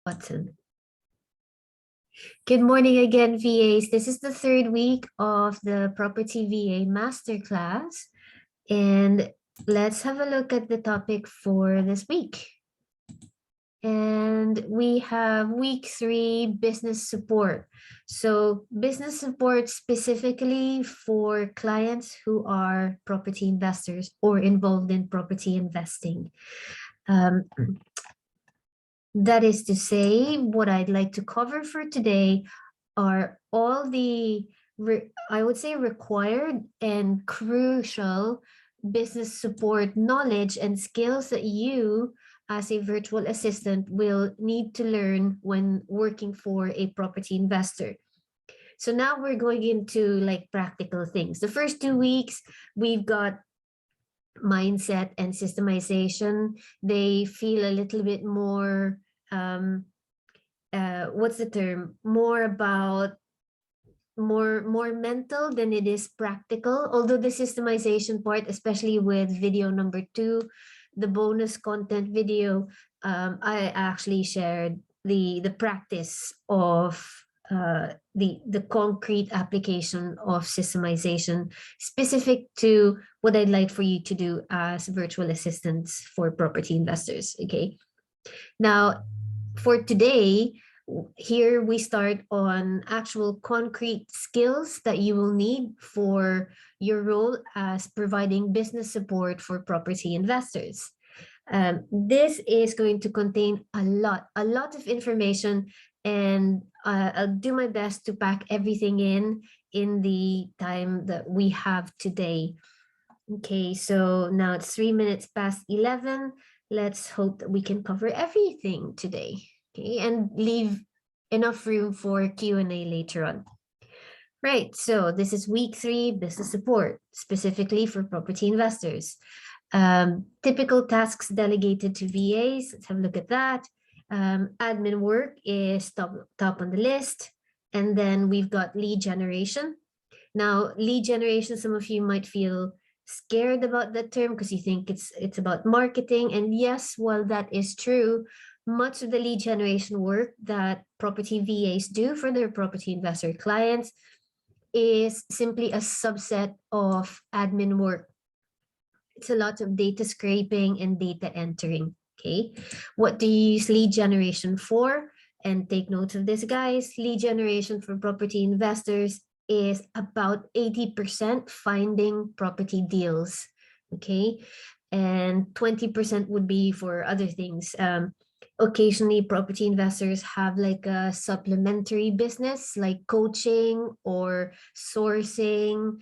button. Good morning again, VAs. This is the third week of the Property VA Masterclass, and let's have a look at the topic for this week. And we have week 3, business support. So business support specifically for clients who are property investors or involved in property investing. That is to say, what I'd like to cover for today are all the, I would say, required and crucial business support knowledge and skills that you as a virtual assistant will need to learn when working for a property investor. So now we're going into like practical things. The first 2 weeks, we've got mindset and systemization. They feel a little bit more, what's the term? More about more mental than it is practical. Although the systemization part, especially with video number 2, the bonus content video, I actually shared the practice of the concrete application of systemization specific to what I'd like for you to do as virtual assistants for property investors. Okay, now for today, here we start on actual concrete skills that you will need for your role as providing business support for property investors. This is going to contain a lot of information, and I'll do my best to pack everything in the time that we have today. Okay, so now it's 3 minutes past 11. Let's hope that we can cover everything today. Okay, and leave enough room for Q&A later on. Right, so this is week 3, business support, specifically for property investors. Typical tasks delegated to VAs, let's have a look at that. Admin work is top on the list. And then we've got lead generation. Now, lead generation, some of you might feel scared about that term because you think it's about marketing. And yes, while that is true, much of the lead generation work that property VAs do for their property investor clients is simply a subset of admin work. It's a lot of data scraping and data entering. Okay, what do you use lead generation for? And take note of this, guys. Lead generation for property investors is about 80% finding property deals. Okay, and 20% would be for other things. Occasionally, property investors have like a supplementary business like coaching or sourcing,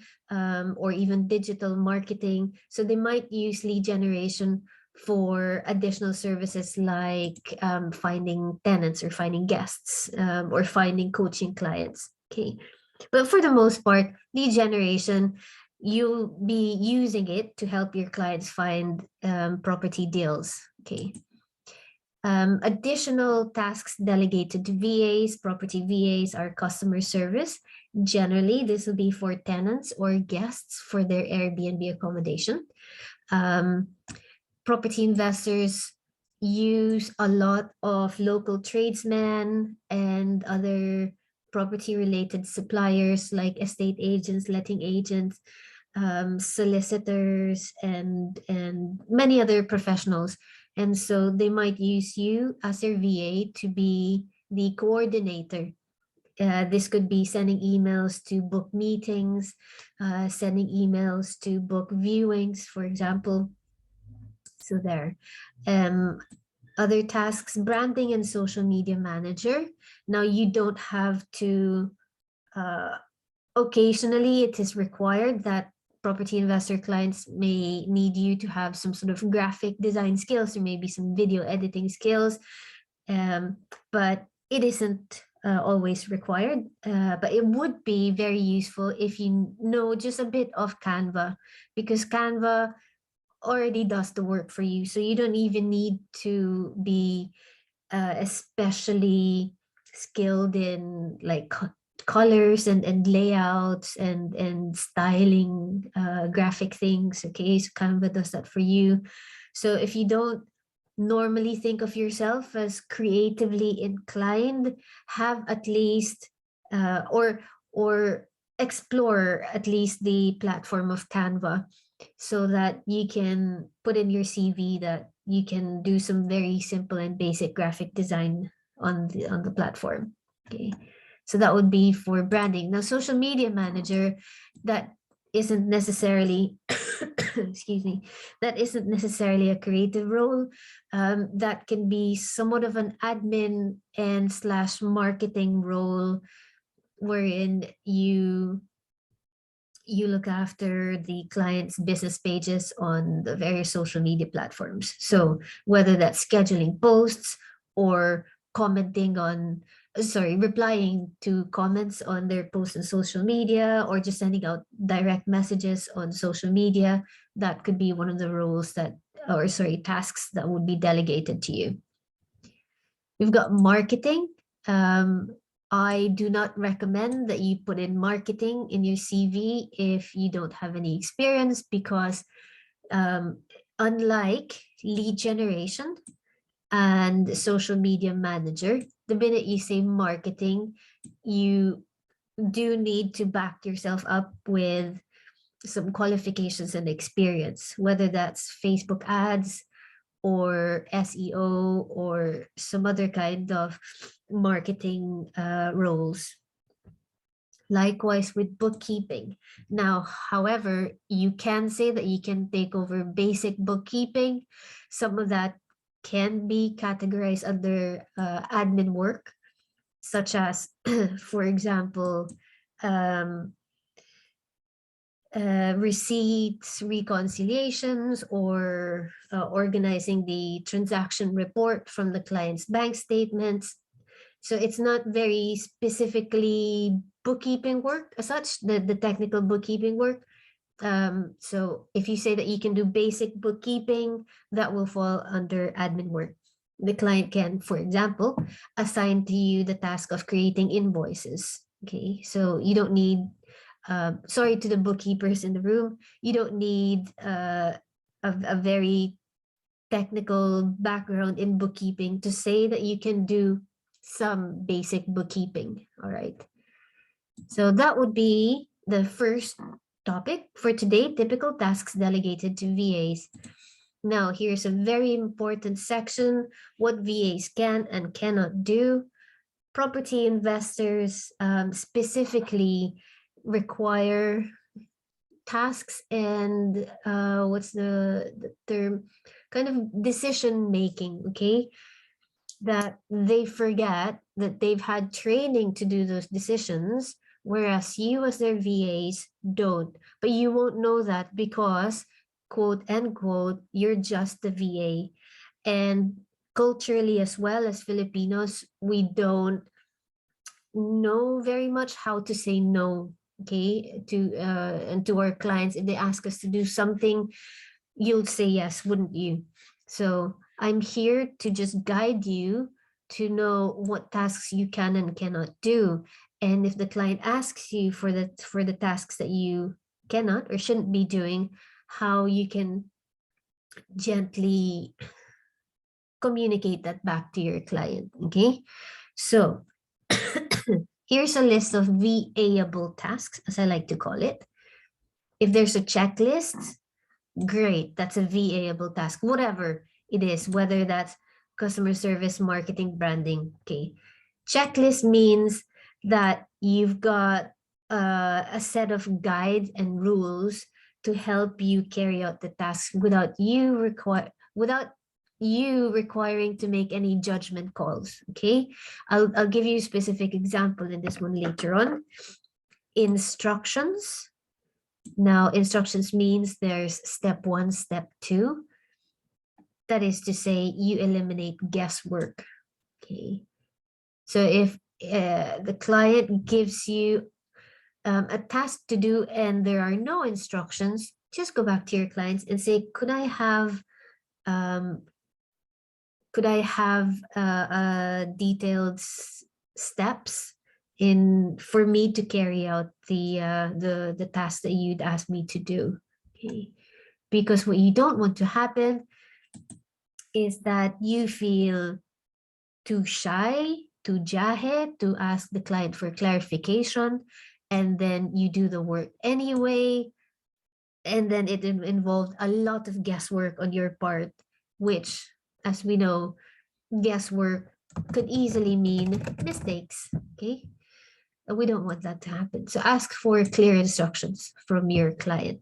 or even digital marketing. So they might use lead generation for additional services like finding tenants or finding guests, or finding coaching clients. Okay, but for the most part, lead generation, you'll be using it to help your clients find property deals. Okay. Additional tasks delegated to VAs, property VAs, are customer service. Generally, this will be for tenants or guests for their Airbnb accommodation. Property investors use a lot of local tradesmen and other property-related suppliers like estate agents, letting agents, solicitors, and many other professionals. And so they might use you as their VA to be the coordinator. This could be sending emails to book meetings, sending emails to book viewings, for example. So there. Other tasks, branding and social media manager. Now you don't have to, occasionally it is required that property investor clients may need you to have some sort of graphic design skills or maybe some video editing skills, but it isn't always required, but it would be very useful if you know just a bit of Canva, because Canva already does the work for you. So you don't even need to be especially skilled in like colors and layouts and styling graphic things. Okay, so Canva does that for you. So if you don't normally think of yourself as creatively inclined, have at least or explore at least the platform of Canva, so that you can put in your CV that you can do some very simple and basic graphic design on the platform. Okay, so that would be for branding. Now, social media manager, that isn't necessarily excuse me, that isn't necessarily a creative role. That can be somewhat of an admin and slash marketing role, wherein you look after the client's business pages on the various social media platforms. So whether that's scheduling posts or commenting on, replying to comments on their posts on social media, or just sending out direct messages on social media, that could be one of the roles that, tasks that would be delegated to you. We've got marketing. I do not recommend that you put in marketing in your CV if you don't have any experience, because unlike lead generation and social media manager, the minute you say marketing, you do need to back yourself up with some qualifications and experience, whether that's Facebook ads or SEO or some other kind of marketing roles. Likewise with bookkeeping. Now, however, you can say that you can take over basic bookkeeping. Some of that can be categorized under admin work, such as, for example, receipts, reconciliations, or organizing the transaction report from the client's bank statements. So it's not very specifically bookkeeping work as such, the technical bookkeeping work. So if you say that you can do basic bookkeeping, that will fall under admin work. The client can, for example, assign to you the task of creating invoices. Okay, so you don't need, sorry to the bookkeepers in the room, you don't need a very technical background in bookkeeping to say that you can do some basic bookkeeping. All right. So that would be the first topic for today, typical tasks delegated to VAs. Now, here's a very important section, what VAs can and cannot do. Property investors specifically require tasks and what's the term, kind of decision making, okay, that they forget that they've had training to do those decisions, whereas you as their VAs don't. But you won't know that because, quote unquote, you're just the VA. And culturally, as well as Filipinos, we don't know very much how to say no, okay, to and to our clients. If they ask us to do something, you'll say yes, wouldn't you? So I'm here to just guide you to know what tasks you can and cannot do. And if the client asks you for the tasks that you cannot or shouldn't be doing, how you can gently communicate that back to your client. Okay, so here's a list of VA-able tasks, as I like to call it. If there's a checklist, great, that's a VA-able task, whatever it is, whether that's customer service, marketing, branding. Okay, checklist means that you've got a set of guides and rules to help you carry out the task without you requiring to make any judgment calls. Okay, I'll give you a specific example in this one later on. Instructions. Now, instructions means there's step 1, step 2. That is to say, you eliminate guesswork. Okay, so if the client gives you a task to do and there are no instructions, just go back to your clients and say, could I have detailed steps for me to carry out the task that you'd asked me to do? Okay, because what you don't want to happen is that you feel too shy, too jahe to ask the client for clarification, and then you do the work anyway, and then it involved a lot of guesswork on your part, which, as we know, guesswork could easily mean mistakes. Okay, we don't want that to happen. So ask for clear instructions from your client.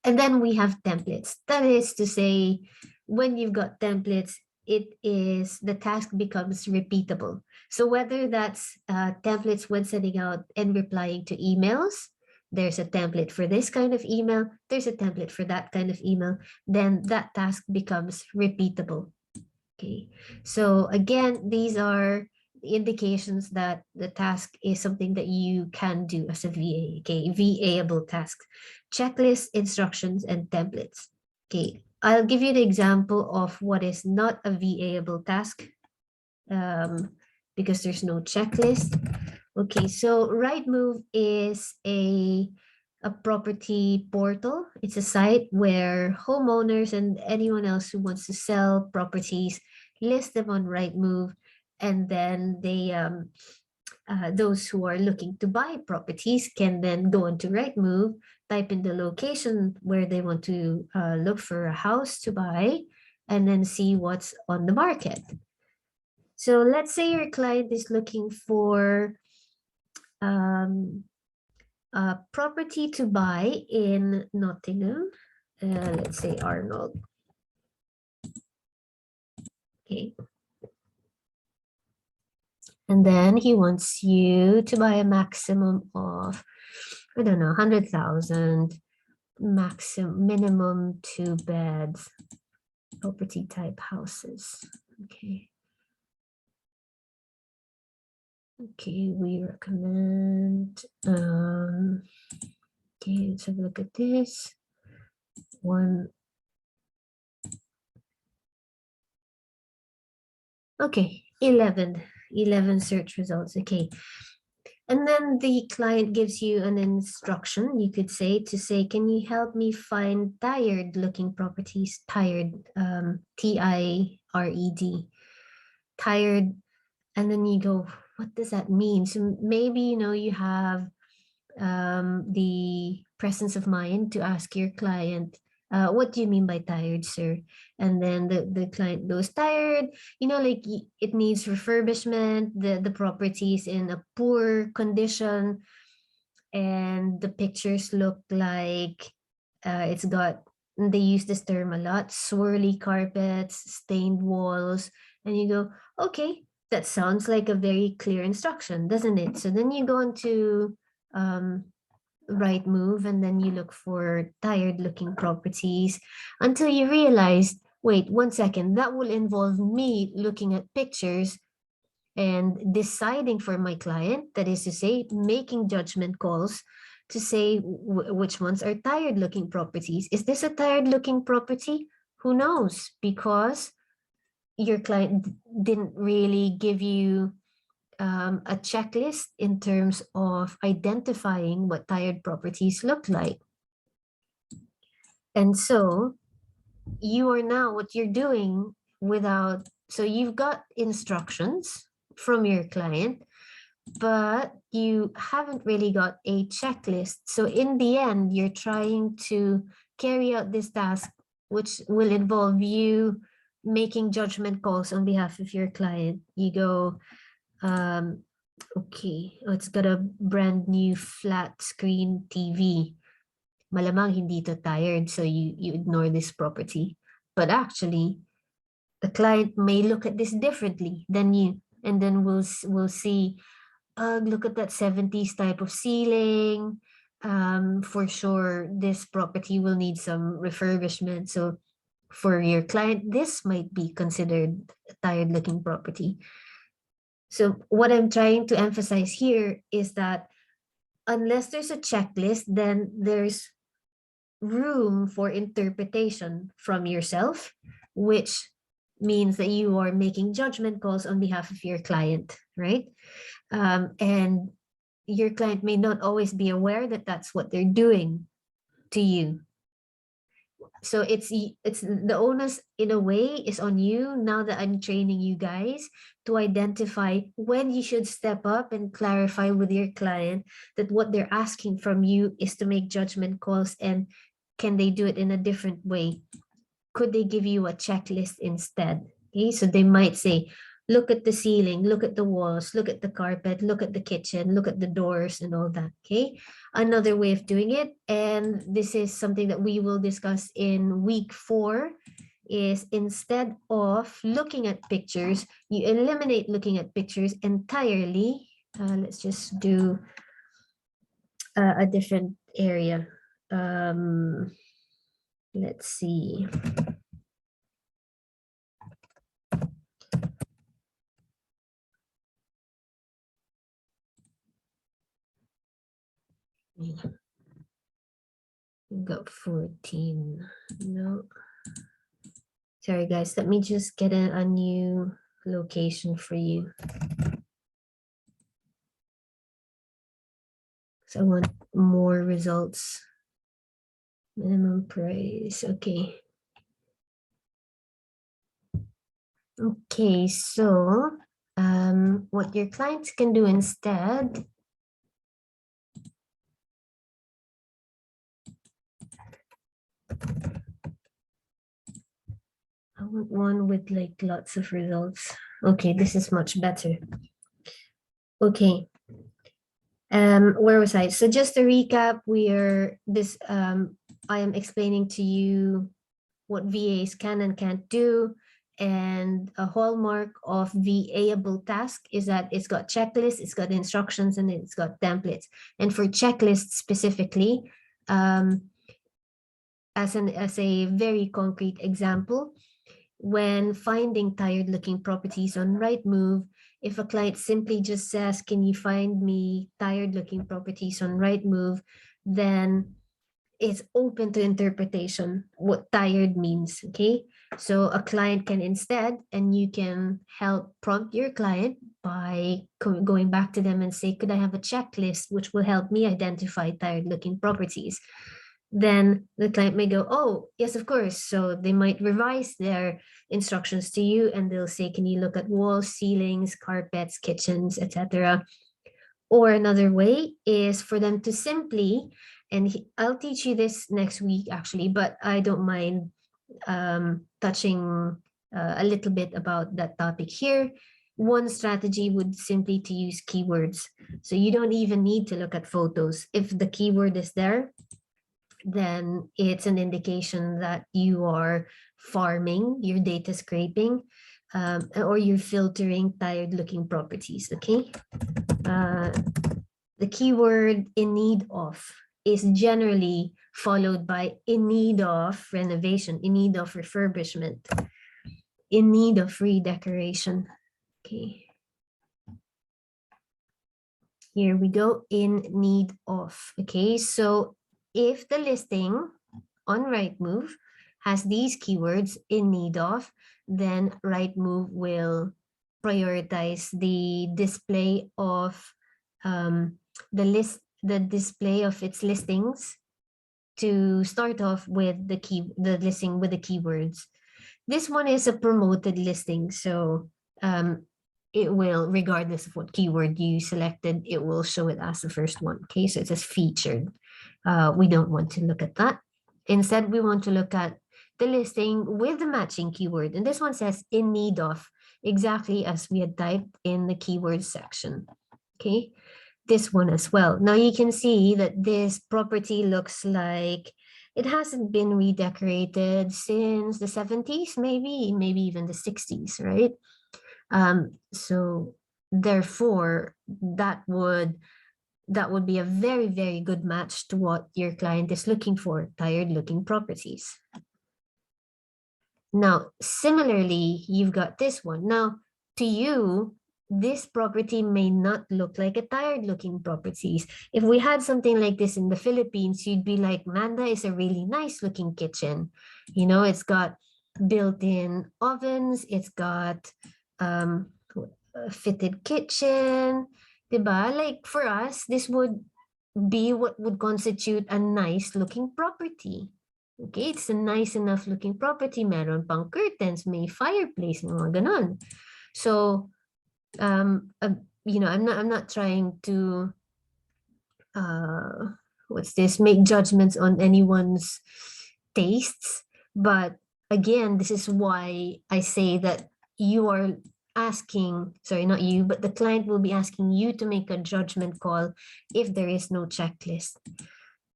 And then we have templates. That is to say, when you've got templates, the task becomes repeatable. So whether that's templates when sending out and replying to emails, there's a template for this kind of email, there's a template for that kind of email, then that task becomes repeatable. Okay, so again, these are indications that the task is something that you can do as a VA. Okay, VA-able tasks, checklists, instructions, and templates. Okay, I'll give you the example of what is not a VA-able task, because there's no checklist. Okay, so Rightmove is a property portal. It's a site where homeowners and anyone else who wants to sell properties list them on Rightmove, and then they those who are looking to buy properties can then go into Rightmove, type in the location where they want to look for a house to buy, and then see what's on the market. So let's say your client is looking for a property to buy in Nottingham. Let's say Arnold. Okay. And then he wants you to buy a maximum of, I don't know, 100,000, minimum 2 beds, property type houses. Okay. Okay, we recommend, okay, let's have a look at this. Okay, 11 search results. Okay. And then the client gives you an instruction, you could say, can you help me find tired looking properties? Tired, T-I-R-E-D, tired. And then you go, what does that mean? So maybe, you have the presence of mind to ask your client, what do you mean by tired, sir? And then the client goes, tired, like it needs refurbishment, the property is in a poor condition, and the pictures look like it's got, they use this term a lot, swirly carpets, stained walls, and you go, okay, that sounds like a very clear instruction, doesn't it? So then you go into Rightmove, and then you look for tired looking properties until you realize, wait, 1 second, that will involve me looking at pictures and deciding for my client, that is to say, making judgment calls to say which ones are tired looking properties. Is this a tired looking property? Who knows? Because your client didn't really give you a checklist in terms of identifying what tired properties look like. And so you are now, what you're doing so you've got instructions from your client, but you haven't really got a checklist. So in the end, you're trying to carry out this task, which will involve you making judgment calls on behalf of your client. You go, okay, it's got a brand new flat screen TV. Malamang hindi to tired, so you ignore this property. But actually, the client may look at this differently than you, and then we'll see, look at that 70s type of ceiling. For sure, this property will need some refurbishment. So for your client, this might be considered a tired looking property. So what I'm trying to emphasize here is that unless there's a checklist, then there's room for interpretation from yourself, which means that you are making judgment calls on behalf of your client, right? And your client may not always be aware that that's what they're doing to you. So it's the onus in a way is on you now that I'm training you guys to identify when you should step up and clarify with your client that what they're asking from you is to make judgment calls, and can they do it in a different way? Could they give you a checklist instead? Okay, so they might say, look at the ceiling, look at the walls, look at the carpet, look at the kitchen, look at the doors and all that. Okay, another way of doing it, and this is something that we will discuss in week 4, is instead of looking at pictures, you eliminate looking at pictures entirely. Let's just do a different area. Let's see. Got 14. No. Sorry, guys. Let me just get a new location for you. So I want more results. Minimum price. Okay. Okay, so what your clients can do instead, I want one with like lots of results. Okay, this is much better. Okay. Where was I? So just to recap, I am explaining to you what VAs can and can't do. And a hallmark of VA-able task is that it's got checklists, it's got instructions, and it's got templates. And for checklists specifically, as a very concrete example, when finding tired-looking properties on Rightmove, if a client simply just says, can you find me tired-looking properties on Rightmove, then it's open to interpretation what tired means. Okay, so a client can instead, and you can help prompt your client by going back to them and say, could I have a checklist which will help me identify tired looking properties? Then the client may go, oh yes, of course. So they might revise their instructions to you, and they'll say, can you look at walls, ceilings, carpets, kitchens, etc. Or another way is for them to simply, and I'll teach you this next week actually, but I don't mind touching a little bit about that topic here. One strategy would simply to use keywords. So you don't even need to look at photos. If the keyword is there, then it's an indication that you are farming, you're data scraping, or you're filtering tired looking properties. Okay. The keyword in need of is generally followed by in need of renovation, in need of refurbishment, in need of redecoration. Okay. Here we go, in need of. Okay, so if the listing on Rightmove has these keywords in need of, then Rightmove will prioritize the display of the display of its listings to start off with the listing with the keywords. This one is a promoted listing, so it will, regardless of what keyword you selected, it will show it as the first one. Okay, so it says featured. We don't want to look at that. Instead, we want to look at the listing with the matching keyword. And this one says in need of, exactly as we had typed in the keyword section. Okay, this one as well. Now you can see that this property looks like it hasn't been redecorated since the 70s, maybe even the 60s, right? So therefore, that would be a very, very good match to what your client is looking for, tired looking properties. Now, similarly, you've got this one. Now, to you, this property may not look like a tired looking properties. If we had something like this in the Philippines, you'd be like, Manda is a really nice looking kitchen. You know, it's got built-in ovens, it's got a fitted kitchen, diba? Like for us, this would be what would constitute a nice looking property. Okay, it's a nice enough looking property. Meron pang curtains, may fireplace, mga ganon. So, you know, I'm not trying to what's this, make judgments on anyone's tastes, but again, this is why I say that you are asking, sorry, not you, but the client will be asking you to make a judgment call if there is no checklist.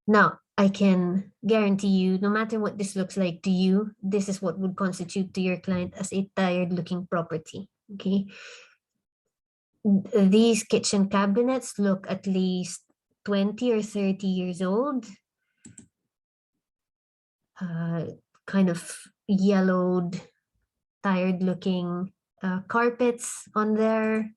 Now, I can guarantee you, no matter what this looks like to you, this is what would constitute to your client as a tired looking property. Okay, these kitchen cabinets look at least 20 or 30 years old, kind of yellowed, tired looking carpets on there,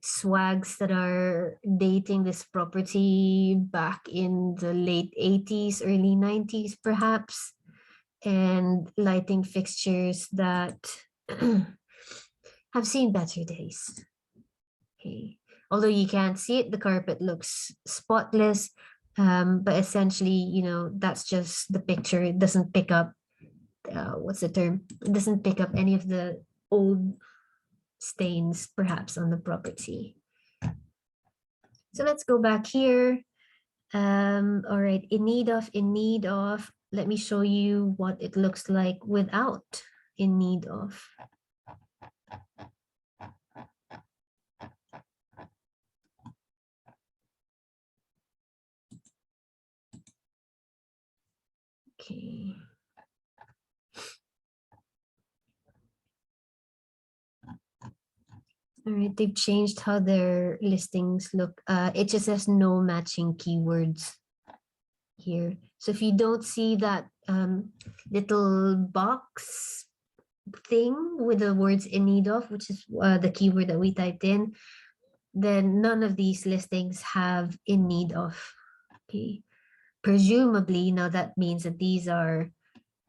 swags that are dating this property back in the late 80s, early 90s perhaps, and lighting fixtures that have seen better days. Okay. Although you can't see it, the carpet looks spotless, but essentially, you know, that's just the picture. It doesn't pick up, what's the term? It doesn't pick up any of the old stains perhaps on the property. So let's go back here. All right, in need of, let me show you what it looks like without in need of. Okay. All right, they've changed how their listings look. It just says no matching keywords here. So if you don't see that little box thing with the words in need of, which is the keyword that we typed in, then none of these listings have in need of. Okay. Presumably, now that means that these are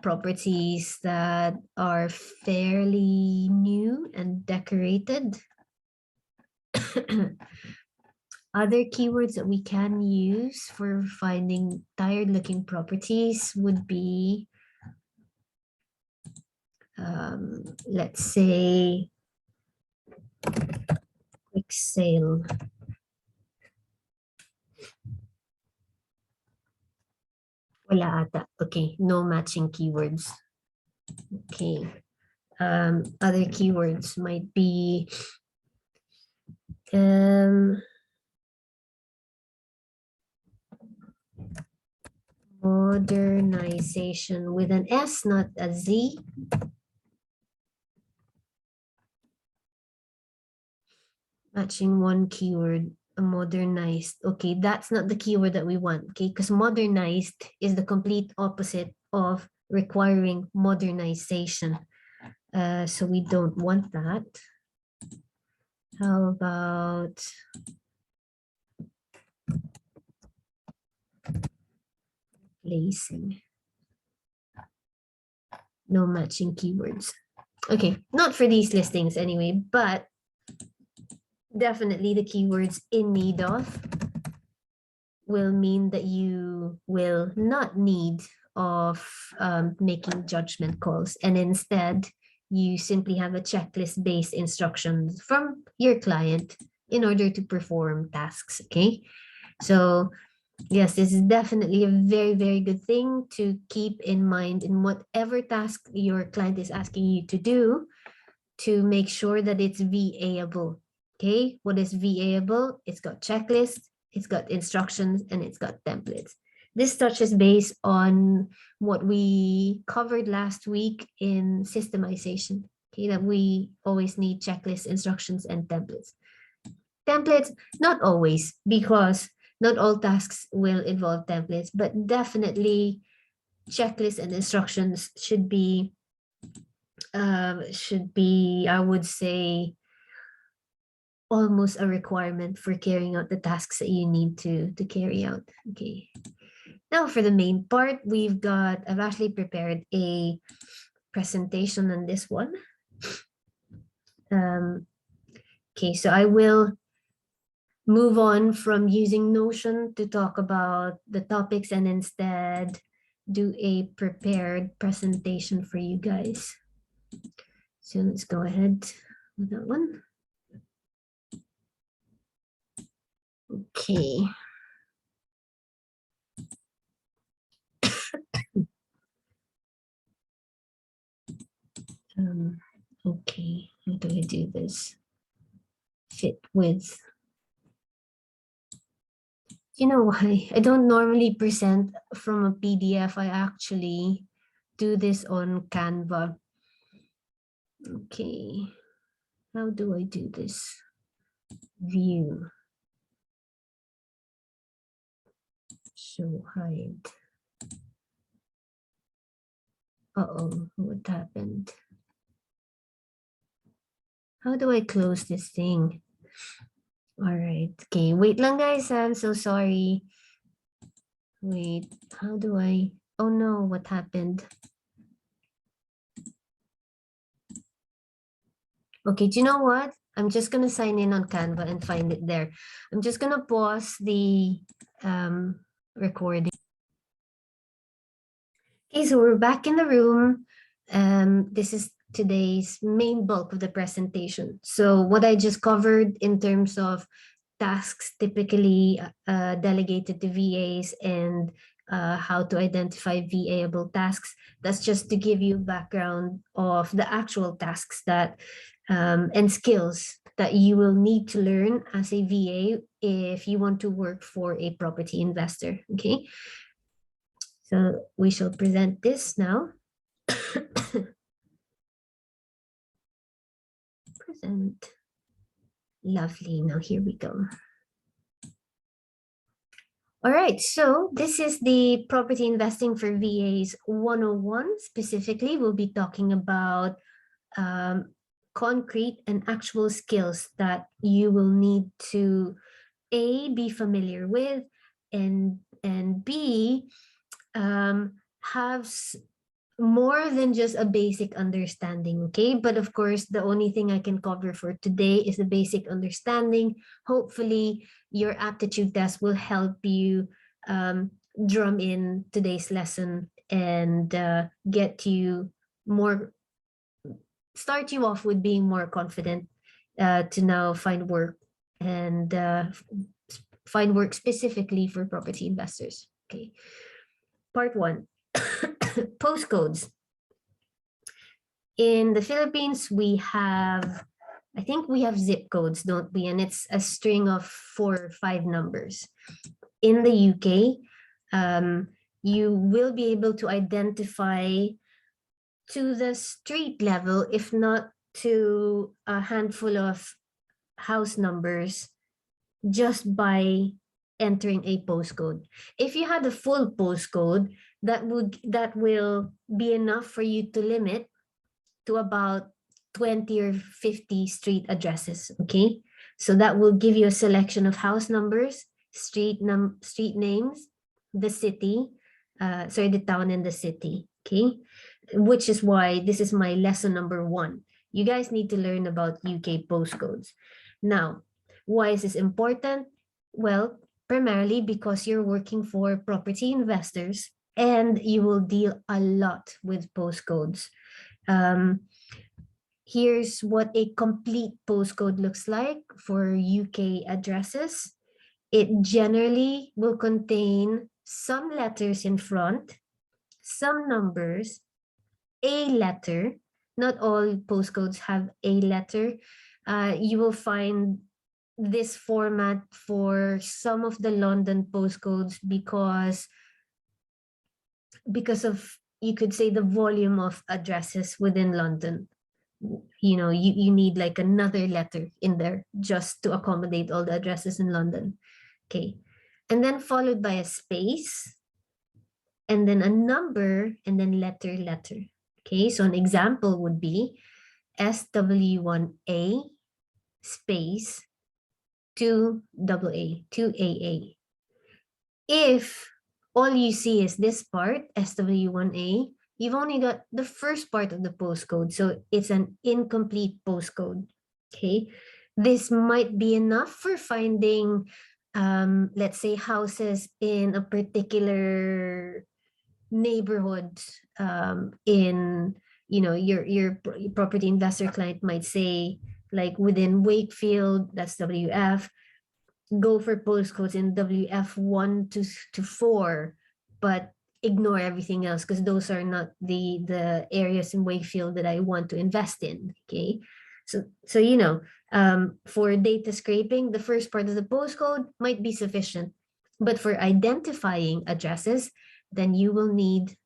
properties that are fairly new and decorated. Other keywords that we can use for finding tired looking properties would be, let's say, quick sale. Wala ata. Okay, no matching keywords. Okay. Other keywords might be modernization with an S, not a Z. Matching one keyword, a modernized. Okay, that's not the keyword that we want, okay? Because modernized is the complete opposite of requiring modernization. So we don't want that. How about placing? No matching keywords. Okay, not for these listings anyway, but definitely the keywords in need of will mean that you will not need of making judgment calls, and instead you simply have a checklist-based instructions from your client in order to perform tasks. Okay, so yes, this is definitely a very, very good thing to keep in mind in whatever task your client is asking you to do, to make sure that it's VA-able. Okay, what is VA-able? It's got checklists, it's got instructions, and it's got templates. This touches base on what we covered last week in systemization. Okay, that we always need checklists, instructions, and templates. Templates, not always, because not all tasks will involve templates, but definitely checklists and instructions should be, I would say, almost a requirement for carrying out the tasks that you need to carry out. Okay. Now for the main part, I've actually prepared a presentation on this one. Okay, so I will move on from using Notion to talk about the topics and instead do a prepared presentation for you guys. So let's go ahead with that one. Okay. Okay, how do I do this? Fit with. You know why? I don't normally present from a PDF. I actually do this on Canva. Okay, how do I do this? View. Show hide. Uh-oh, what happened? How do I close this thing? All right, okay, wait lang guys, I'm so sorry. Wait, how do I, oh no, what happened? Okay, do you know what? I'm just gonna sign in on Canva and find it there. I'm just gonna pause the recording. Okay, so we're back in the room. This is today's main bulk of the presentation. So what I just covered in terms of tasks typically delegated to VAs and how to identify VA-able tasks, that's just to give you background of the actual tasks that and skills that you will need to learn as a VA if you want to work for a property investor, okay? So we shall present this now. Present. Lovely. Now here we go. All right, so this is the Property Investing for VAs 101. Specifically, we'll be talking about concrete and actual skills that you will need to A, be familiar with, and B, have more than just a basic understanding, okay? But of course, the only thing I can cover for today is the basic understanding. Hopefully, your aptitude test will help you drum in today's lesson and get you more, start you off with being more confident to now find work and find work specifically for property investors, okay? Part one. Postcodes. In the Philippines, we have, I think we have zip codes, don't we? And it's a string of 4 or 5 numbers. In the UK, you will be able to identify to the street level, if not to a handful of house numbers, just by entering a postcode. If you had a full postcode, that will be enough for you to limit to about 20 or 50 street addresses, okay? So that will give you a selection of house numbers, street names, the city, the town and the city, okay? Which is why this is my lesson number 1. You guys need to learn about UK postcodes. Now, why is this important? Well, primarily because you're working for property investors and you will deal a lot with postcodes. Here's what a complete postcode looks like for UK addresses. It generally will contain some letters in front, some numbers, a letter. Not all postcodes have a letter. You will find this format for some of the London postcodes because of, you could say, the volume of addresses within London. You know, you need like another letter in there just to accommodate all the addresses in London. Okay. And then followed by a space, and then a number, and then letter. Okay. So an example would be SW1A space 2AA, 2AA. If all you see is this part, SW1A, you've only got the first part of the postcode. So it's an incomplete postcode, okay? This might be enough for finding, let's say, houses in a particular neighborhoods in, you know, your property investor client might say, like within Wakefield, that's WF, go for postcodes in WF1 to 4, but ignore everything else because those are not the areas in Wakefield that I want to invest in. Okay, so you know, for data scraping, the first part of the postcode might be sufficient, but for identifying addresses, then you will need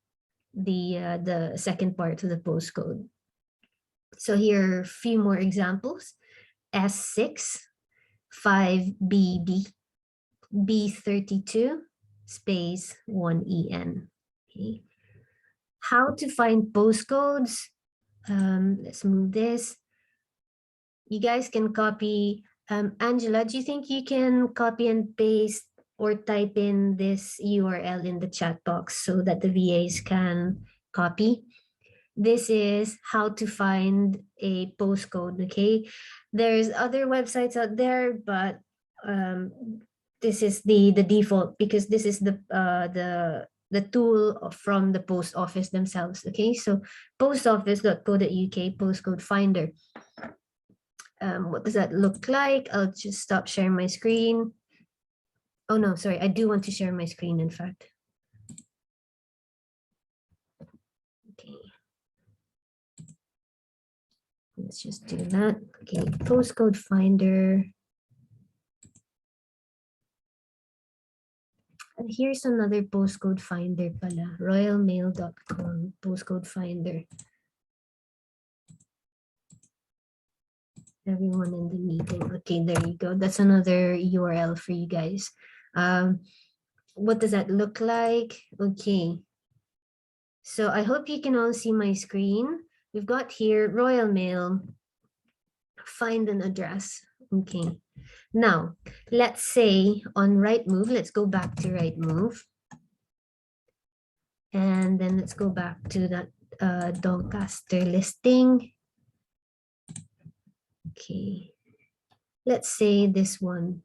the second part of the postcode. So here are a few more examples. S6 5BB B32 space 1EN. Okay. How to find postcodes? Let's move this. You guys can copy. Angela, do you think you can copy and paste or type in this URL in the chat box so that the VAs can copy? This is how to find a postcode. Okay, there's other websites out there, but this is the default because this is the tool from the post office themselves. Okay, so postoffice.co.uk postcode finder. What does that look like? I'll just stop sharing my screen. Oh no, sorry, I do want to share my screen, in fact. Okay. Let's just do that. Okay, postcode finder. And here's another postcode finder pala, royalmail.com, postcode finder. Everyone in the meeting. Okay, there you go. That's another URL for you guys. What does that look like? Okay. So I hope you can all see my screen. We've got here Royal Mail, find an address. Okay. Now, let's say on Rightmove, let's go back to Rightmove. And then let's go back to that Doncaster listing. Okay. Let's say this one.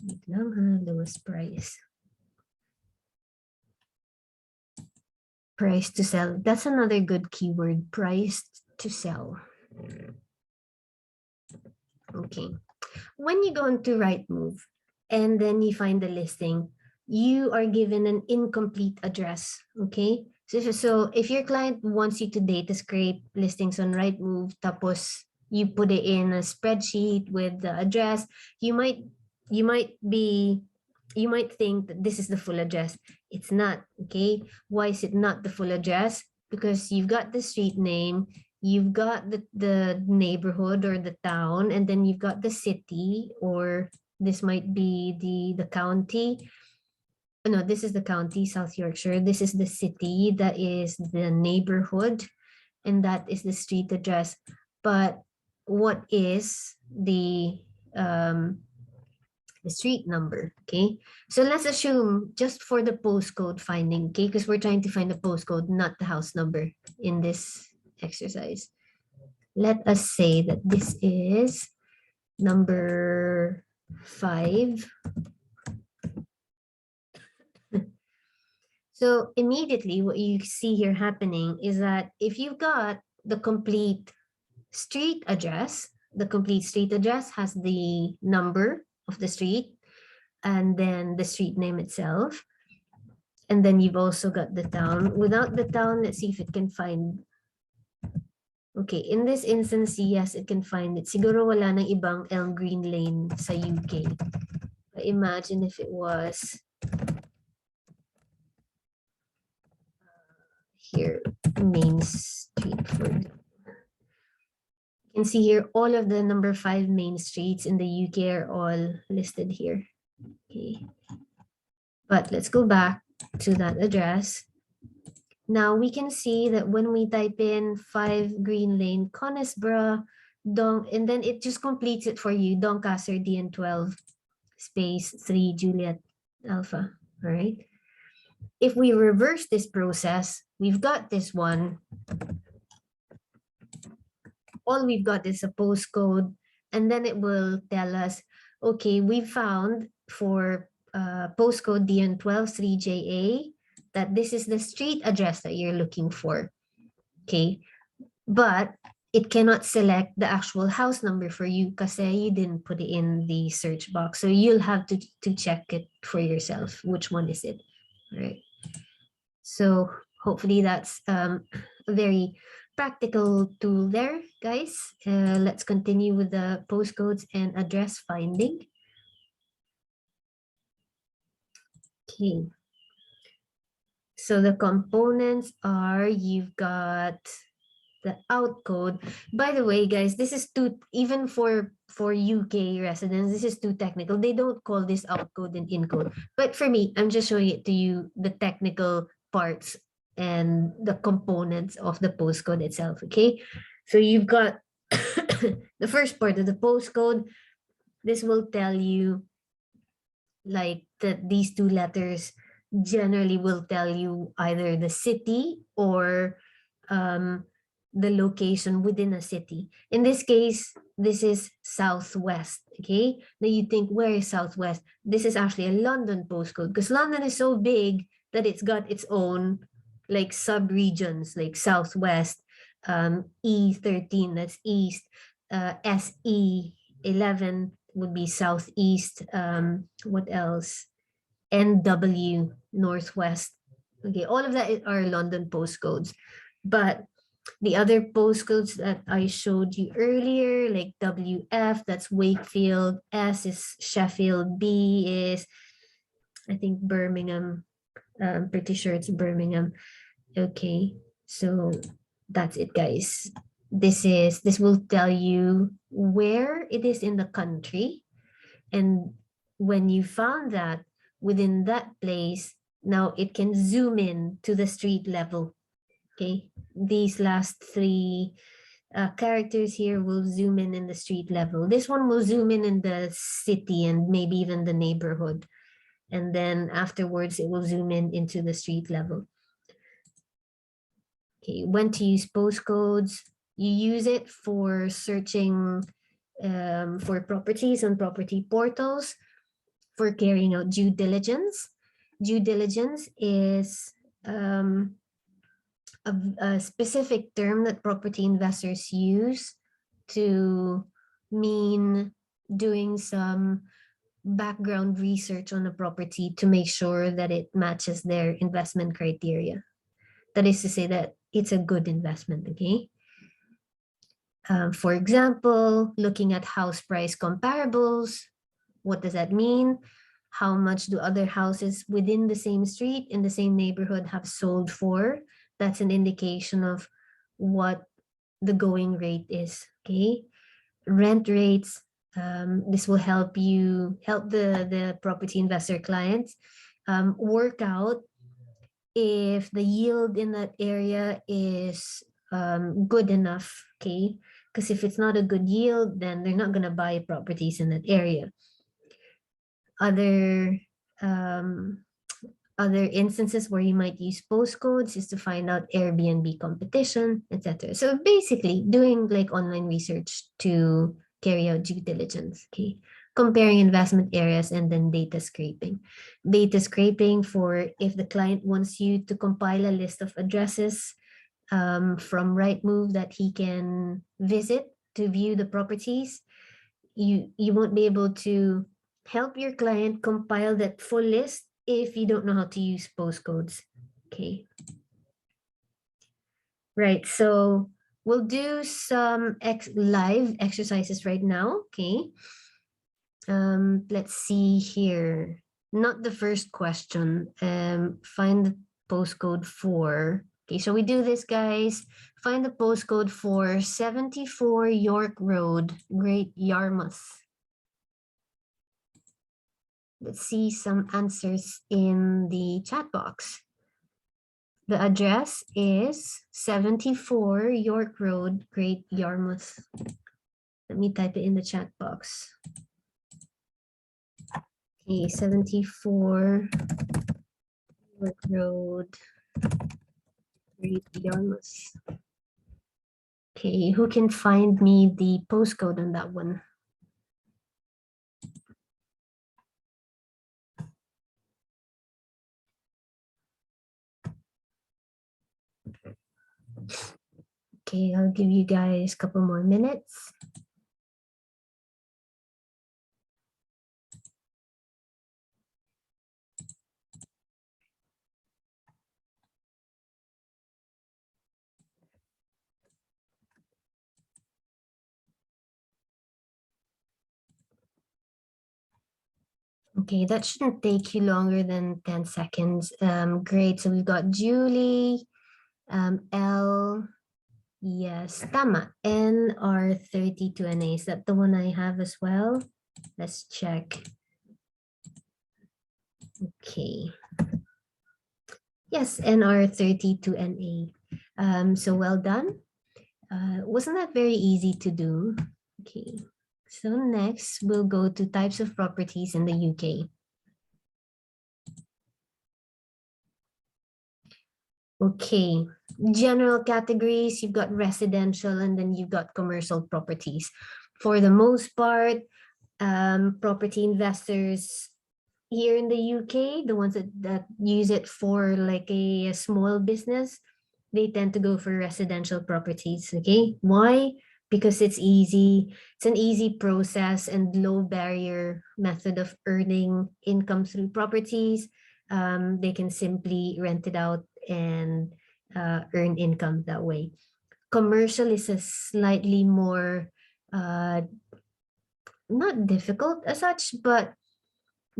Wait lang, lowest price. Price to sell. That's another good keyword, price to sell. Okay. When you go into Rightmove and then you find the listing, you are given an incomplete address. Okay. So if your client wants you to data scrape listings on Rightmove, tapos you put it in a spreadsheet with the address, you might think that this is the full address. It's not. Okay. Why is it not the full address? Because you've got the street name, you've got the neighborhood or the town, and then you've got the city, or this might be the county. No, this is the county, South Yorkshire. This is the city, that is the neighborhood, and that is the street address. But what is the street number? Okay, so let's assume just for the postcode finding, okay, because we're trying to find the postcode, not the house number in this exercise. Let us say that this is number 5. So immediately what you see here happening is that if you've got the complete street address, the complete street address has the number of the street and then the street name itself. And then you've also got the town. Without the town, let's see if it can find. Okay, in this instance, yes, it can find it. Siguro wala nang ibang Elm Green Lane sa UK. But imagine if it was here, Main Street. You can see here all of the number 5 main streets in the UK are all listed here. Okay, but let's go back to that address. Now we can see that when we type in 5 Green Lane, Conisbrough, and then it just completes it for you, Doncaster DN12 space 3 Juliet Alpha. All right. If we reverse this process, we've got this one. All we've got is a postcode, and then it will tell us, okay, we found for postcode DN123JA, that this is the street address that you're looking for. Okay, but it cannot select the actual house number for you because you didn't put it in the search box. So you'll have to check it for yourself. Which one is it? All right. So hopefully that's a very practical tool there, guys. Let's continue with the postcodes and address finding. Okay. So the components are, you've got the out code. By the way, guys, this is too, even for UK residents, this is too technical. They don't call this out code and in code. But for me, I'm just showing it to you, the technical parts and the components of the postcode itself. Okay, so you've got the first part of the postcode. This will tell you like that these two letters generally will tell you either the city or the location within a city. In this case, this is Southwest. Okay, now you think, where is Southwest? This is actually a London postcode because London is so big that it's got its own like sub-regions, like Southwest, E13, that's East, SE11 would be Southeast, what else? NW, Northwest. Okay, all of that are London postcodes. But the other postcodes that I showed you earlier, like WF, that's Wakefield, S is Sheffield, B is, I think, Birmingham. I'm pretty sure it's Birmingham. Okay, so that's it, guys. This will tell you where it is in the country. And when you found that within that place, now it can zoom in to the street level. Okay, these last three characters here will zoom in the street level. This one will zoom in the city and maybe even the neighborhood. And then afterwards, it will zoom in into the street level. Okay, when to use postcodes. You use it for searching for properties on property portals, for carrying out due diligence. Due diligence is a specific term that property investors use to mean doing some background research on a property to make sure that it matches their investment criteria. That is to say that it's a good investment, okay? For example, looking at house price comparables. What does that mean? How much do other houses within the same street, in the same neighborhood, have sold for? That's an indication of what the going rate is, okay? Rent rates, this will help the property investor clients work out if the yield in that area is good enough, okay? Because if it's not a good yield, then they're not going to buy properties in that area. Other instances where you might use postcodes is to find out Airbnb competition, etc. So basically doing like online research to carry out due diligence, okay? Comparing investment areas and then data scraping. Data scraping for if the client wants you to compile a list of addresses from Rightmove that he can visit to view the properties. You won't be able to help your client compile that full list if you don't know how to use postcodes, okay? Right, so we'll do some live exercises right now, okay? Let's see here. Not the first question. Find the postcode for, okay, so we do this, guys. Find the postcode for 74 York Road, Great Yarmouth. Let's see some answers in the chat box. The address is 74 York Road, Great Yarmouth. Let me type it in the chat box. Okay, 74 York Road, Great Yarmouth. Okay, who can find me the postcode on that one? Okay, I'll give you guys a couple more minutes. Okay, that shouldn't take you longer than 10 seconds. Great. So we've got Julie, L, yes, tama, NR32NA. Is that the one I have as well? Let's check. Okay. Yes, NR32NA. So well done. Wasn't that very easy to do? Okay. So next, we'll go to types of properties in the UK. Okay, general categories, you've got residential and then you've got commercial properties. For the most part, property investors here in the UK, the ones that use it for like a small business, they tend to go for residential properties, okay? Why? Because it's easy. It's an easy process and low barrier method of earning income through properties. They can simply rent it out and earn income that way. Commercial is a slightly more, not difficult as such, but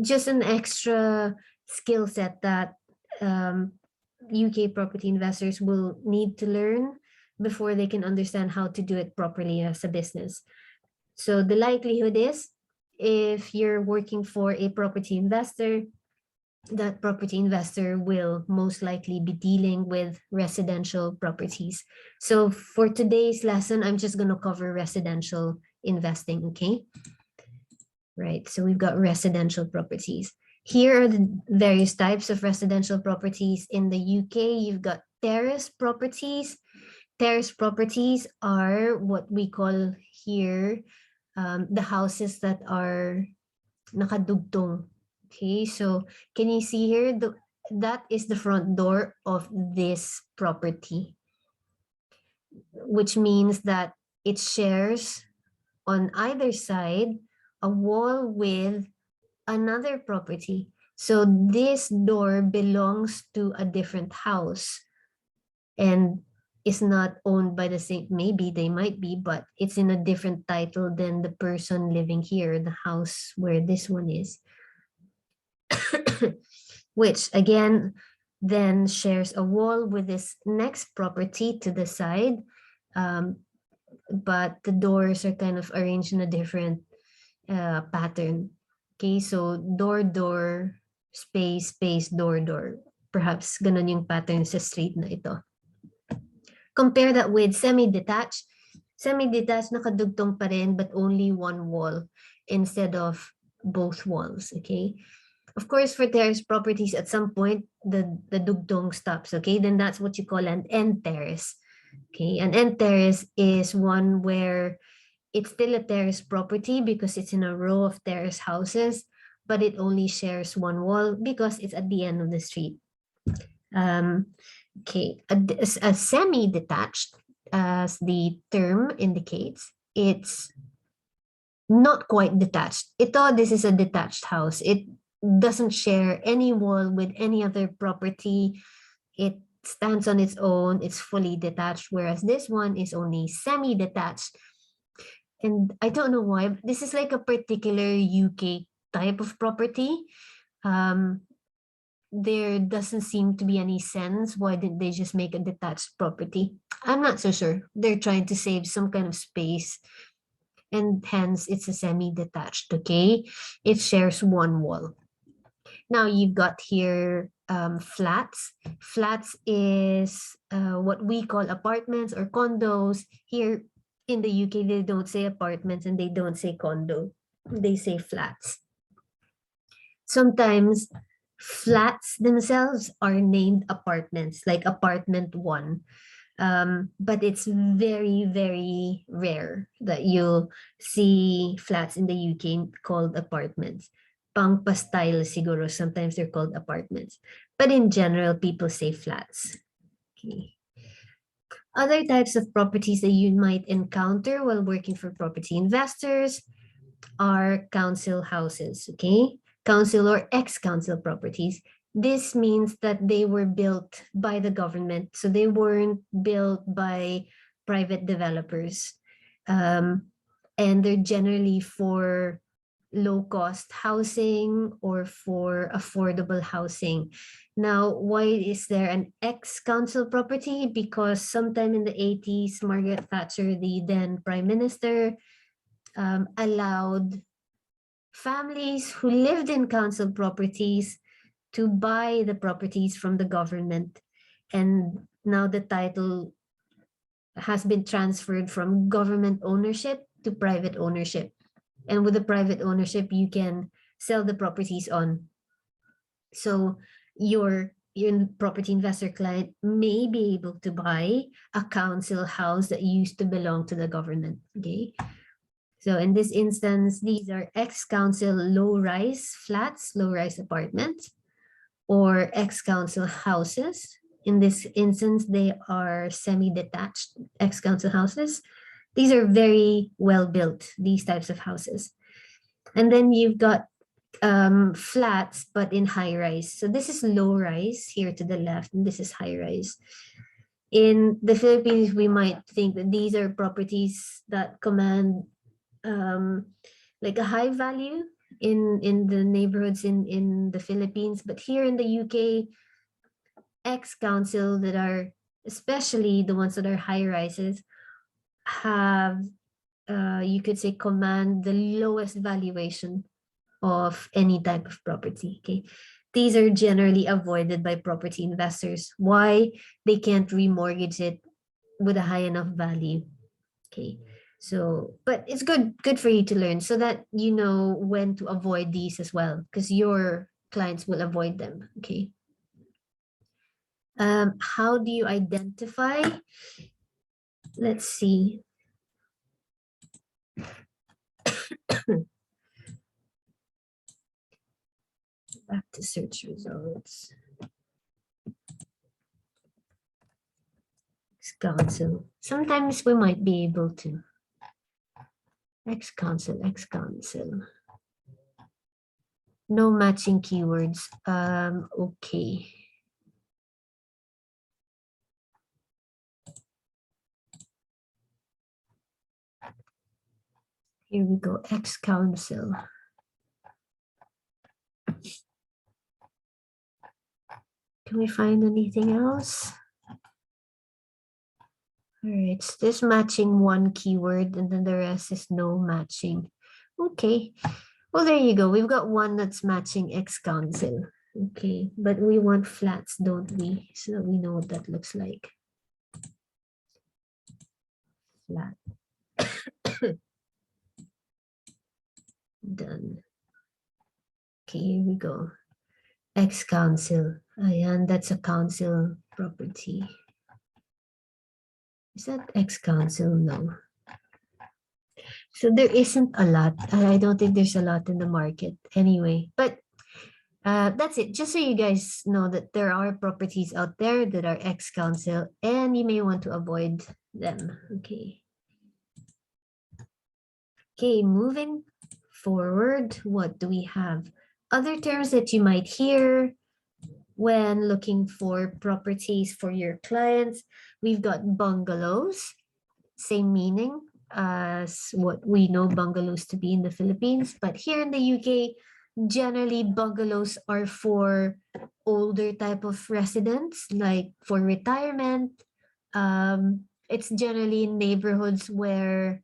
just an extra skill set that UK property investors will need to learn before they can understand how to do it properly as a business. So the likelihood is if you're working for a property investor, that property investor will most likely be dealing with residential properties. So for today's lesson, I'm just going to cover residential investing, okay? Right, so we've got residential properties. Here are the various types of residential properties in the UK. You've got terrace properties. Terrace properties are what we call here the houses that are nakadugtong. Okay, so can you see here? That is the front door of this property, which means that it shares on either side a wall with another property. So this door belongs to a different house and is not owned by the same, maybe they might be, but it's in a different title than the person living here, the house where this one is. Which again, then shares a wall with this next property to the side. But the doors are kind of arranged in a different pattern. Okay, so door, door, space, space, door, door. Perhaps ganun yung pattern sa street na ito. Compare that with semi-detached. Semi-detached, nakadugtong pa rin, but only one wall instead of both walls, okay? Of course, for terrace properties, at some point, the dugtong stops, okay? Then that's what you call an end terrace. Okay, an end terrace is one where it's still a terrace property because it's in a row of terrace houses, but it only shares one wall because it's at the end of the street. Okay, a semi-detached, as the term indicates, it's not quite detached. This is a detached house. It doesn't share any wall with any other property. It stands on its own. It's fully detached, whereas this one is only semi-detached. And I don't know why, but this is like a particular UK type of property. There doesn't seem to be any sense. Why didn't they just make a detached property? I'm not so sure. They're trying to save some kind of space, and hence it's a semi-detached, okay? It shares one wall. Now you've got here flats. Flats is what we call apartments or condos. Here in the UK, they don't say apartments and they don't say condo. They say flats. Sometimes flats themselves are named apartments, like apartment one. But it's very, very rare that you'll see flats in the UK called apartments. Pang-pastyle siguro, sometimes they're called apartments. But in general, people say flats. Okay. Other types of properties that you might encounter while working for property investors are council houses, okay? Council or ex-council properties. This means that they were built by the government, so they weren't built by private developers. And they're generally for low-cost housing or for affordable housing. Now, why is there an ex-council property? Because sometime in the 80s, Margaret Thatcher, the then prime minister, allowed families who lived in council properties to buy the properties from the government. And now the title has been transferred from government ownership to private ownership. And with the private ownership, you can sell the properties on. So your property investor client may be able to buy a council house that used to belong to the government. Okay. So in this instance, these are ex-council low-rise flats, low-rise apartments, or ex-council houses. In this instance, they are semi-detached ex-council houses. These are very well built, these types of houses. And then you've got flats, but in high rise. So this is low rise here to the left, and this is high rise. In the Philippines, we might think that these are properties that command like a high value in the neighborhoods in the Philippines. But here in the UK, ex-council that are, especially the ones that are high rises, have you could say command the lowest valuation of any type of property. Okay, these are generally avoided by property investors. Why? They can't remortgage it with a high enough value. Okay, so but it's good for you to learn so that you know when to avoid these as well, because your clients will avoid them. Okay. How do you identify? Let's see. Back to search results. Ex-council. Sometimes we might be able to. Ex-council, ex-council. No matching keywords. Okay. Here we go, ex-council. Can we find anything else? All right, it's just matching one keyword and then the rest is no matching. Okay, well, there you go. We've got one that's matching ex-council. Okay, but we want flats, don't we? So that we know what that looks like. Flat. Done. Okay, here we go. Ex-council. Ayan, that's a council property. Is that ex-council? No. So there isn't a lot. I don't think there's a lot in the market anyway. But that's it. Just so you guys know that there are properties out there that are ex-council and you may want to avoid them. Okay. Okay, moving forward, what do we have? Other terms that you might hear when looking for properties for your clients. We've got bungalows, same meaning as what we know bungalows to be in the Philippines. But here in the UK, generally bungalows are for older type of residents, like for retirement. It's generally in neighborhoods where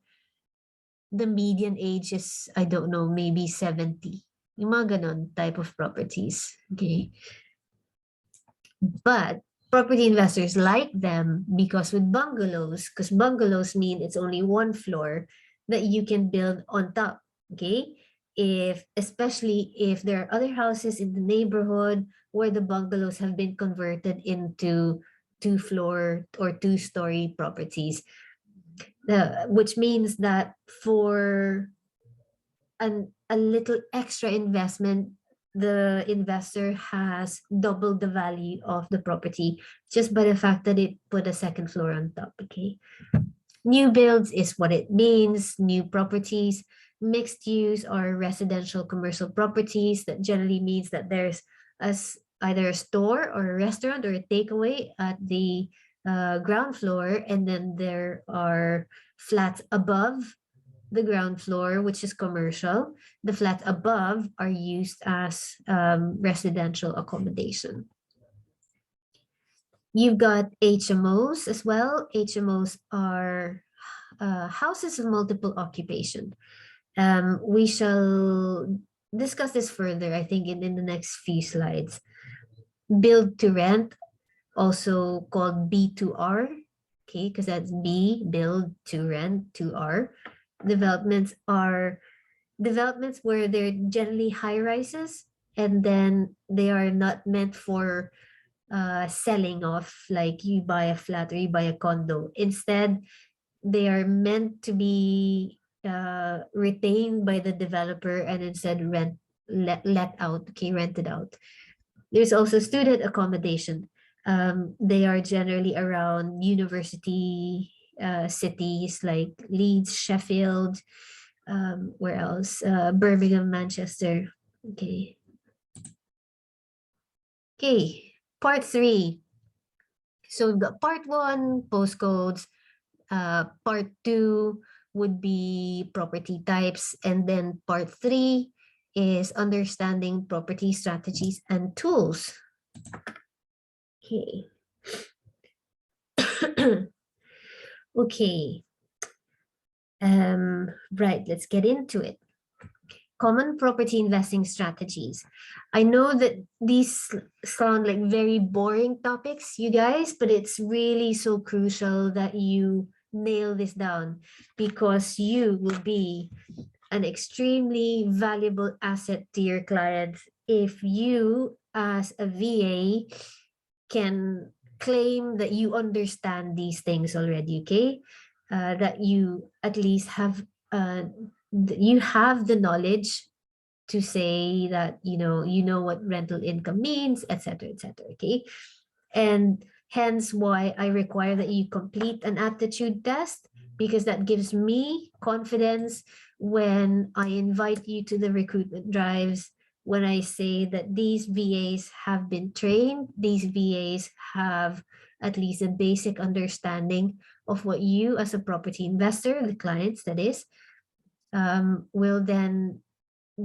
the median age is, I don't know, maybe 70. Yung mga ganon type of properties. Okay. But property investors like them because with bungalows, because bungalows mean it's only one floor that you can build on top. Okay. Especially if there are other houses in the neighborhood where the bungalows have been converted into 2-floor or 2-story properties. Which means that for a little extra investment, the investor has doubled the value of the property just by the fact that it put a second floor on top. Okay. New builds is what it means. New properties, mixed use or residential commercial properties. That generally means that there's either a store or a restaurant or a takeaway at the ground floor, and then there are flats above the ground floor, which is commercial. The flats above are used as residential accommodation. You've got HMOs as well. HMOs are houses of multiple occupation. We shall discuss this further, I think, in the next few slides. Build to rent, also called B2R, okay, because that's B, build to rent, to R. Developments are developments where they're generally high rises, and then they are not meant for selling off, like you buy a flat or you buy a condo. Instead, they are meant to be retained by the developer and instead let out, okay, rented out. There's also student accommodation. They are generally around university cities like Leeds, Sheffield, where else? Birmingham, Manchester. Okay. Okay, part 3. So we've got part 1, postcodes. Part 2 would be property types. And then part 3 is understanding property strategies and tools. Okay. Okay. Right, let's get into it. Common property investing strategies. I know that these sound like very boring topics, you guys, but it's really so crucial that you nail this down, because you will be an extremely valuable asset to your clients if you, as a VA, can claim that you understand these things already, okay? That you at least have you have the knowledge to say that you know what rental income means, etc., okay? And hence why I require that you complete an aptitude test, because that gives me confidence when I invite you to the recruitment drives, when I say that these VAs have been trained, these VAs have at least a basic understanding of what you as a property investor, the clients that is, will then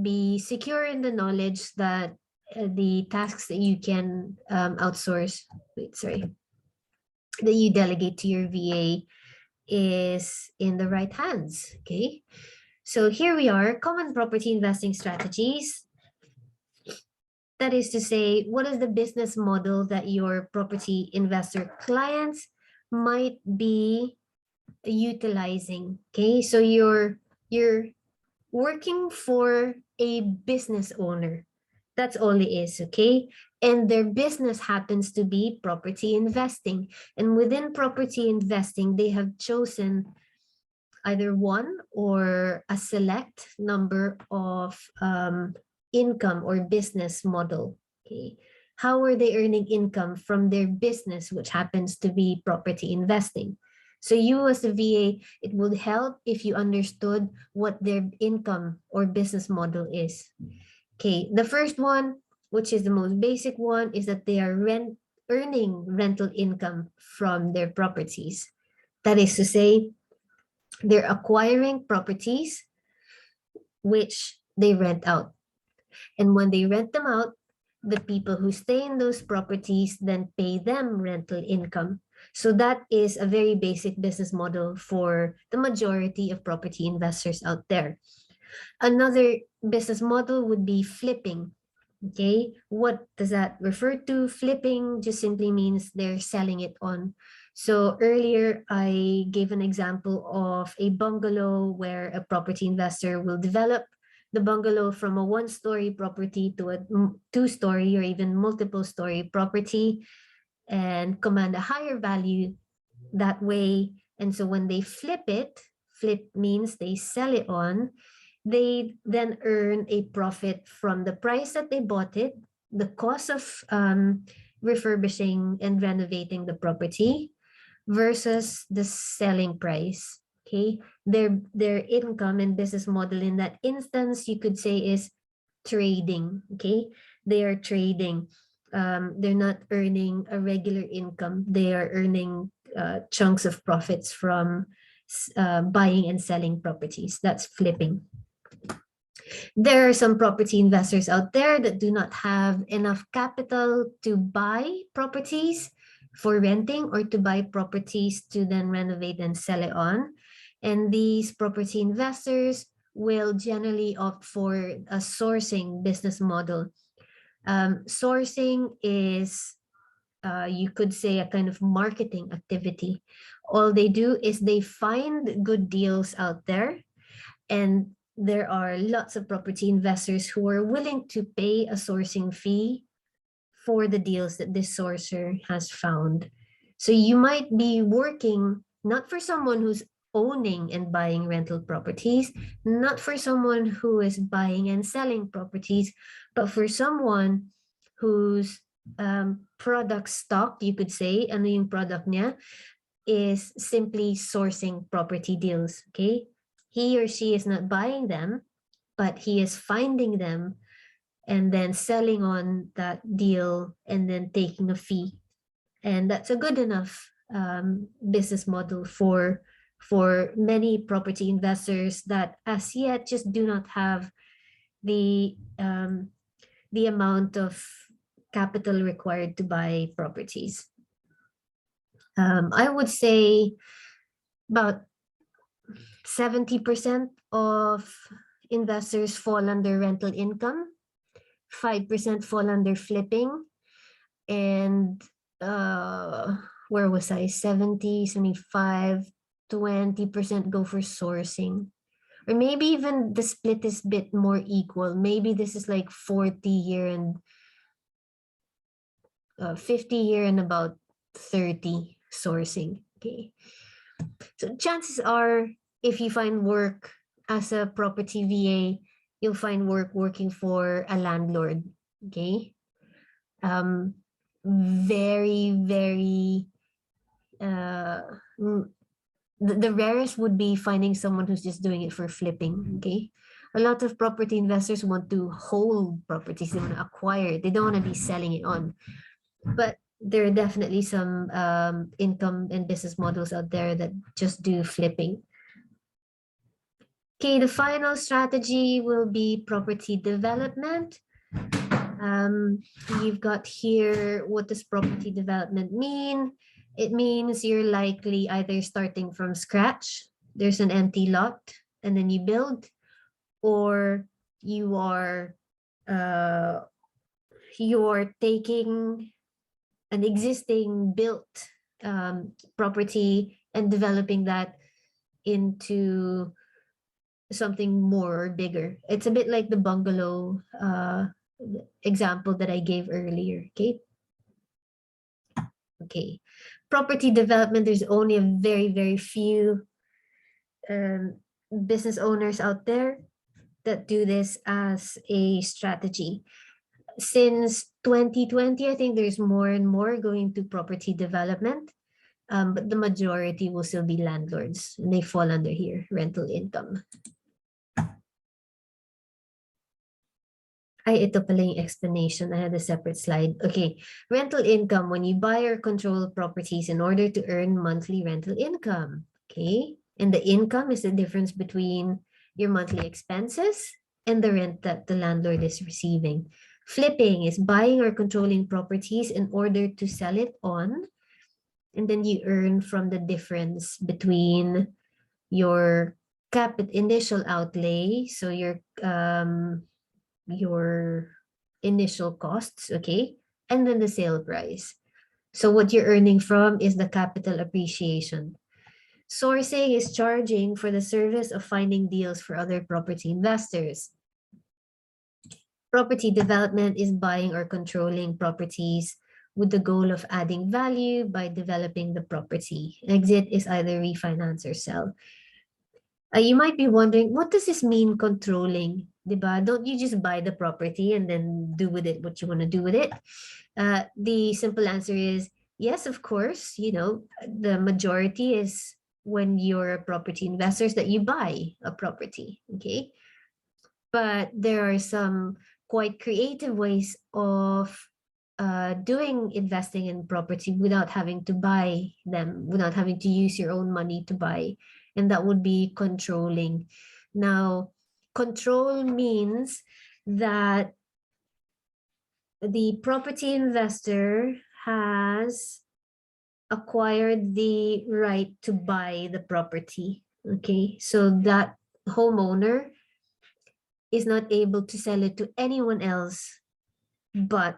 be secure in the knowledge that the tasks that you can outsource, that you delegate to your VA is in the right hands, okay? So here we are, common property investing strategies. That is to say, what is the business model that your property investor clients might be utilizing, okay? So you're working for a business owner. That's all it is, okay? And their business happens to be property investing. And within property investing, they have chosen either one or a select number of income or business model, okay? How are they earning income from their business, which happens to be property investing? So you as a VA, it would help if you understood what their income or business model is. Okay, the first one, which is the most basic one, is that they are earning rental income from their properties. That is to say, they're acquiring properties which they rent out. And when they rent them out, the people who stay in those properties then pay them rental income. So that is a very basic business model for the majority of property investors out there. Another business model would be flipping. Okay, what does that refer to? Flipping just simply means they're selling it on. So earlier I gave an example of a bungalow where a property investor will develop the bungalow from a one-story property to a two-story or even multiple-story property and command a higher value that way. And so when they flip it, flip means they sell it on, They then earn a profit from the price that they bought it, the cost of refurbishing and renovating the property versus the selling price. Okay, their income and business model in that instance, you could say, is trading. Okay, they are trading. They're not earning a regular income. They are earning chunks of profits from buying and selling properties. That's flipping. There are some property investors out there that do not have enough capital to buy properties for renting or to buy properties to then renovate and sell it on. And these property investors will generally opt for a sourcing business model. Sourcing is, you could say, a kind of marketing activity. All they do is they find good deals out there, and there are lots of property investors who are willing to pay a sourcing fee for the deals that this sourcer has found. So you might be working not for someone who's owning and buying rental properties, not for someone who is buying and selling properties, but for someone whose product stock, you could say, ano yung product niya, is simply sourcing property deals, okay? He or she is not buying them, but he is finding them and then selling on that deal and then taking a fee. And that's a good enough business model for many property investors that as yet just do not have the amount of capital required to buy properties. I would say about 70% of investors fall under rental income, 5% fall under flipping, and where was I? 70, 75, 20% go for sourcing. Or maybe even the split is a bit more equal. Maybe this is like 40 here and 50 here and about 30 sourcing. Okay. So chances are, if you find work as a property VA, you'll find work working for a landlord. Okay. Very, very, the rarest would be finding someone who's just doing it for flipping. Okay. A lot of property investors want to hold properties, they want to acquire it, they don't want to be selling it on. But there are definitely some income and business models out there that just do flipping. Okay, the final strategy will be property development. You've got here, what does property development mean? It means you're likely either starting from scratch, there's an empty lot, and then you build, or you're taking an existing built property and developing that into something more bigger. It's a bit like the bungalow example that I gave earlier. Okay. Property development, there's only a very, very few business owners out there that do this as a strategy. Since 2020, I think there's more and more going to property development, but the majority will still be landlords, and they fall under here, rental income. Ay, ito pala yung explanation. I had a separate slide. Okay, rental income, when you buy or control properties in order to earn monthly rental income. Okay, and the income is the difference between your monthly expenses and the rent that the landlord is receiving. Flipping is buying or controlling properties in order to sell it on, and then you earn from the difference between your initial outlay, so your initial costs, okay, and then the sale price. So what you're earning from is the capital appreciation. Sourcing is charging for the service of finding deals for other property investors. Property development is buying or controlling properties with the goal of adding value by developing the property. Exit is either refinance or sell. You might be wondering, what does this mean, controlling? Diba? Don't you just buy the property and then do with it what you want to do with it? The simple answer is yes, of course. The majority is when you're a property investors that you buy a property, okay? But there are some quite creative ways of doing investing in property without having to buy them, without having to use your own money to buy. And that would be controlling. Now, control means that the property investor has acquired the right to buy the property. Okay, so that homeowner is not able to sell it to anyone else but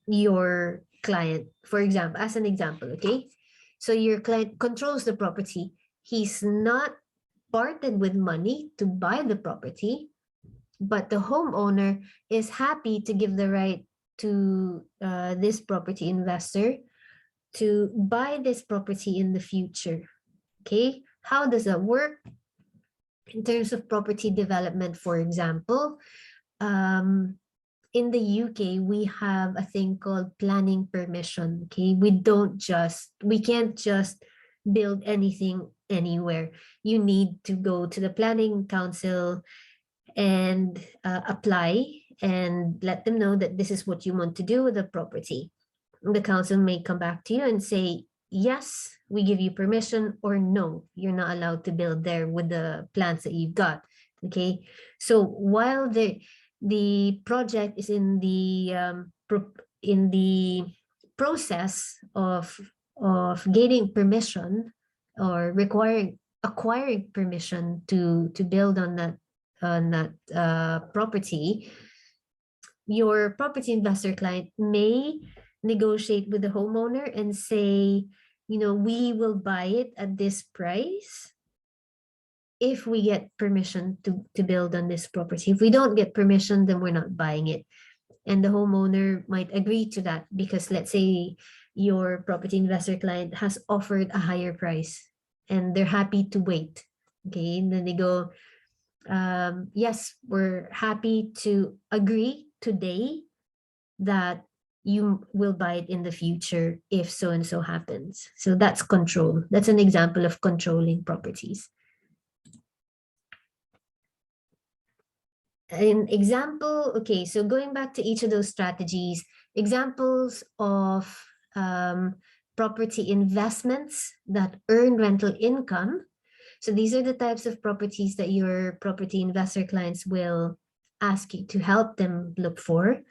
your client. For example, as an example, okay? So your client controls the property. He's not parted with money to buy the property, but the homeowner is happy to give the right to this property investor to buy this property in the future. Okay, how does that work? In terms of property development, for example, in the UK, we have a thing called planning permission. Okay, we can't just build anything anywhere. You need to go to the planning council and apply and let them know that this is what you want to do with the property. The council may come back to you and say, yes, we give you permission, or no, you're not allowed to build there with the plans that you've got. Okay, so while the project is in the process of gaining permission or acquiring permission to build on that property, your property investor client may negotiate with the homeowner and say, we will buy it at this price if we get permission to build on this property. If we don't get permission, then we're not buying it. And the homeowner might agree to that because let's say your property investor client has offered a higher price and they're happy to wait. Okay, and then they go, yes, we're happy to agree today that you will buy it in the future if so and so happens. So that's control. That's an example of controlling properties. An example, okay, so going back to each of those strategies, examples of property investments that earn rental income. So these are the types of properties that your property investor clients will ask you to help them look for.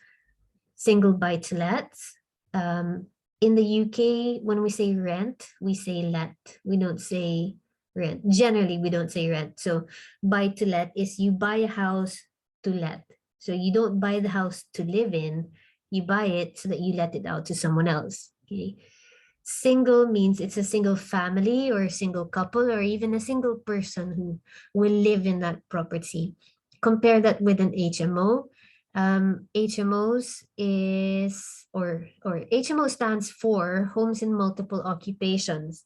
Single buy-to-lets. In the UK, when we say rent, we say let. We don't say rent. Generally, we don't say rent. So buy-to-let is you buy a house to let. So you don't buy the house to live in. You buy it so that you let it out to someone else. Okay. Single means it's a single family or a single couple or even a single person who will live in that property. Compare that with an HMO. HMOs is or HMO stands for homes in multiple occupations.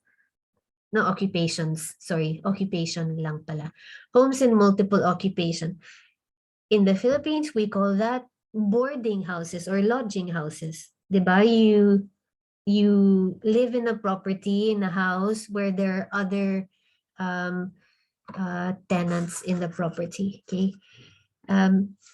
No, occupations, sorry, occupation lang pala. Homes in multiple occupation. In the Philippines, we call that boarding houses or lodging houses. Diba? You live in a property, in a house where there are other tenants in the property. Okay.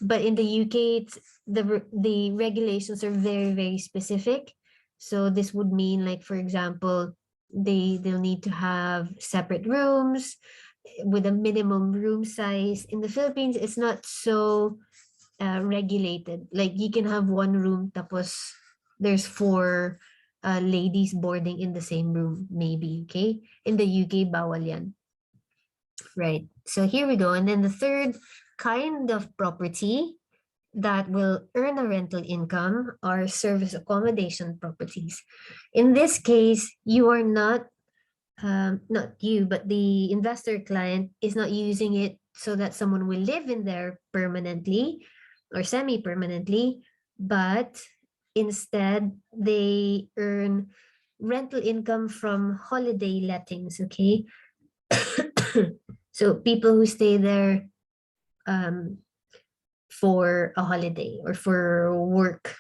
But in the UK, the regulations are very, very specific. So this would mean, like, for example, they'll need to have separate rooms with a minimum room size. In the Philippines, it's not so regulated. Like you can have one room, tapos there's four ladies boarding in the same room, maybe. Okay, in the UK, bawal yan. Right. So here we go. And then the third kind of property that will earn a rental income are service accommodation properties. In this case, you are not you, but the investor client is not using it so that someone will live in there permanently or semi-permanently, but instead they earn rental income from holiday lettings. Okay. So people who stay there for a holiday or for work,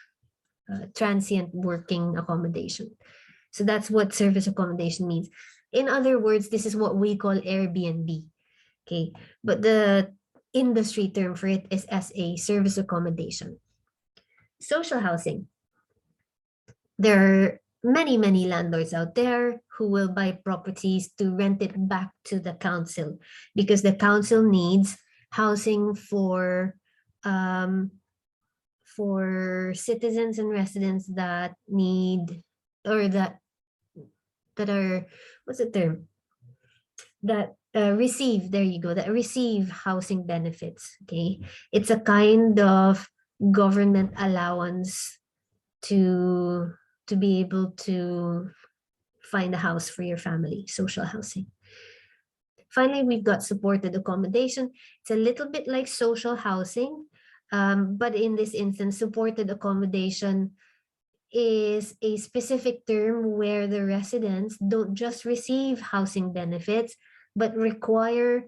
transient working accommodation. So that's what service accommodation means. In other words, this is what we call Airbnb. Okay, but the industry term for it is SA, service accommodation. Social housing. There are many, many landlords out there who will buy properties to rent it back to the council because the council needs housing for citizens and residents that need or that are, what's the term, that receive, there you go, that receive housing benefits. Okay, it's a kind of government allowance to be able to find a house for your family, social housing. Finally, we've got supported accommodation. It's a little bit like social housing, but in this instance, supported accommodation is a specific term where the residents don't just receive housing benefits, but require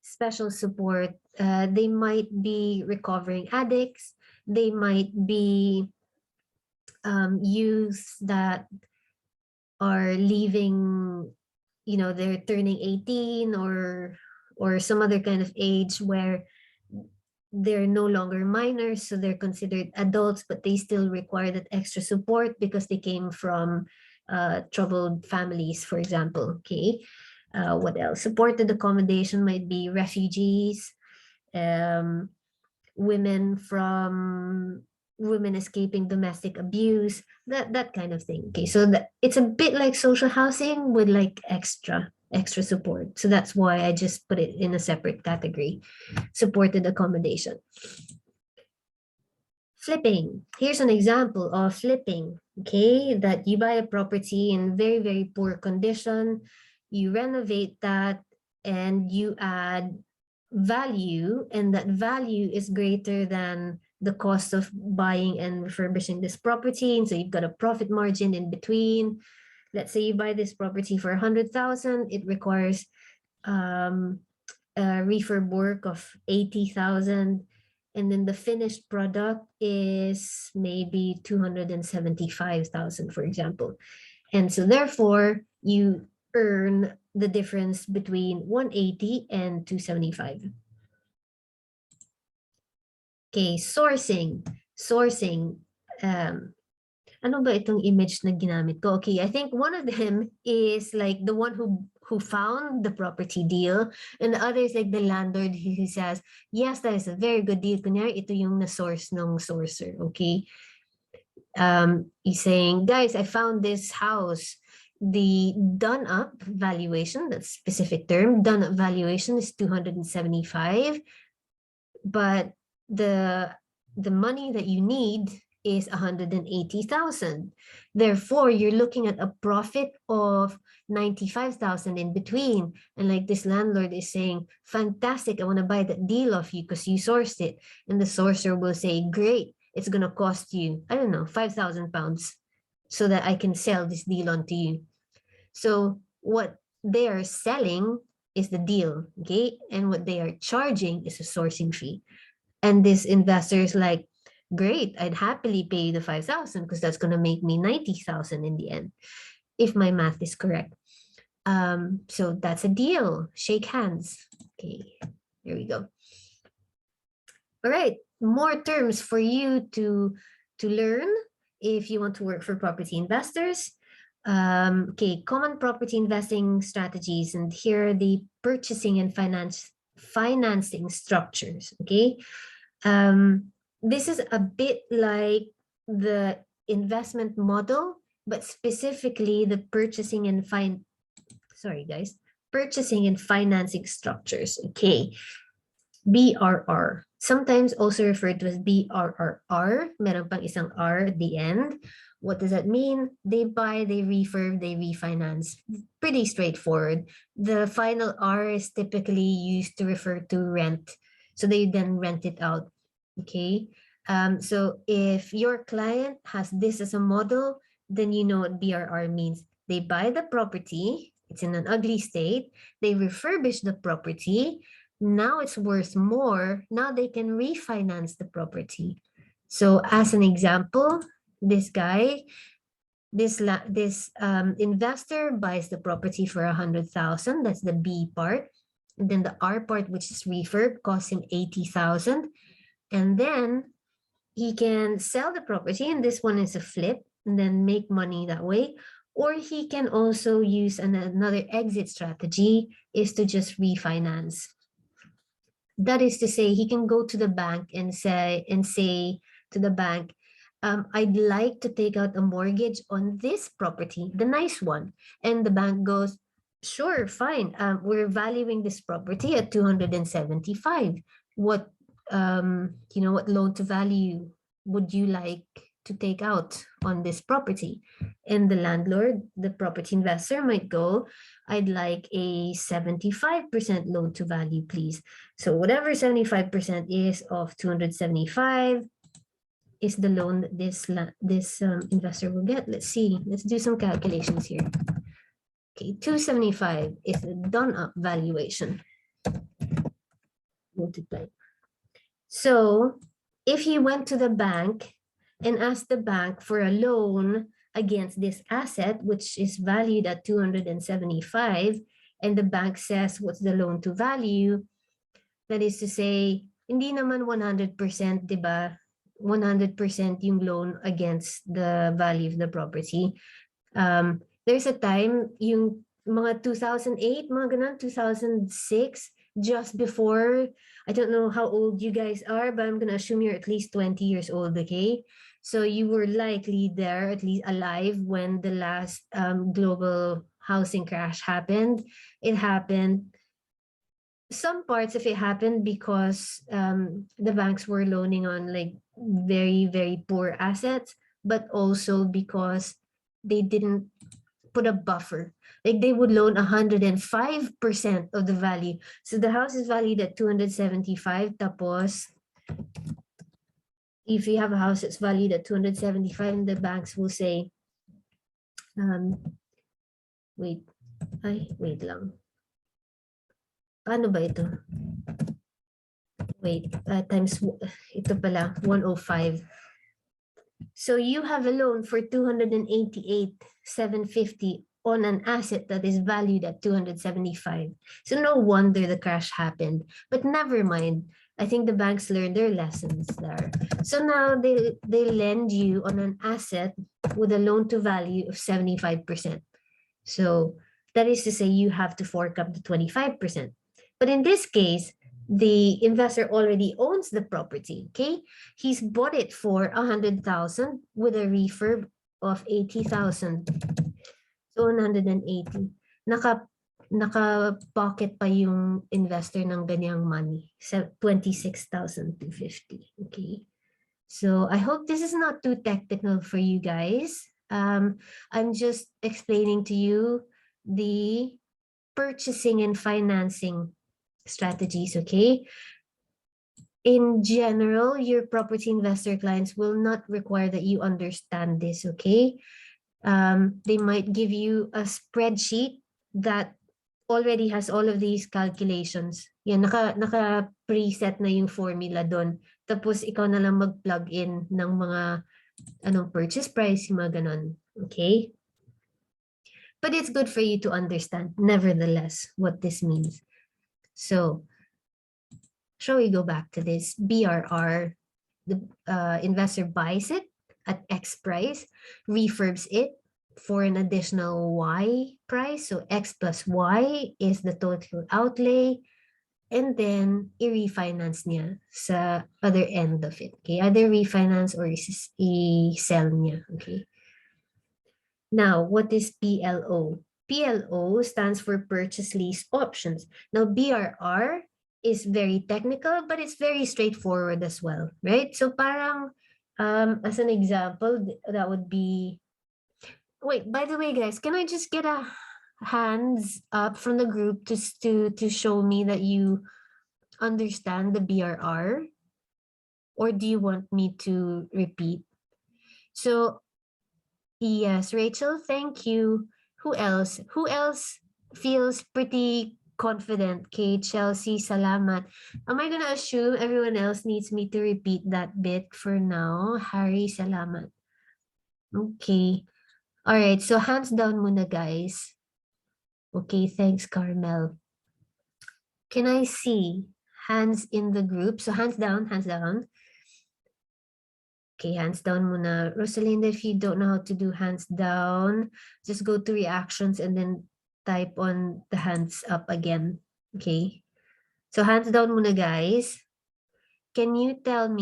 special support. They might be recovering addicts. They might be youths that are leaving, they're turning 18 or some other kind of age where they're no longer minors, so they're considered adults, but they still require that extra support because they came from troubled families, for example. Okay, what else? Supported accommodation might be refugees, women escaping domestic abuse, that kind of thing. Okay, so it's a bit like social housing with like extra support. So that's why I just put it in a separate category, supported accommodation. Flipping. Here's an example of flipping. Okay, that you buy a property in very, very poor condition, you renovate that, and you add value, and that value is greater than the cost of buying and refurbishing this property. And so you've got a profit margin in between. Let's say you buy this property for 100,000, it requires a refurb work of 80,000, and then the finished product is maybe 275,000, for example. And so therefore you earn the difference between 180 and 275. Okay, sourcing. Ano ba itong image na ginamit ko? Okay, I think one of them is like the one who found the property deal, and the other is like the landlord who says, yes, that is a very good deal. Kunyari, ito yung na-source ng sourcer, okay? He's saying, guys, I found this house. The done up valuation, that's specific term, done up valuation is 275, but the money that you need is 180,000. Therefore, you're looking at a profit of 95,000 in between. And like this landlord is saying, fantastic, I want to buy that deal off you because you sourced it. And the sourcer will say, great, it's going to cost you, I don't know, 5,000 pounds so that I can sell this deal onto you. So what they are selling is the deal, okay? And what they are charging is a sourcing fee. And this investor is like, great, I'd happily pay the 5,000 because that's going to make me 90,000 in the end, if my math is correct. So that's a deal. Shake hands. Okay, here we go. All right, more terms for you to learn if you want to work for property investors. Okay, common property investing strategies, and here are the purchasing and financing structures. Okay, this is a bit like the investment model, but specifically the purchasing and financing structures. Okay, BRR, sometimes also referred to as BRRR. Meron pang isang R at the end. What does that mean? They buy, they refurb, they refinance. Pretty straightforward. The final R is typically used to refer to rent. So they then rent it out. Okay. So if your client has this as a model, then you know what BRR means. They buy the property, it's in an ugly state. They refurbish the property. Now it's worth more. Now they can refinance the property. So as an example, this guy, this investor buys the property for 100,000. That's the B part. And then the R part, which is refurb, costs him 80,000. And then he can sell the property, and this one is a flip, and then make money that way. Or he can also use another exit strategy, is to just refinance. That is to say, he can go to the bank and say to the bank, I'd like to take out a mortgage on this property, the nice one. And the bank goes, sure, fine. We're valuing this property at 275. What, what loan to value would you like to take out on this property? And the landlord, the property investor, might go, I'd like a 75% loan to value, please. So whatever 75% is of 275 is the loan that this investor will get. Let's see. Let's do some calculations here. Okay, 275 is the done up valuation. Multiply. So if he went to the bank and asked the bank for a loan against this asset, which is valued at 275, and the bank says, what's the loan to value? That is to say, hindi naman 100%, diba? 100% yung loan against the value of the property. There's a time, yung mga 2008, mga ganun, 2006, just before, I don't know how old you guys are, but I'm gonna assume you're at least 20 years old, okay? So you were likely there, at least alive, when the last global housing crash happened. It happened, some parts of it happened because the banks were loaning on like very, very poor assets, but also because they didn't put a buffer. Like they would loan 105% of the value. So the house is valued at 275. Tapos, if you have a house that's valued at 275, and the banks will say, wait lang. Paano ba ito? Wait, times, ito pala, 105. So you have a loan for 288,750 on an asset that is valued at 275. So no wonder the crash happened. But never mind. I think the banks learned their lessons there. So now they lend you on an asset with a loan to value of 75%. So that is to say you have to fork up the 25%. But in this case, the investor already owns the property, okay? He's bought it for 100,000 with a refurb of 80,000. So 180. Naka-pocket pa yung investor ng ganyang money. 26,250, okay? So I hope this is not too technical for you guys. I'm just explaining to you the purchasing and financing strategies, okay? In general, your property investor clients will not require that you understand this, okay? They might give you a spreadsheet that already has all of these calculations. Yan, naka-preset na yung formula doon. Tapos ikaw na lang mag-plug in ng mga purchase price, yung mga ganon, okay? But it's good for you to understand, nevertheless, what this means. So, shall we go back to this? BRR, the investor buys it at X price, refurbs it for an additional Y price. So X plus Y is the total outlay. And then, i-refinance niya sa other end of it. Okay, either refinance or i-sell niya. Okay. Now, what is PLO? PLO stands for Purchase Lease Options. Now, BRR is very technical, but it's very straightforward as well, right? So parang, as an example, that would be, wait, by the way, guys, can I just get a hands up from the group just to show me that you understand the BRR? Or do you want me to repeat? So, yes, Rachel, thank you. Who else? Who else feels pretty confident. Okay, Chelsea, salamat. Am I gonna assume everyone else needs me to repeat that bit for now? Harry, salamat. Okay. All right, so hands down muna, guys. Okay, thanks, Carmel. Can I see hands in the group? So hands down, hands down. Okay, hands down muna. Rosalinda, if you don't know how to do hands down, just go to reactions and then type on the hands up again. Okay. So hands down muna, guys. Can you please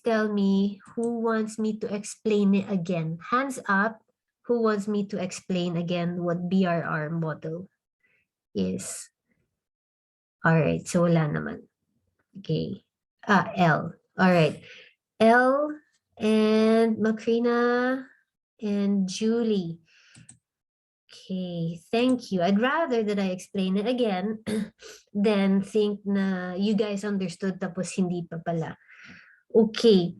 tell me who wants me to explain it again? Hands up, who wants me to explain again what BRR model is? All right, so wala naman. Okay. L. All right. L and Macrina and Julie. Okay, thank you. I'd rather that I explain it again than think na you guys understood tapos hindi pa pala. Okay,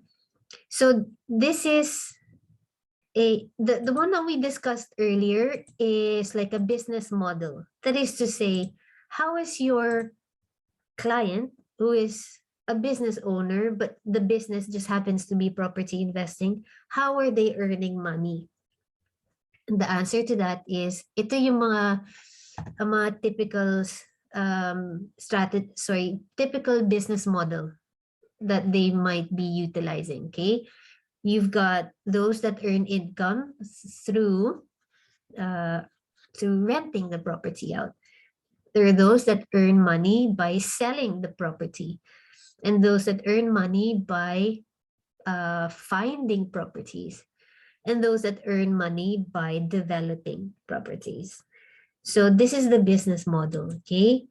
so this is the one that we discussed earlier is like a business model. That is to say, how is your client who is a business owner, but the business just happens to be property investing, how are they earning money? And the answer to that is, ito yung mga typical typical business model that they might be utilizing, okay? You've got those that earn income through renting the property out. There are those that earn money by selling the property, and those that earn money by finding properties, and those that earn money by developing properties. So this is the business model, okay?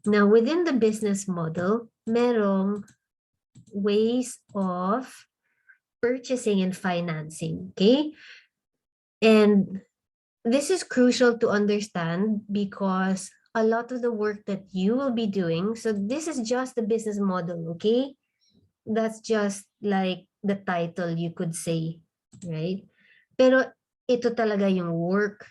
Now, within the business model, merong ways of purchasing and financing, okay? And this is crucial to understand because a lot of the work that you will be doing, so this is just the business model, okay? That's just like the title, you could say, right? Pero ito talaga yung work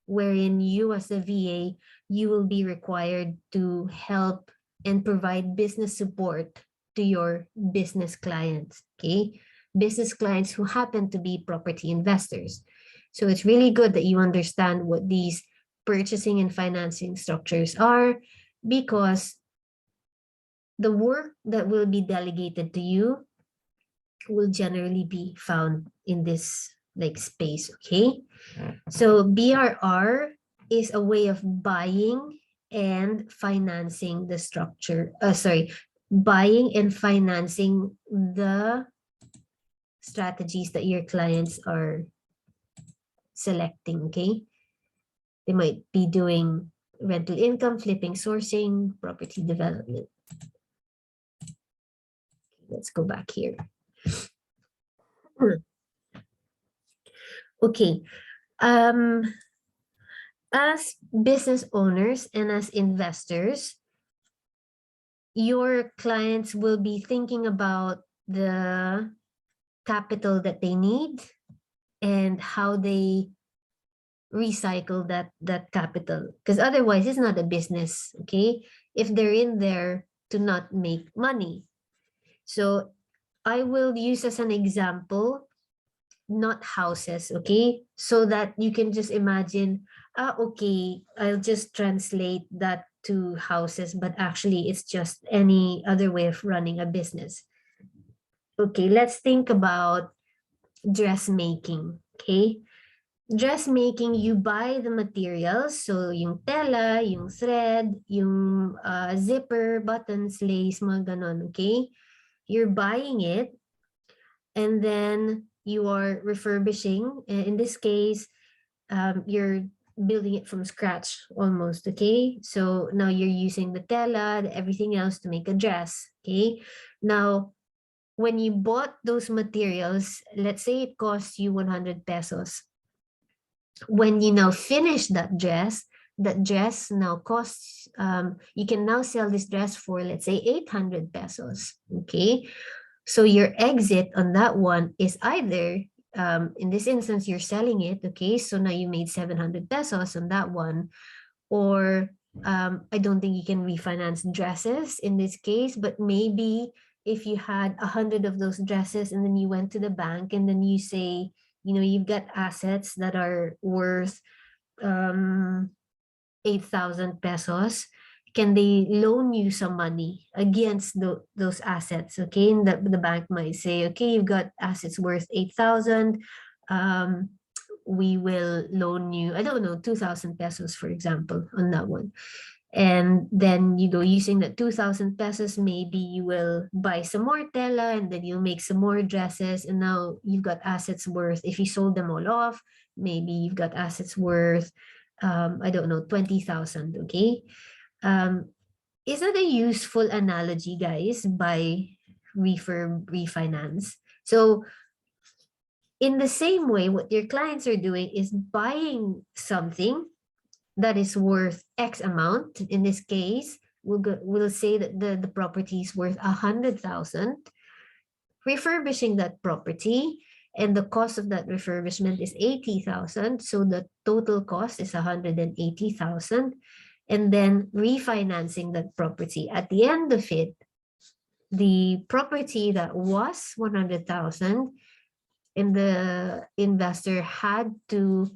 wherein you as a VA, you will be required to help and provide business support to your business clients, okay? Business clients who happen to be property investors. So it's really good that you understand what these purchasing and financing structures are, because the work that will be delegated to you will generally be found in this like space, okay? So BRR is a way of buying and financing the structure, buying and financing the strategies that your clients are selecting, okay? They might be doing rental income, flipping, sourcing, property development. Let's go back here. Okay. As business owners and as investors, your clients will be thinking about the capital that they need and how they recycle that capital, because otherwise it's not a business, okay? If they're in there to not make money. So I will use as an example, not houses, okay? So that you can just imagine, okay, I'll just translate that to houses, but actually it's just any other way of running a business. Okay, let's think about dressmaking, okay? Dressmaking, you buy the materials, so yung tela, yung thread, yung zipper, buttons, lace, mga ganon, okay? You're buying it, and then you are refurbishing. In this case, you're building it from scratch almost, okay? So now you're using the tela, everything else to make a dress, okay? Now, when you bought those materials, let's say it costs you 100 pesos. When you now finish that dress now costs, you can now sell this dress for, let's say, 800 pesos, okay? So your exit on that one is either in this instance, you're selling it, okay? So now you made 700 pesos on that one. Or I don't think you can refinance dresses in this case, but maybe if you had 100 of those dresses and then you went to the bank and then you say, you know, you've got assets that are worth 8,000 pesos, can they loan you some money against those assets? Okay, and the bank might say, okay, you've got assets worth 8,000. We will loan you, I don't know, 2,000 pesos, for example, on that one. And then you go using that 2,000 pesos, maybe you will buy some more tela and then you'll make some more dresses. And now you've got assets worth, if you sold them all off, maybe you've got assets worth, I don't know, 20,000, okay? Is that a useful analogy, guys, by refinance? So in the same way, what your clients are doing is buying something that is worth X amount. In this case, we'll say that the property is worth 100,000, refurbishing that property, and the cost of that refurbishment is 80,000. So the total cost is 180,000. And then refinancing that property. At the end of it, the property that was 100,000 and the investor had to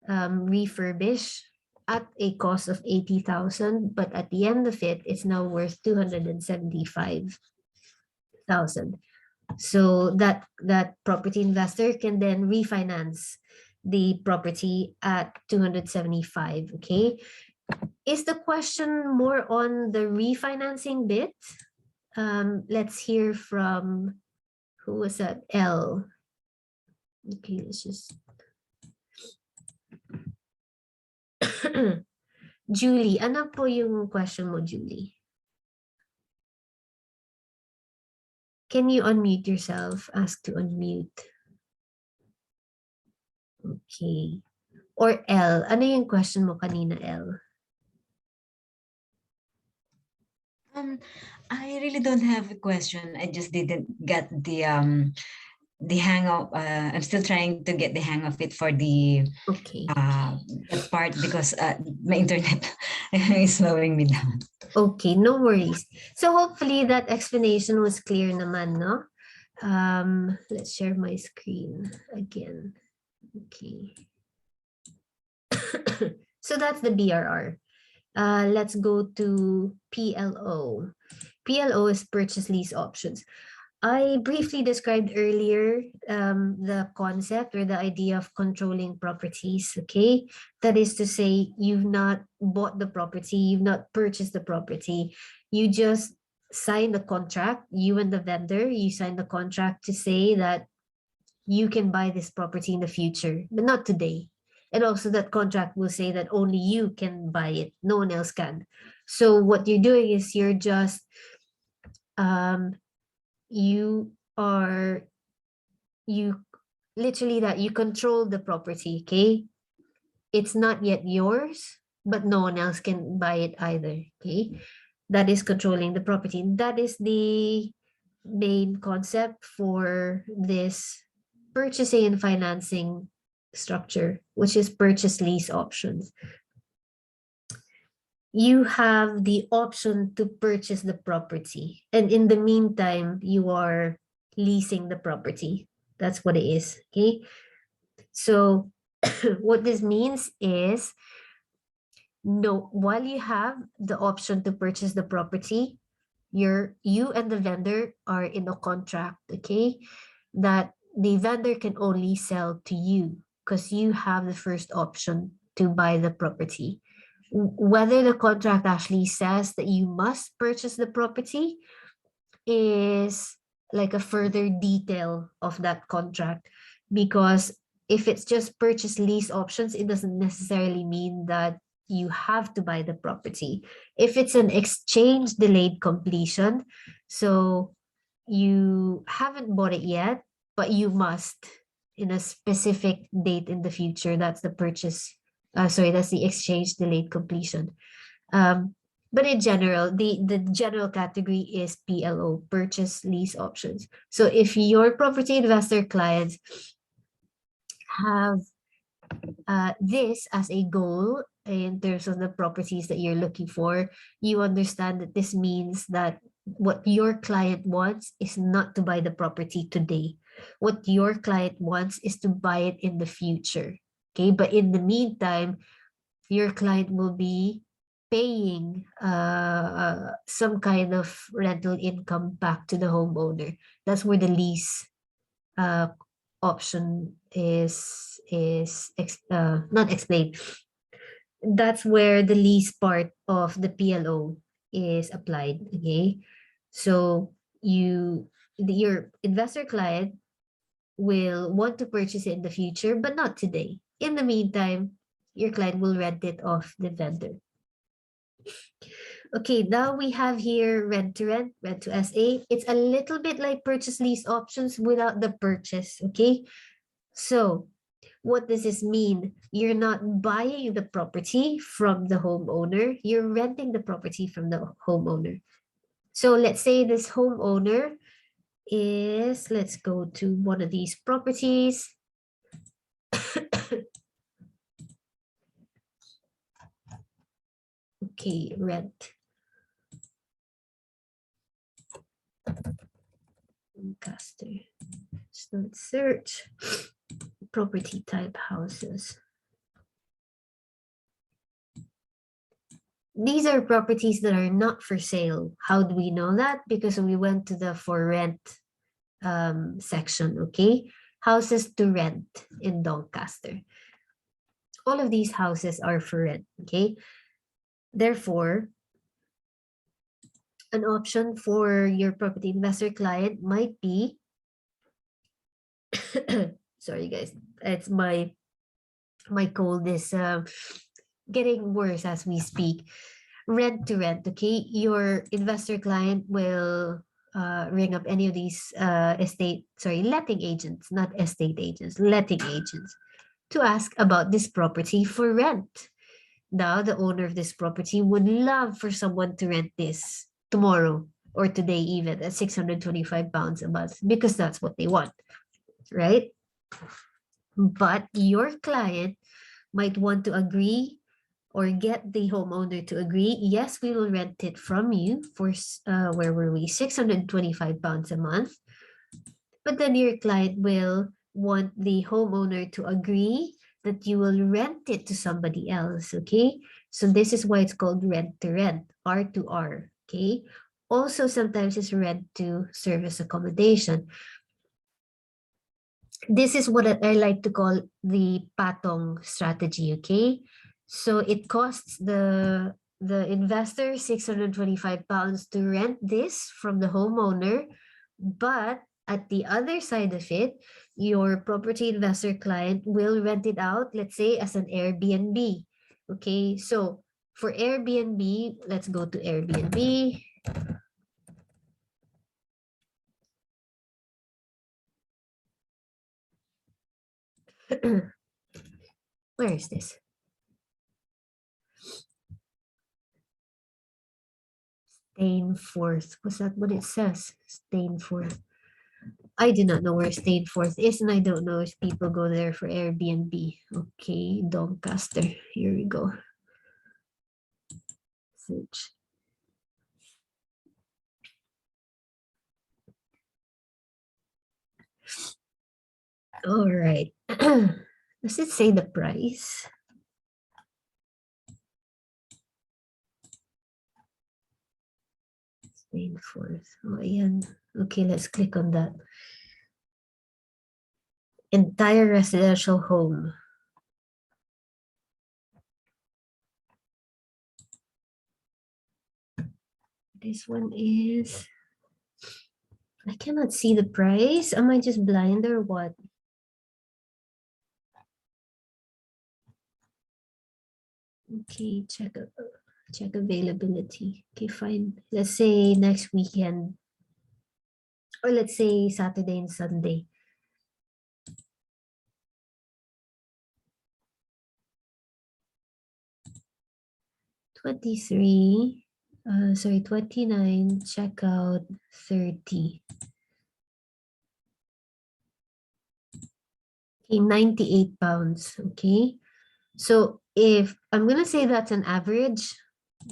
refurbish at a cost of 80,000, but at the end of it, it's now worth 275,000. So that property investor can then refinance the property at 275, okay? Is the question more on the refinancing bit? Let's hear from, who was that? L. Okay, let's just... Julie, ano po yung question mo, Julie? Can you unmute yourself? Ask to unmute. Okay. Or L, ano yung question mo kanina, L? I really don't have a question. I just didn't get the hang of. I'm still trying to get the hang of it for the that part, because my internet is slowing me down. Okay, no worries. So hopefully that explanation was clear naman, no? Let's share my screen again. Okay. So that's the BRR. Let's go to PLO. PLO is purchase lease options. I briefly described earlier the concept or the idea of controlling properties, okay? That is to say, you've not bought the property, you've not purchased the property, you just sign the contract, you and the vendor, you sign the contract to say that you can buy this property in the future, but not today. And also that contract will say that only you can buy it, no one else can. So what you're doing is you're just, you literally that you control the property, okay? It's not yet yours, but no one else can buy it either, okay? That is controlling the property. That is the main concept for this purchasing and financing structure, which is purchase lease options. You have the option to purchase the property, and in the meantime, you are leasing the property. That's what it is, okay? So what this means is, no, while you have the option to purchase the property, you and the vendor are in a contract, okay? That the vendor can only sell to you because you have the first option to buy the property. Whether the contract actually says that you must purchase the property is like a further detail of that contract, because if it's just purchase lease options, it doesn't necessarily mean that you have to buy the property. If it's an exchange delayed completion, so you haven't bought it yet, but you must in a specific date in the future, that's the purchase, that's the exchange delayed completion. But in general, the general category is PLO, purchase lease options. So if your property investor clients have this as a goal in terms of the properties that you're looking for, you understand that this means that what your client wants is not to buy the property today. What your client wants is to buy it in the future. Okay, but in the meantime, your client will be paying some kind of rental income back to the homeowner. That's where the lease option is not explained. That's where the lease part of the PLO is applied. Okay, so your investor client will want to purchase it in the future, but not today. In the meantime, your client will rent it off the vendor. Okay, now we have here rent to rent, rent to SA. It's a little bit like purchase lease options without the purchase, okay? So what does this mean? You're not buying the property from the homeowner, you're renting the property from the homeowner. So let's say this homeowner is, let's go to one of these properties. Okay, rent. Lancaster. Start search. Property type houses. These are properties that are not for sale. How do we know that? Because we went to the for rent section, okay? Houses to rent in Doncaster. All of these houses are for rent, okay? Therefore, an option for your property investor client might be, sorry guys, it's my cold is getting worse as we speak. Rent to rent, okay? Your investor client will ring up any of these letting agents, not estate agents, letting agents, to ask about this property for rent. Now, the owner of this property would love for someone to rent this tomorrow or today even at £625 a month because that's what they want, right? But your client might want to agree or get the homeowner to agree, yes, we will rent it from you for, where were we, £625 a month. But then your client will want the homeowner to agree that you will rent it to somebody else, okay? So this is why it's called rent to rent, R to R, okay? Also, sometimes it's rent to service accommodation. This is what I like to call the patong strategy, okay? So it costs the investor £625 to rent this from the homeowner, but at the other side of it, your property investor client will rent it out, let's say, as an Airbnb. Okay, so for Airbnb, let's go to Airbnb. Where is this? Stainforth. Was that what it says? Stainforth. I do not know where Stainforth is, and I don't know if people go there for Airbnb. Okay, Doncaster. Here we go. Search. All right. Does it say the price? Stainforth. Oh, ayan. Okay, let's click on that. Entire residential home. This one is, I cannot see the price. Am I just blind or what? Okay, check availability. Okay, fine. Let's say next weekend, or let's say Saturday and Sunday. Sorry, 29, checkout 30. Okay, 98 pounds. Okay. So if I'm gonna say that's an average,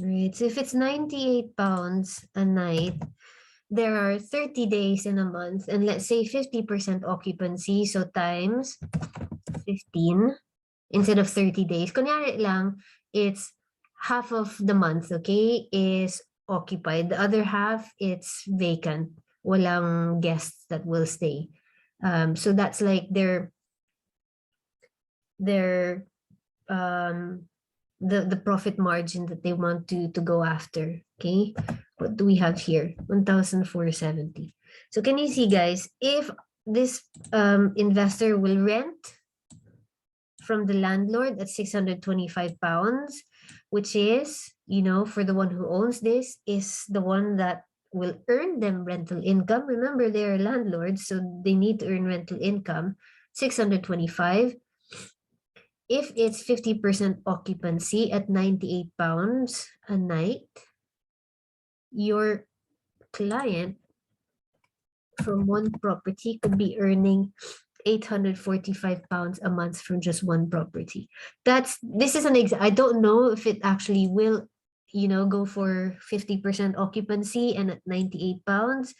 right? So if it's 98 pounds a night, there are 30 days in a month, and let's say 50% occupancy, so times 15 instead of 30 days. Kunyari lang, it's half of the month, okay, is occupied. The other half, it's vacant. Walang guests that will stay. So that's like their the profit margin that they want to go after. Okay, what do we have here? 1,470. So can you see, guys, if this investor will rent from the landlord at 625 pounds, which is, you know, for the one who owns this, is the one that will earn them rental income. Remember, they're landlords, so they need to earn rental income. 625. If it's 50% occupancy at 98 pounds a night, your client from one property could be earning 845 pounds a month from just one property. This is an example. I don't know if it actually will, you know, go for 50% occupancy and at 98 pounds.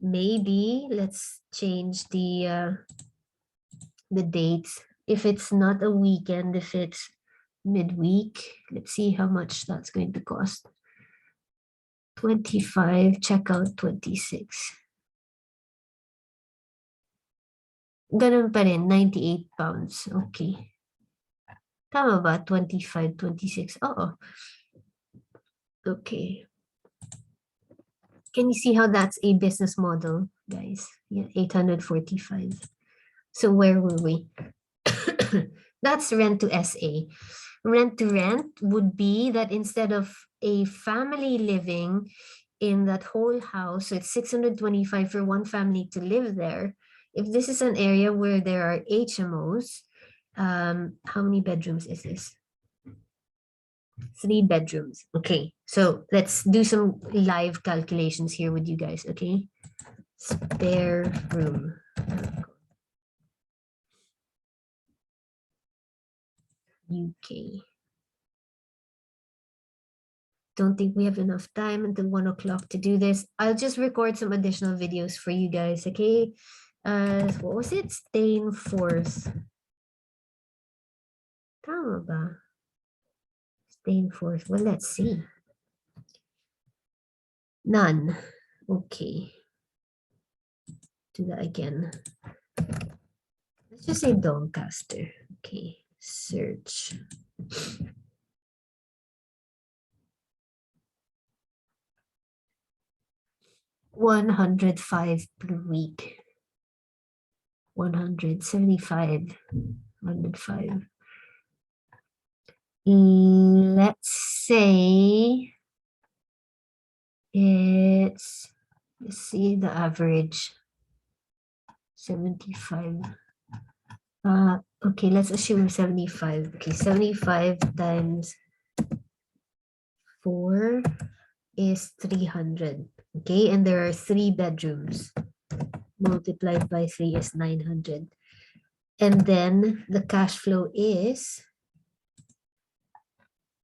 Maybe let's change the dates. If it's not a weekend, if it's midweek, let's see how much that's going to cost. 25, checkout 26. Ganun pa rin, 98 pounds. Okay. Tama ba? 25, 26. Oo. Okay. Can you see how that's a business model, guys? Yeah, 845. So where were we? That's rent to SA. Rent to rent would be that instead of a family living in that whole house, so it's 625 for one family to live there. If this is an area where there are HMOs, how many bedrooms is this? 3 bedrooms. Okay, so let's do some live calculations here with you guys, okay? Spare room. UK. Don't think we have enough time until 1 o'clock to do this. I'll just record some additional videos for you guys, okay? What was it? Staying forth. Tama ba? Staying forth. Well, let's see. None. Okay. Do that again. Let's just say Doncaster. Okay. Search. $105 per week. 175. 105. Let's say it's, let's see the average. 75. Okay, let's assume 75. Okay, 75 times 4 is 300. Okay, and there are 3 bedrooms. Multiplied by 3 is 900. And then the cash flow is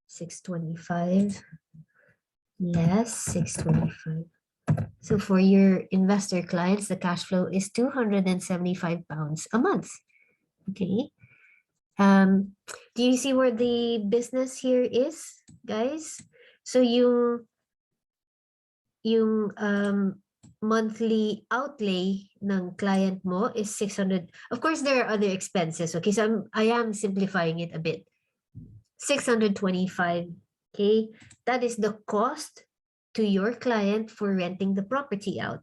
625 less 625. So for your investor clients, the cash flow is 275 pounds a month. Okay. Do you see where the business here is, guys? So yung monthly outlay ng client mo is 600. Of course, there are other expenses. Okay, so I am simplifying it a bit. 625. Okay, that is the cost to your client for renting the property out.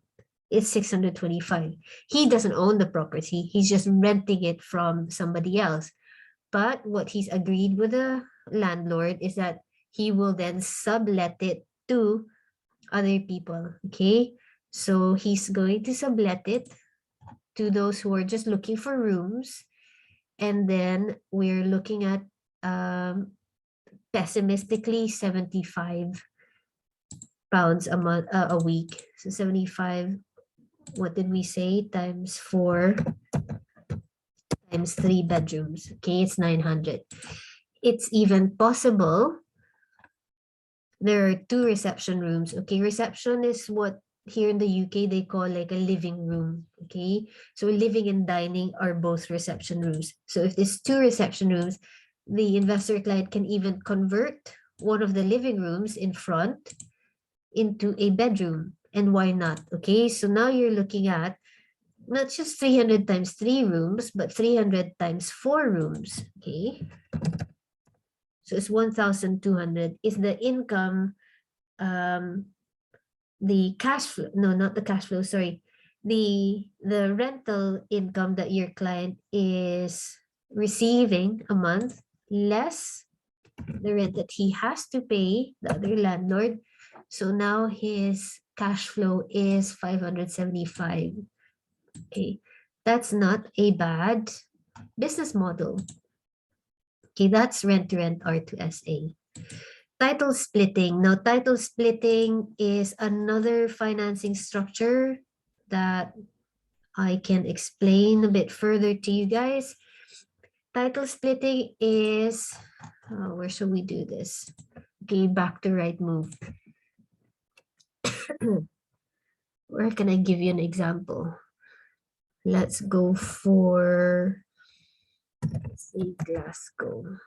It's 625. He doesn't own the property. He's just renting it from somebody else. But what he's agreed with the landlord is that he will then sublet it to other people. Okay, so he's going to sublet it to those who are just looking for rooms, and then we're looking at pessimistically 75 pounds a month, a week. So 75, what did we say, times 4 times 3 bedrooms. Okay, it's 900. It's even possible there are 2 reception rooms. Okay, reception is what here in the UK they call like a living room. Okay, so living and dining are both reception rooms. So if there's 2 reception rooms, the investor client can even convert one of the living rooms in front into a bedroom. And why not? Okay, so now you're looking at not just 300 times 3 rooms, but 300 times 4 rooms. Okay, so it's 1,200 is the income, the cash flow, no, not the cash flow, sorry, the rental income that your client is receiving a month less the rent that he has to pay the other landlord. So now his cash flow is 575. Okay, that's not a bad business model. Okay, that's rent to rent R2SA. Title splitting. Now, title splitting is another financing structure that I can explain a bit further to you guys. Title splitting is, where shall we do this? Okay, back to right move. Where can I give you an example? Let's go for, let's say, Glasgow.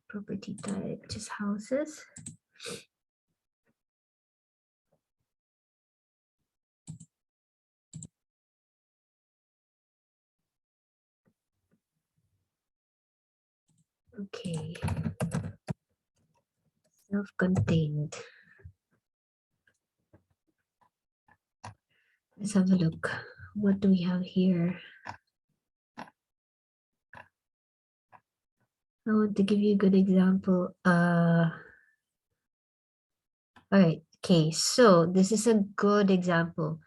Property type, just houses. Okay. Self-contained. Let's have a look. What do we have here? I want to give you a good example. All right. Okay, so this is a good example.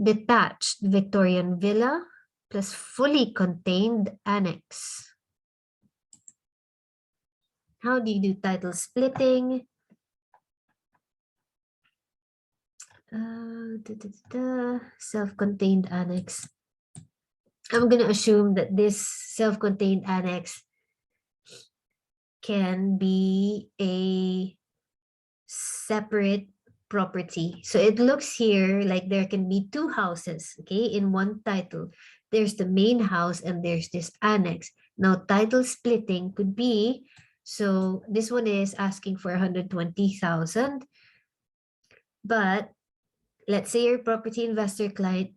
Detached Victorian villa plus fully contained annex. How do you do title splitting? Self-contained annex. I'm going to assume that this self-contained annex can be a separate property. So it looks here like there can be 2 houses, okay, in one title. There's the main house and there's this annex. Now, title splitting could be, so this one is asking for 120,000, but let's say your property investor client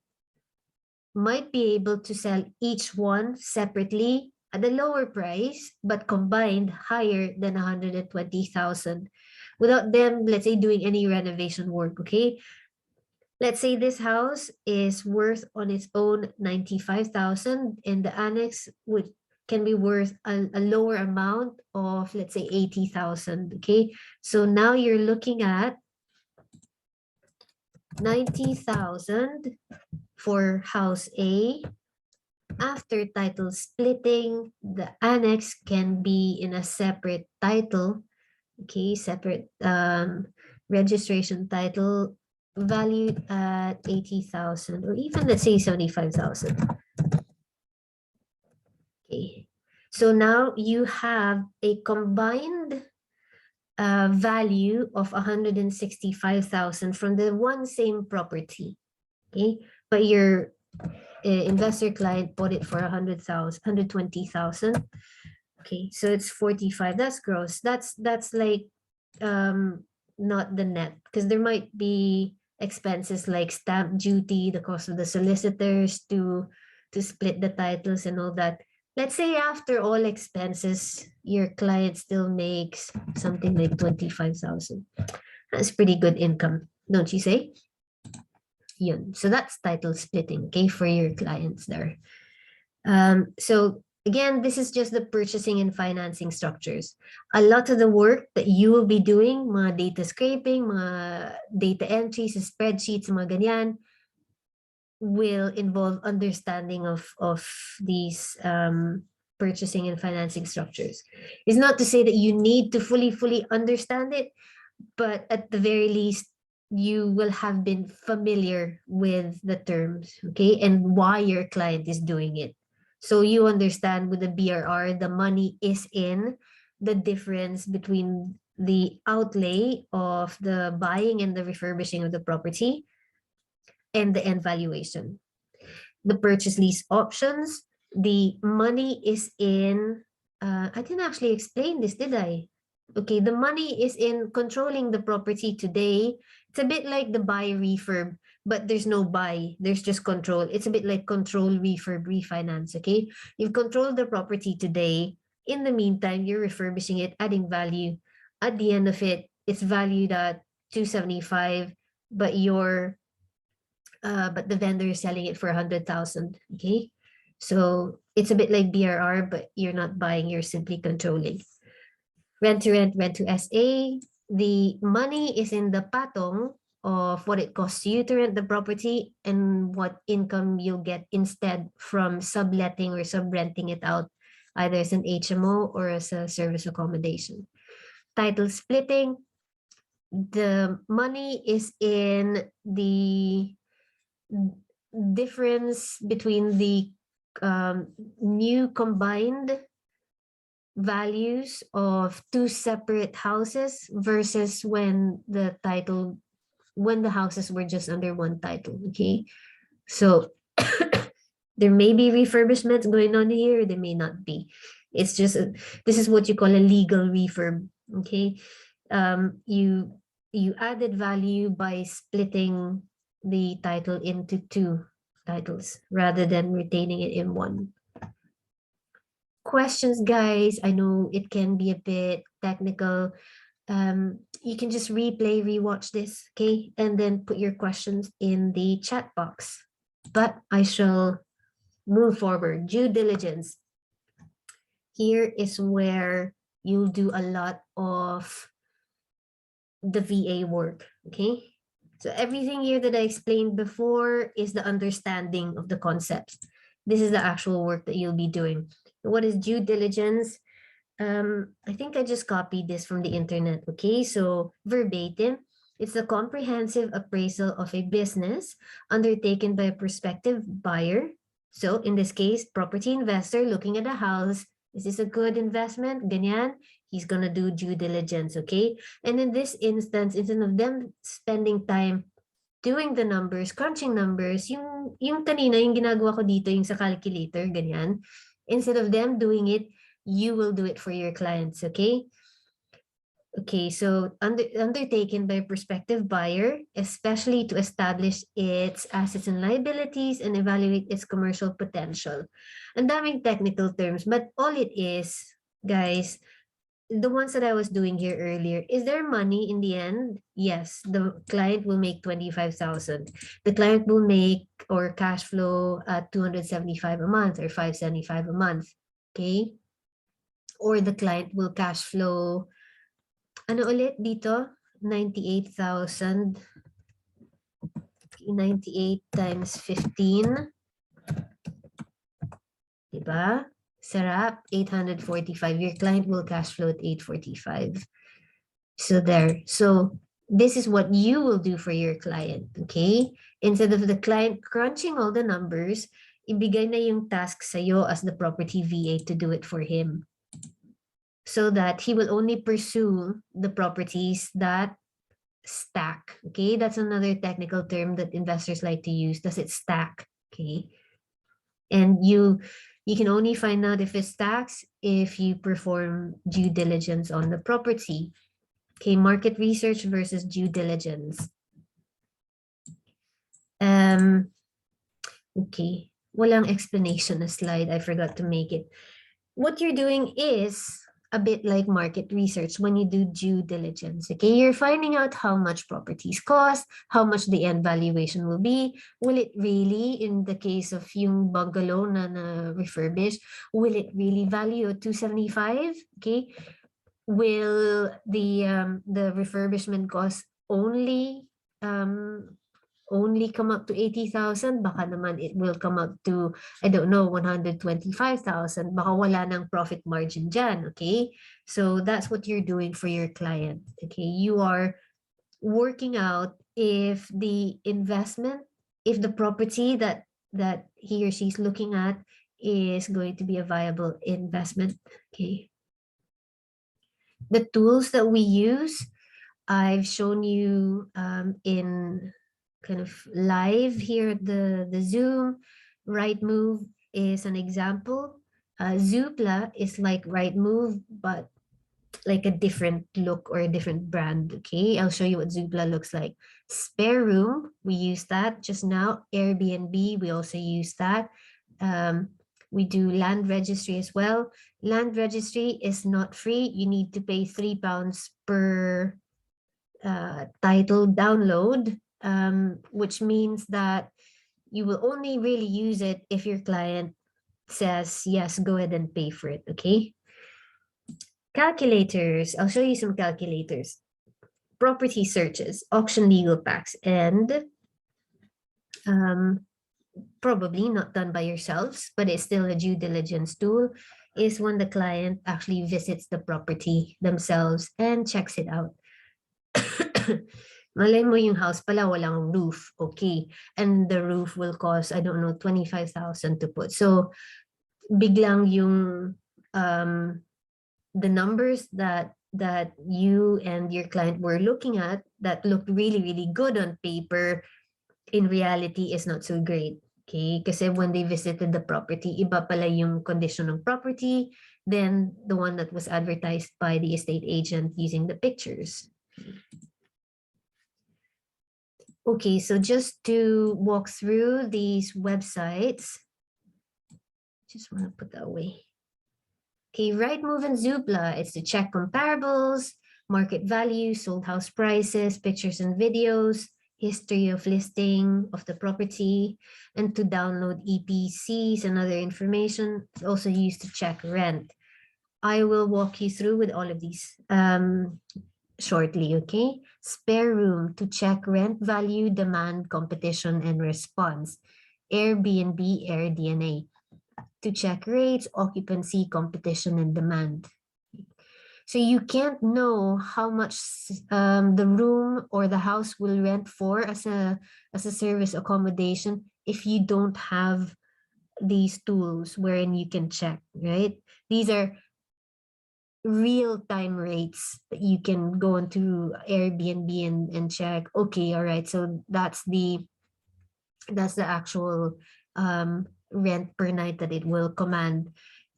might be able to sell each one separately at a lower price, but combined higher than 120,000 without them, let's say, doing any renovation work, okay? Let's say this house is worth on its own 95,000 and the annex can be worth a lower amount of, let's say, 80,000, okay? So now you're looking at 90,000 for house A. After title splitting, the annex can be in a separate title, okay, separate registration title valued at 80,000 or even let's say 75,000. Okay, so now you have a combined value of 165,000 from the one same property. Okay, but your investor client bought it for 120,000. Okay, so it's 45. That's gross. That's like not the net, because there might be expenses like stamp duty, the cost of the solicitors to split the titles and all that. Let's say after all expenses, your client still makes something like 25,000. That's pretty good income, don't you say? Yun. So that's title splitting, okay, for your clients there. So again, this is just the purchasing and financing structures. A lot of the work that you will be doing, mga data scraping, mga data entries, spreadsheets, mga ganyan, will involve understanding of these purchasing and financing structures. It's not to say that you need to fully understand it, but at the very least, you will have been familiar with the terms, okay, and why your client is doing it. So you understand with the BRR, the money is in the difference between the outlay of the buying and the refurbishing of the property and the end valuation. The purchase lease options, the money is in, I didn't actually explain this, did I? Okay, the money is in controlling the property today. It's a bit like the buy refurb, but there's no buy, there's just control. It's a bit like control refurb refinance, okay? You've controlled the property today. In the meantime, you're refurbishing it, adding value. At the end of it, it's valued at 275, but but the vendor is selling it for 100,000. Okay, so it's a bit like BRR, but you're not buying, you're simply controlling. Rent to rent, rent to SA. The money is in the patong of what it costs you to rent the property and what income you'll get instead from subletting or subrenting it out, either as an HMO or as a service accommodation. Title splitting. The money is in the difference between the new combined values of two separate houses versus when the houses were just under one title. Okay, so there may be refurbishments going on here, there may not be. It's just this is what you call a legal refurb. Okay, you added value by splitting the title into two titles rather than retaining it in one. Questions, guys? I know it can be a bit technical. You can just rewatch this, okay? And then put your questions in the chat box. But I shall move forward. Due diligence. Here is where you'll do a lot of the VA work, okay? So everything here that I explained before is the understanding of the concepts. This is the actual work that you'll be doing. What is due diligence? I think I just copied this from the internet, okay? So verbatim, it's a comprehensive appraisal of a business undertaken by a prospective buyer. So in this case, property investor looking at a house. Is this a good investment? Ganyan. He's gonna do due diligence, okay? And in this instance, instead of them spending time doing the numbers, crunching numbers, yung kanina, yung ginagawa ko dito, yung sa calculator, ganyan. Instead of them doing it, you will do it for your clients, okay? Okay, so undertaken by a prospective buyer, especially to establish its assets and liabilities and evaluate its commercial potential. Ang daming technical terms, but all it is, guys, the ones that I was doing here earlier, is there money in the end? Yes, the client will make 25,000. The client will make or cash flow at 275 a month or 575 a month, okay? Or the client will cash flow, ano ulit dito? 98,000. 98 times 15. Diba? Sarap, 845. Your client will cash flow at 845. So there. So this is what you will do for your client, okay? Instead of the client crunching all the numbers, ibigay na yung task sa'yo as the property VA to do it for him. So that he will only pursue the properties that stack, okay? That's another technical term that investors like to use. Does it stack, okay? And you can only find out if it stacks if you perform due diligence on the property. Okay, market research versus due diligence. Okay, walang explanation na slide. I forgot to make it. What you're doing is a bit like market research when you do due diligence. Okay, you're finding out how much properties cost, how much the end valuation will be. Will it really, in the case of yung bungalow na refurbished, will it really value at 275? Okay, will the refurbishment cost only come up to 80,000, baka naman it will come up to, I don't know, 125,000, baka wala ng profit margin dyan, okay? So that's what you're doing for your client, okay? You are working out if the investment, if the property that he or she's looking at is going to be a viable investment. Okay. The tools that we use, I've shown you in kind of live here at the Zoom. Rightmove is an example. Zoopla is like Rightmove, but like a different look or a different brand. Okay, I'll show you what Zoopla looks like. Spare Room, we use that just now. Airbnb, we also use that. We do land registry as well. Land registry is not free. You need to pay £3 per title download, which means that you will only really use it if your client says, yes, go ahead and pay for it, okay? Calculators, I'll show you some calculators. Property searches, auction legal packs, and probably not done by yourselves, but it's still a due diligence tool, is when the client actually visits the property themselves and checks it out. Malay mo yung house pala walang roof, okay, and the roof will cost, I don't know, 25,000 to put. So biglang yung the numbers that you and your client were looking at that looked really good on paper, in reality is not so great. Okay, kasi when they visited the property, iba pala yung condition ng property than the one that was advertised by the estate agent using the pictures. Okay, so just to walk through these websites, just want to put that away. Okay, Rightmove and Zoopla, it's to check comparables, market value, sold house prices, pictures and videos, history of listing of the property, and to download EPCs and other information. It's also used to check rent. I will walk you through with all of these shortly, okay? Spare Room to check rent value, demand, competition, and response. Airbnb, AirDNA to check rates, occupancy, competition, and demand. So you can't know how much the room or the house will rent for as a service accommodation if you don't have these tools wherein you can check, right? These are real-time rates that you can go into Airbnb and check. Okay, all right, so that's the actual rent per night that it will command.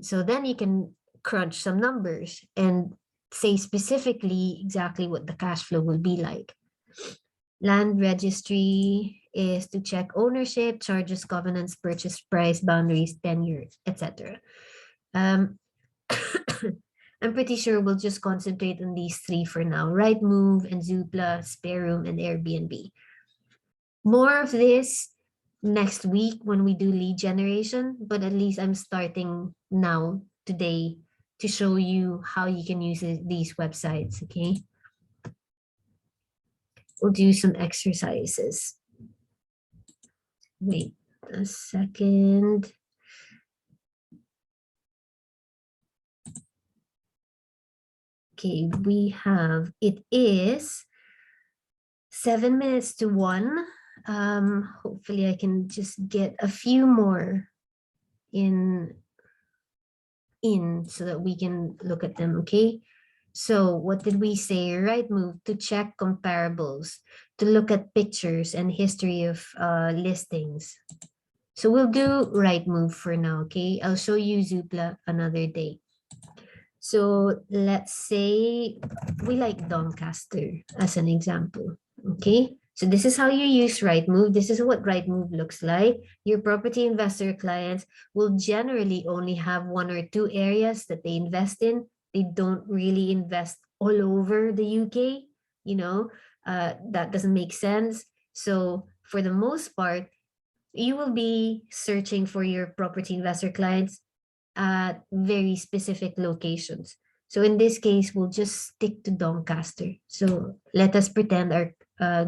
So then you can crunch some numbers and say specifically exactly what the cash flow will be like. Land registry is to check ownership, charges, covenants, purchase price, boundaries, tenure, etc. I'm pretty sure we'll just concentrate on these three for now. Rightmove and Zoopla, Spare Room, and Airbnb. More of this next week when we do lead generation, but at least I'm starting now today to show you how you can use these websites, okay? We'll do some exercises. Wait a second. Okay, we have, it is 7 minutes to 1. Hopefully I can just get a few more in so that we can look at them, okay? So what did we say? Rightmove to check comparables, to look at pictures and history of listings. So we'll do Rightmove for now, okay? I'll show you Zoopla another day. So let's say we like Doncaster as an example, okay? So this is how you use Rightmove. This is what Rightmove looks like. Your property investor clients will generally only have 1 or 2 areas that they invest in. They don't really invest all over the UK, you know, that doesn't make sense. So for the most part, you will be searching for your property investor clients at very specific locations. So in this case, we'll just stick to Doncaster. So let us pretend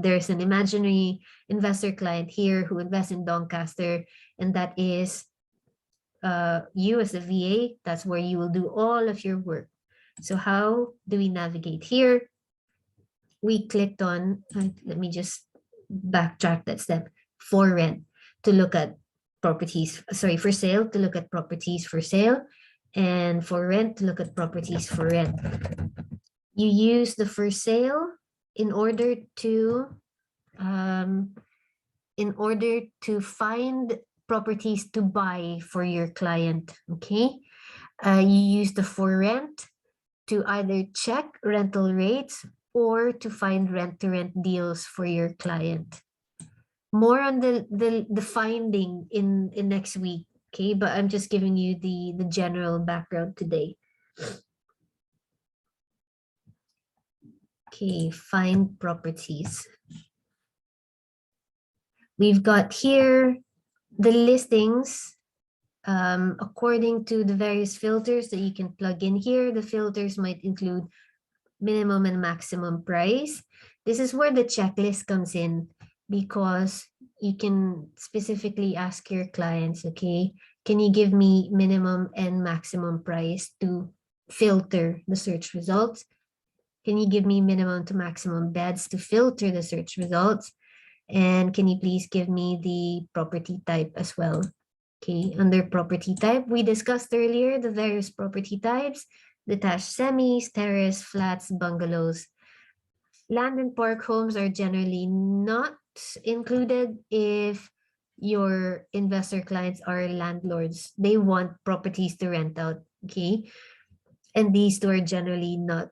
there's an imaginary investor client here who invests in Doncaster, and that is you as a VA. That's where you will do all of your work. So how do we navigate here? We clicked on, let me just backtrack that step. For rent, to look at properties, sorry, for sale, to look at properties for sale, and for rent, to look at properties for rent. You use the for sale in order to find properties to buy for your client, okay? You use the for rent to either check rental rates or to find rent-to-rent deals for your client. More on the finding in next week, okay? But I'm just giving you the general background today. Okay, find properties. We've got here the listings according to the various filters that you can plug in here. The filters might include minimum and maximum price. This is where the checklist comes in, because you can specifically ask your clients, okay, can you give me minimum and maximum price to filter the search results? Can you give me minimum to maximum beds to filter the search results? And can you please give me the property type as well? Okay, under property type, we discussed earlier the various property types: detached semis, terrace, flats, bungalows. Land and park homes are generally not included if your investor clients are landlords. They want properties to rent out, okay? And these two are generally not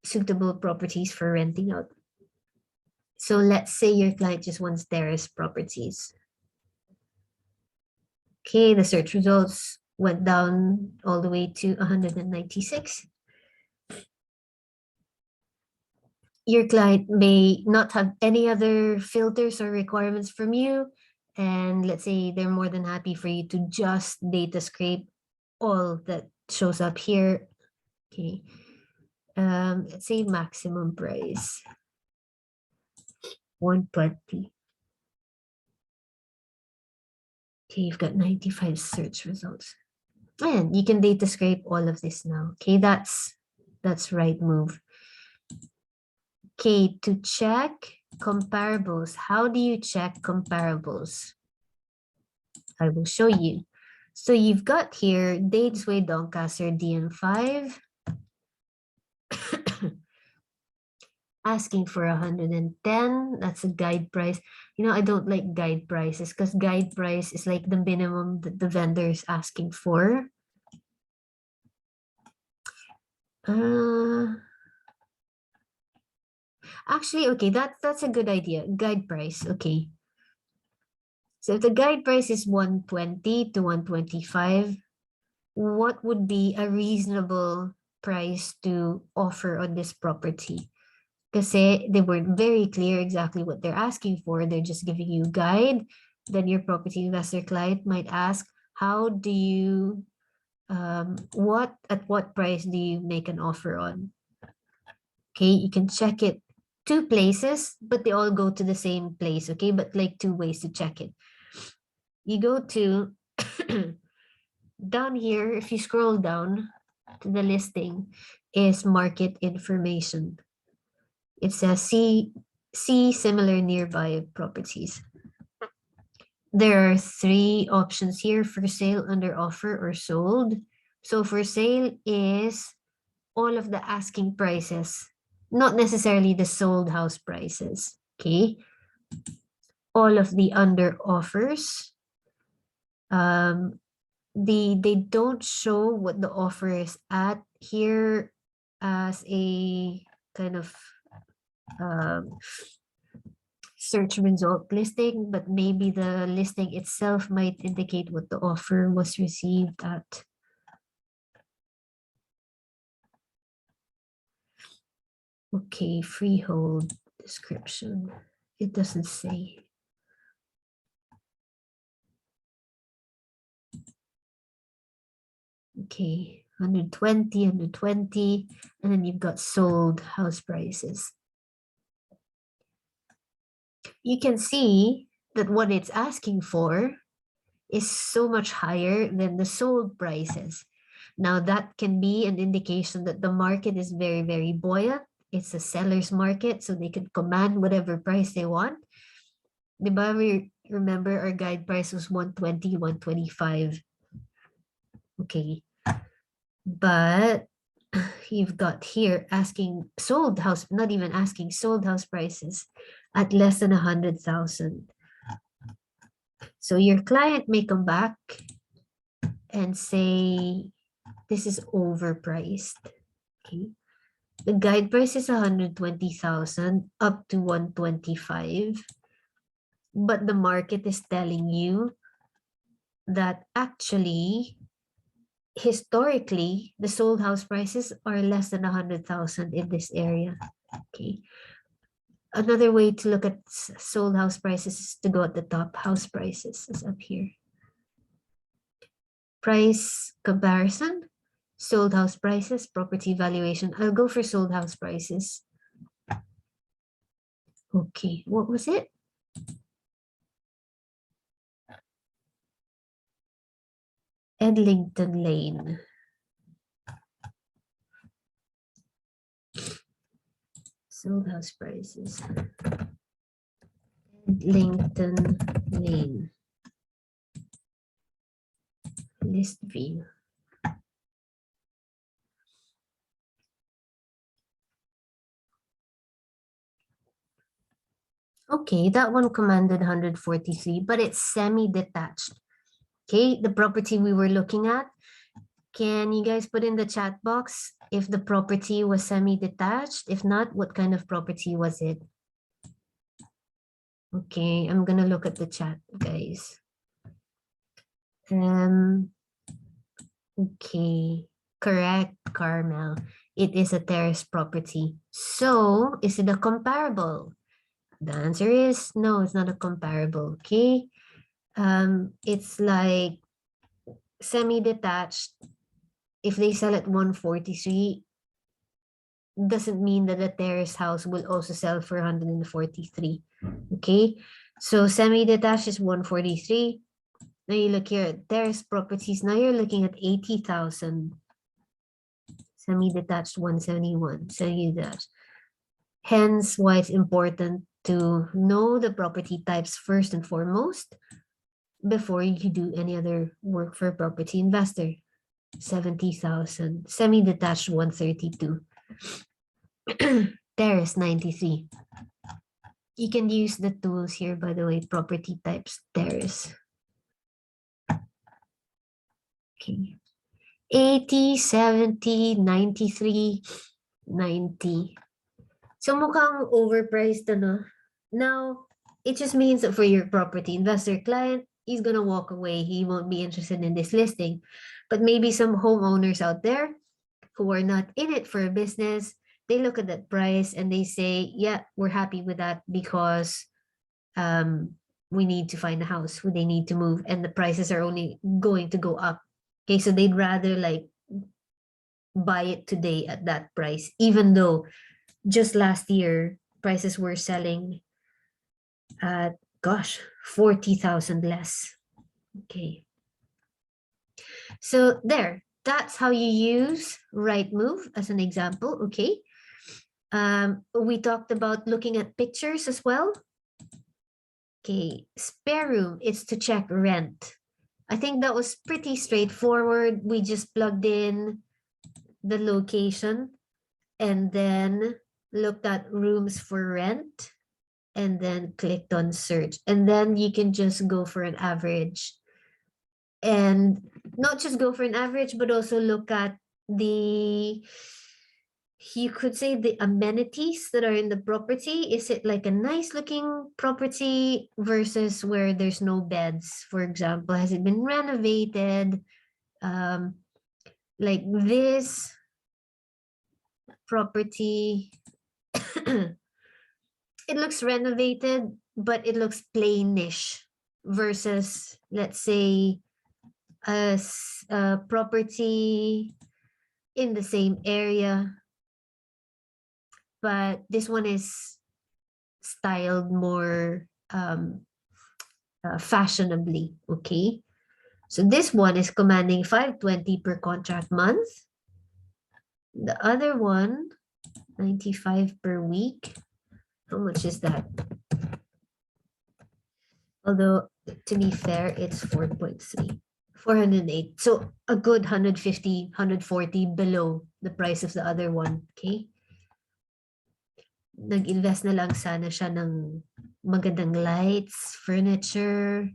suitable properties for renting out. So let's say your client just wants terrace properties. Okay, the search results went down all the way to 196. Your client may not have any other filters or requirements from you. And let's say they're more than happy for you to just data scrape all that shows up here. Okay. Let's say maximum price, 120. Okay, you've got 95 search results. And you can data scrape all of this now. Okay, that's right move. Okay, to check comparables. How do you check comparables? I will show you. So you've got here Datesway, Doncaster, DN5. Asking for 110. That's a guide price. You know, I don't like guide prices because guide price is like the minimum that the vendor is asking for. Actually, okay, that's a good idea. Guide price, okay. So if the guide price is 120 to 125, what would be a reasonable price to offer on this property? Because they weren't very clear exactly what they're asking for. They're just giving you a guide. Then your property investor client might ask, how do you, at what price do you make an offer on? Okay, you can check it two places, but they all go to the same place, okay? But like two ways to check it. You go to down here, if you scroll down to the listing, is market information. It says see similar nearby properties. There are three options here: for sale, under offer, or sold. So for sale is all of the asking prices, not necessarily the sold house prices, okay? All of the under offers. They don't show what the offer is at here as a kind of search result listing, but maybe the listing itself might indicate what the offer was received at. Okay, freehold description. It doesn't say. Okay, 120, 120, and then you've got sold house prices. You can see that what it's asking for is so much higher than the sold prices. Now that can be an indication that the market is very, very buoyant it's a seller's market, so they could command whatever price they want. Diba, we remember our guide price was 120, 125. Okay. But you've got here asking sold house, not even asking, sold house prices at less than 100,000. So your client may come back and say, this is overpriced. Okay. The guide price is 120,000 up to 125. But the market is telling you that actually, historically, the sold house prices are less than 100,000 in this area. Okay. Another way to look at sold house prices is to go at the top. House prices is up here. Price comparison, sold house prices, property valuation. I'll go for sold house prices. Okay, what was it? Edlington Lane. Sold house prices. Edlington Lane. List view. Okay, that one commanded 143, but it's semi-detached. Okay, the property we were looking at, can you guys put in the chat box if the property was semi-detached? If not, what kind of property was it? Okay, I'm gonna look at the chat, guys. Okay, correct, Carmel. It is a terrace property. So, is it a comparable? The answer is no, it's not a comparable, okay? It's like semi-detached. If they sell at 143, doesn't mean that the terrace house will also sell for 143, okay? So semi-detached is 143. Now you look here at terrace properties. Now you're looking at 80,000. Semi-detached 171. Semi-detached. Hence why it's important to know the property types first and foremost before you do any other work for a property investor. 70,000. Semi-detached 132. Terrace 93. You can use the tools here, by the way, property types, terrace. Okay. 80, 70, 93, 90. So mukhang overpriced, ano? Now, it just means that for your property investor client, he's gonna walk away. He won't be interested in this listing. But maybe some homeowners out there who are not in it for a business, they look at that price and they say, yeah, we're happy with that because we need to find a house, who they need to move, and the prices are only going to go up. Okay, so they'd rather like buy it today at that price, even though just last year prices were selling at, gosh, 40,000 less. Okay. So there, that's how you use Rightmove as an example. Okay. We talked about looking at pictures as well. Okay, spare room is to check rent. I think that was pretty straightforward. We just plugged in the location and then looked at rooms for rent and then clicked on search. And then you can just go for an average. And not just go for an average, but also look at the, you could say, the amenities that are in the property. Is it like a nice looking property versus where there's no beds, for example? Has it been renovated? Like this property, it looks renovated, but it looks plainish versus, let's say, a property in the same area, but this one is styled more fashionably. Okay, so this one is commanding 520 per contract month. The other one 95 per week. How much is that? Although, to be fair, it's 4.3. 408. So a good 150, 140 below the price of the other one. Okay? Nag-invest na lang sana siya ng magandang lights, furniture,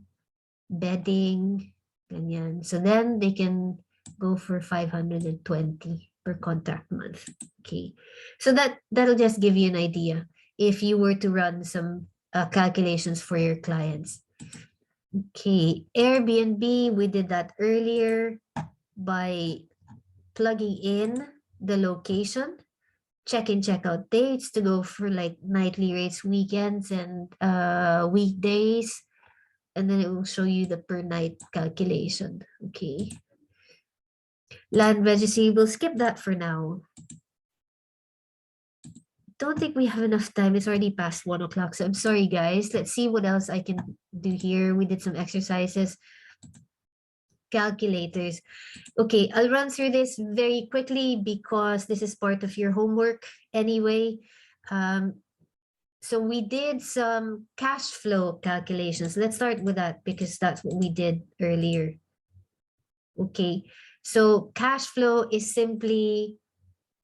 bedding, ganyan. So then they can go for 520 per contract month. Okay. So that'll just give you an idea if you were to run some calculations for your clients. Okay, Airbnb, we did that earlier by plugging in the location, check-in, check-out dates to go for like nightly rates, weekends, and weekdays. And then it will show you the per night calculation. Okay. Land registry, we'll skip that for now. Don't think we have enough time. It's already past 1 o'clock. So I'm sorry, guys. Let's see what else I can do here. We did some exercises. Calculators. Okay, I'll run through this very quickly because this is part of your homework anyway. So we did some cash flow calculations. Let's start with that because that's what we did earlier. Okay, so cash flow is simply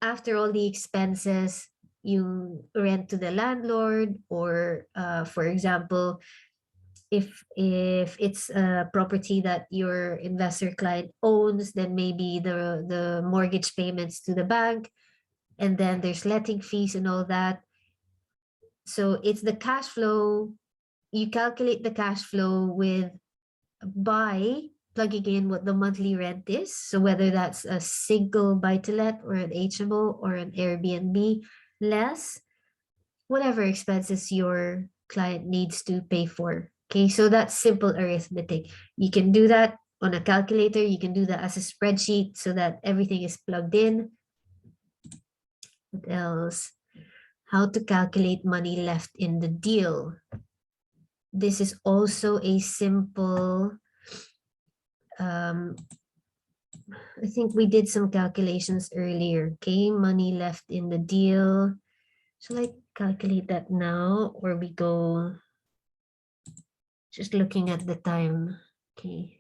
after all the expenses you rent to the landlord, or for example, if it's a property that your investor client owns, then maybe the mortgage payments to the bank, and then there's letting fees and all that. So it's the cash flow. You calculate the cash flow by plugging in what the monthly rent is. So whether that's a single buy-to-let or an HMO or an Airbnb, less whatever expenses your client needs to pay for. Okay, so that's simple arithmetic. You can do that on a calculator. You can do that as a spreadsheet so that everything is plugged in. What else? How to calculate money left in the deal. This is also a simple, I think we did some calculations earlier. Okay, money left in the deal. Shall I calculate that now, or we go just looking at the time? Okay.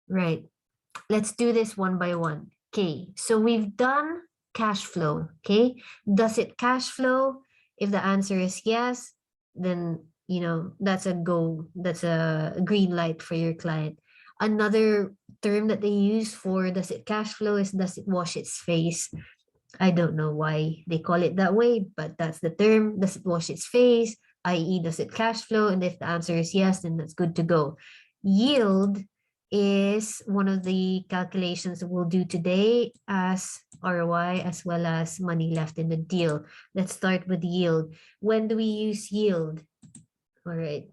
Right. Let's do this one by one. Okay. So we've done cash flow. Okay. Does it cash flow? If the answer is yes, then, you know, that's a go. That's a green light for your client. Another term that they use for does it cash flow is does it wash its face? I don't know why they call it that way, but that's the term. Does it wash its face? I.e., does it cash flow? And if the answer is yes, then that's good to go. Yield is one of the calculations we'll do today as ROI as well as money left in the deal. Let's start with yield. When do we use yield? All right.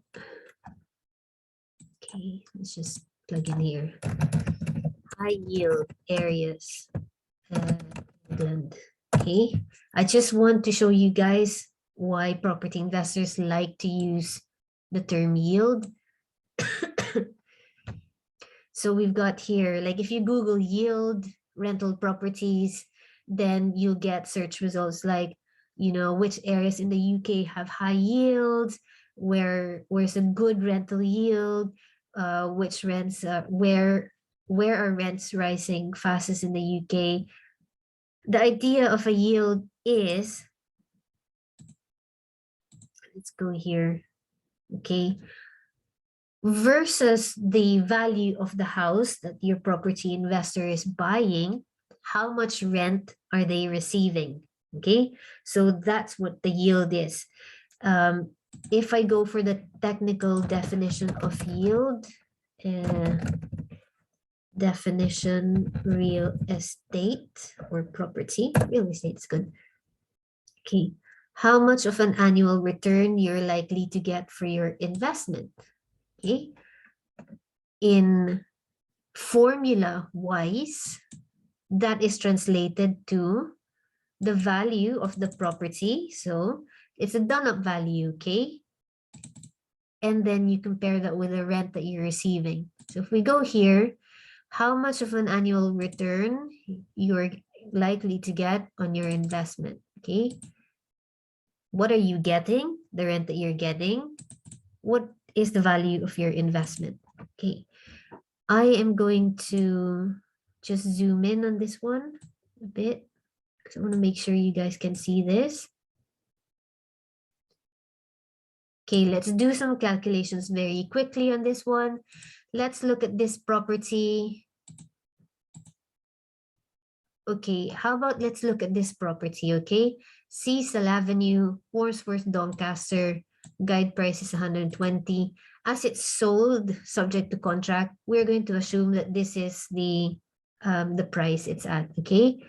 Okay, let's just plug in here. High yield areas. England. Okay, I just want to show you guys why property investors like to use the term yield. So we've got here, like if you Google yield rental properties, then you'll get search results like, you know, which areas in the UK have high yields, where's a good rental yield, which rents, where are rents rising fastest in the UK. The idea of a yield is, let's go here, okay, versus the value of the house that your property investor is buying, how much rent are they receiving? Okay, so that's what the yield is. If I go for the technical definition of yield, definition real estate or property, real estate is good. Okay, how much of an annual return you're likely to get for your investment? Okay, in formula wise, that is translated to the value of the property. So it's a done up value, okay? And then you compare that with the rent that you're receiving. So if we go here, how much of an annual return you're likely to get on your investment, okay? What are you getting? The rent that you're getting. What is the value of your investment? Okay, I am going to just zoom in on this one a bit because I want to make sure you guys can see this. Okay, let's do some calculations very quickly on this one. Let's look at this property. Okay, how about let's look at this property, okay? Cecil Avenue, Wordsworth, Doncaster, guide price is 120. As it's sold, subject to contract, we're going to assume that this is the price it's at, okay?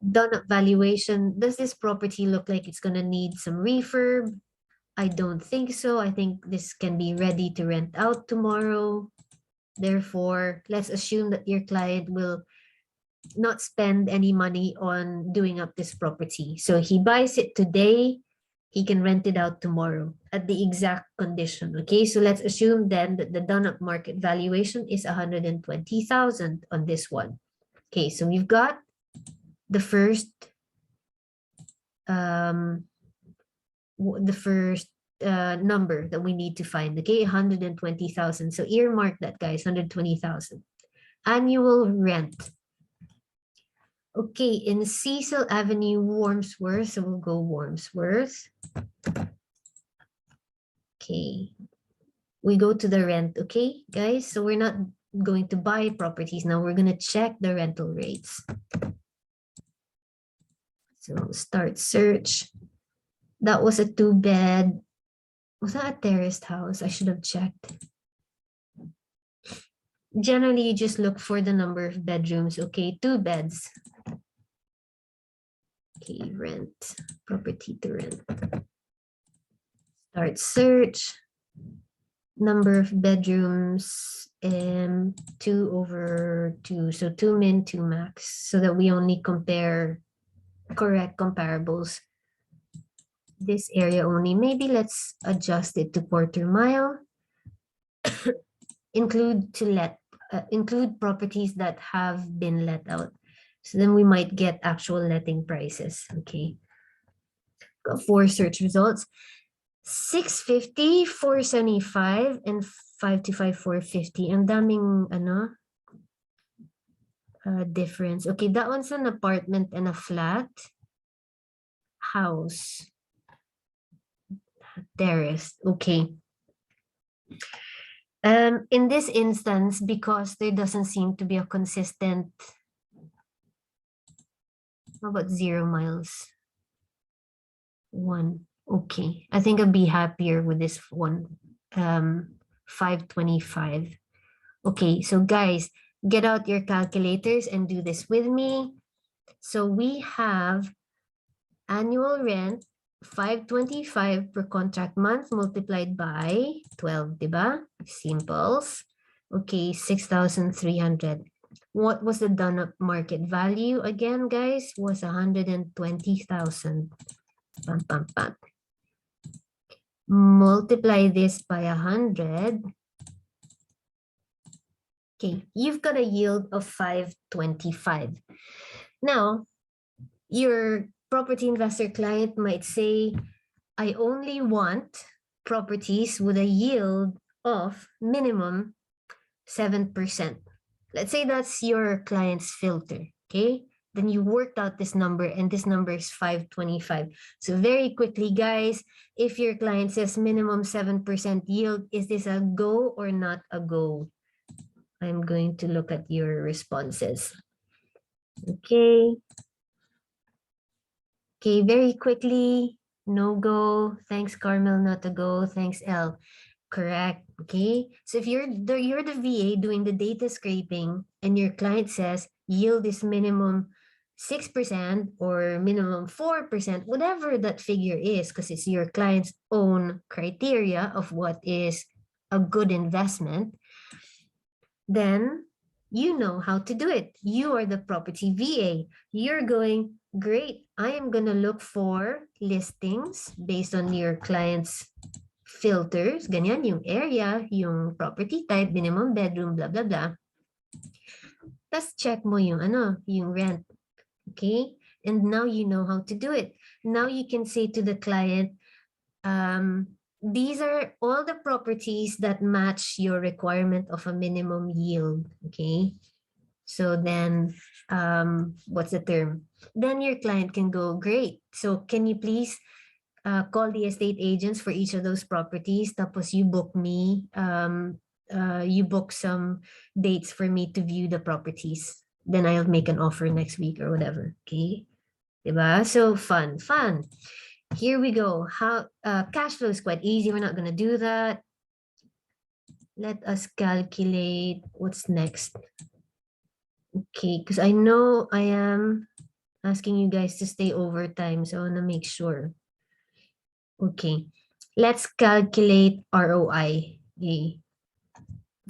Done up valuation, does this property look like it's gonna need some refurb? I don't think so. I think this can be ready to rent out tomorrow. Therefore, let's assume that your client will not spend any money on doing up this property. So he buys it today, he can rent it out tomorrow at the exact condition. Okay, so let's assume then that the done up market valuation is 120,000 on this one. Okay, so we've got the first number that we need to find. Okay, 120,000. So earmark that, guys, 120,000. Annual rent. Okay, in Cecil Avenue, Wormsworth, so we'll go Wormsworth. Okay, we go to the rent, okay, guys? So we're not going to buy properties now. We're going to check the rental rates. So start search. That was a 2-bed. Was that a terraced house? I should have checked. Generally, you just look for the number of bedrooms. Okay, 2 beds. Okay, rent, property to rent. Start search. Number of bedrooms, 2/2. So 2 min, 2 max, so that we only compare correct comparables. This area only. Maybe let's adjust it to quarter mile. Include properties that have been let out. So then we might get actual letting prices. Okay. Got 4 search results. 650, 475, and 525, 450. Ang daming difference. Okay, that one's an apartment and a flat. House. Terrace. Okay. In this instance, because there doesn't seem to be a consistent, how about 0 miles? 1. Okay, I think I'll be happier with this one. 525. Okay, so guys, get out your calculators and do this with me. So we have annual rent 525 per contract month multiplied by 12, diba? Simples. Okay, 6,300. What was the done up market value again, guys? Was 120,000. Bam, bam, bam. Multiply this by 100. Okay, you've got a yield of 525. Now, your property investor client might say, I only want properties with a yield of minimum 7%. Let's say that's your client's filter, okay? Then you worked out this number and this number is 525. So very quickly, guys, if your client says minimum 7% yield, is this a go or not a go? I'm going to look at your responses. Okay. Okay, very quickly, no go. Thanks, Carmel, not a go. Thanks, L. Correct. Okay. So if you're the VA doing the data scraping and your client says yield is minimum 6% or minimum 4%, whatever that figure is, because it's your client's own criteria of what is a good investment, then you know how to do it. You are the property VA. You're going, great, I am going to look for listings based on your client's filters. Ganyan, yung area, yung property type, minimum bedroom, blah, blah, blah. Tapos check mo yung yung rent. okay? And now you know how to do it. Now you can say to the client, these are all the properties that match your requirement of a minimum yield, okay? So then, what's the term? Then your client can go, great. So can you please call the estate agents for each of those properties? Tapos you book me, you book some dates for me to view the properties. Then I'll make an offer next week or whatever, okay? Diba? So fun. Here we go. How cash flow is quite easy. We're not going to do that. Let us calculate what's next. Okay, because I know I am asking you guys to stay overtime, so I want to make sure. Okay, let's calculate ROI. Okay.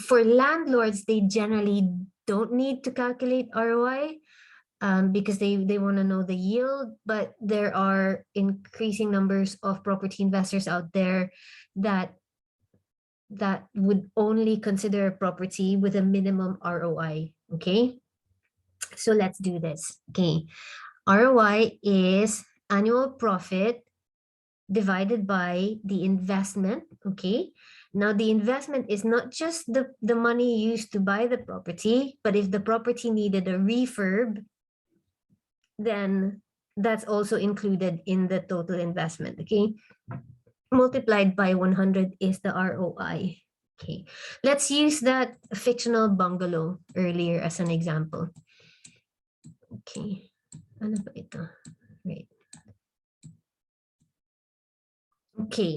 For landlords, they generally don't need to calculate ROI because they want to know the yield, but there are increasing numbers of property investors out there that would only consider a property with a minimum ROI. Okay, so let's do this. Okay, ROI is annual profit divided by the investment. Okay, now the investment is not just the money used to buy the property, but if the property needed a refurb, then that's also included in the total investment. Okay, multiplied by 100 is the ROI. Okay, let's use that fictional bungalow earlier as an example. Okay, ano ba ito? Right. Okay,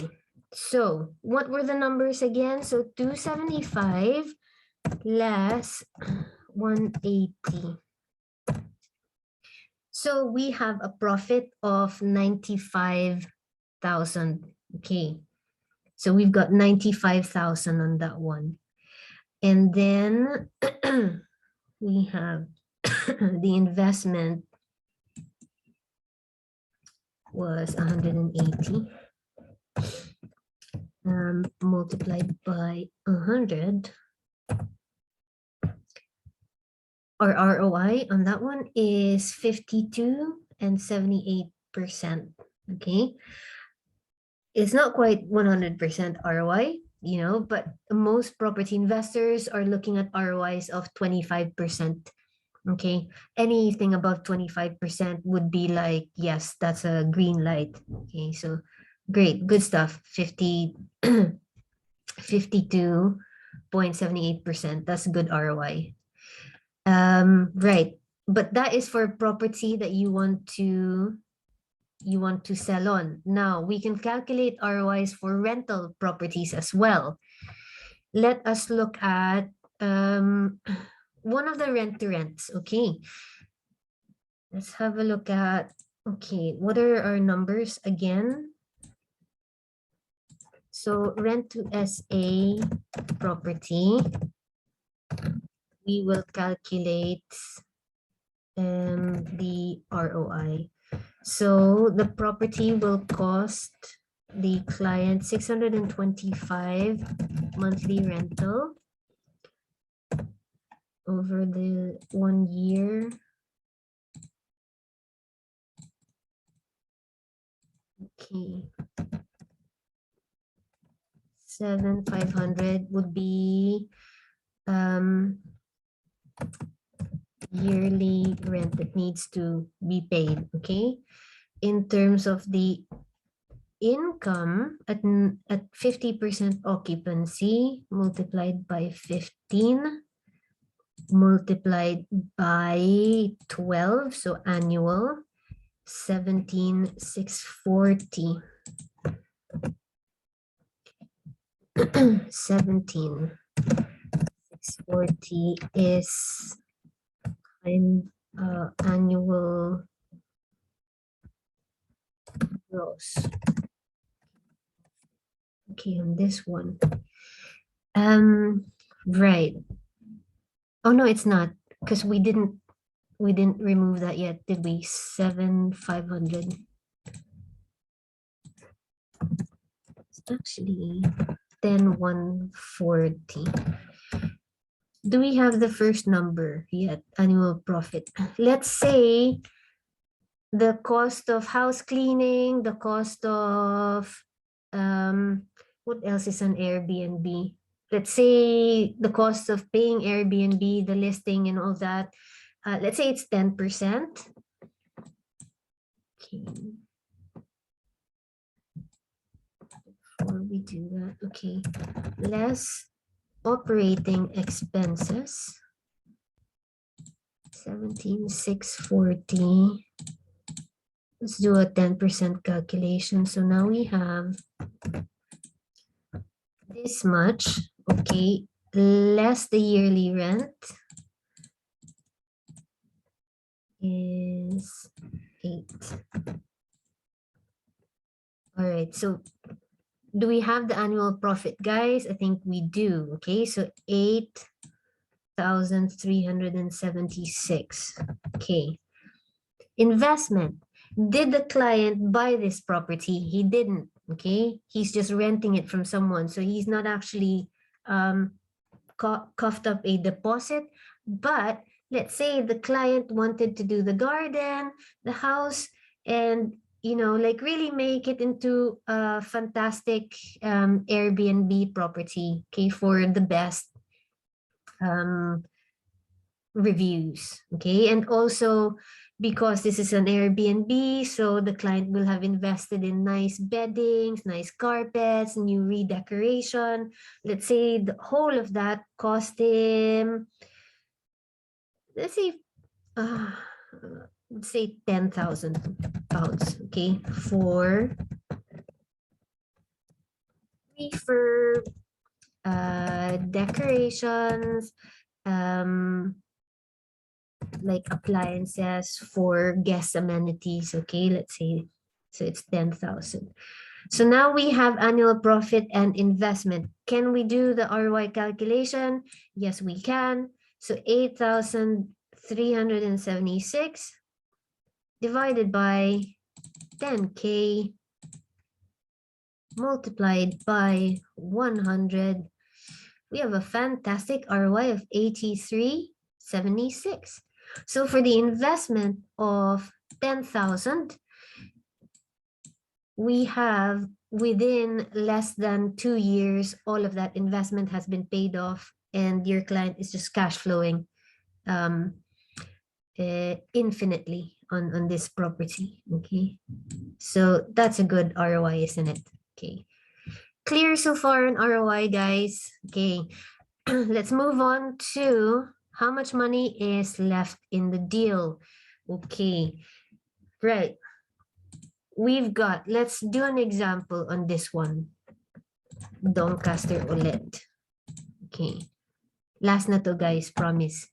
so what were the numbers again? So 275 less 180. So we have a profit of 95,000. Okay, so we've got 95,000 on that one. And then we have the investment was 180 multiplied by 100. Our ROI on that one is 52 and 78%. Okay, it's not quite 100% ROI, you know, but most property investors are looking at ROIs of 25%. Okay, anything above 25% would be like, yes, that's a green light. Okay, so great, good stuff. 52.78%. That's good ROI. Right, but that is for property that you want to sell on. Now we can calculate ROIs for rental properties as well. Let us look at one of the rent-to-rents. Okay, let's have a look at, okay, what are our numbers again? So rent to SA property, we will calculate the ROI. So the property will cost the client 625 monthly rental over the 1 year. Okay. 7,500 would be yearly rent that needs to be paid. Okay, in terms of the income at 50% occupancy multiplied by 15 multiplied by 12, so annual 17,640. 17,640 is annual gross. Okay, on this one. Right. Oh no, it's not, because we didn't remove that yet, did we? 7,500. It's actually 10,140. Do we have the first number yet? Annual profit. Let's say the cost of house cleaning, the cost of what else is an Airbnb? Let's say the cost of paying Airbnb, the listing and all that. Let's say it's 10%. Okay. Before we do that, okay, less operating expenses, 17,640. Let's do a 10% calculation. So now we have this much, okay, less the yearly rent is 8. All right, so do we have the annual profit, guys? I think we do. Okay, so 8,376. Okay. Investment. Did the client buy this property? He didn't. Okay, he's just renting it from someone, so he's not actually coughed up a deposit. But let's say the client wanted to do the garden, the house, and like really make it into a fantastic Airbnb property, okay, for the best reviews, okay. And also because this is an Airbnb, so the client will have invested in nice beddings, nice carpets, new redecoration. Let's say the whole of that cost him, let's say let's say 10,000 pounds, okay, for refurb, decorations, like appliances, for guest amenities, okay, let's say, so it's 10,000. So now we have annual profit and investment. Can we do the ROI calculation? Yes, we can. So 8,376 divided by 10K multiplied by 100. We have a fantastic ROI of 83.76. So for the investment of 10,000, we have within less than 2 years, all of that investment has been paid off and your client is just cash flowing infinitely on this property, okay? So that's a good ROI, isn't it? Okay. Clear so far on ROI, guys? Okay. Let's move on to how much money is left in the deal. Okay, right. We've got, let's do an example on this one. Doncaster ulit. Okay. Last na to, guys, promise.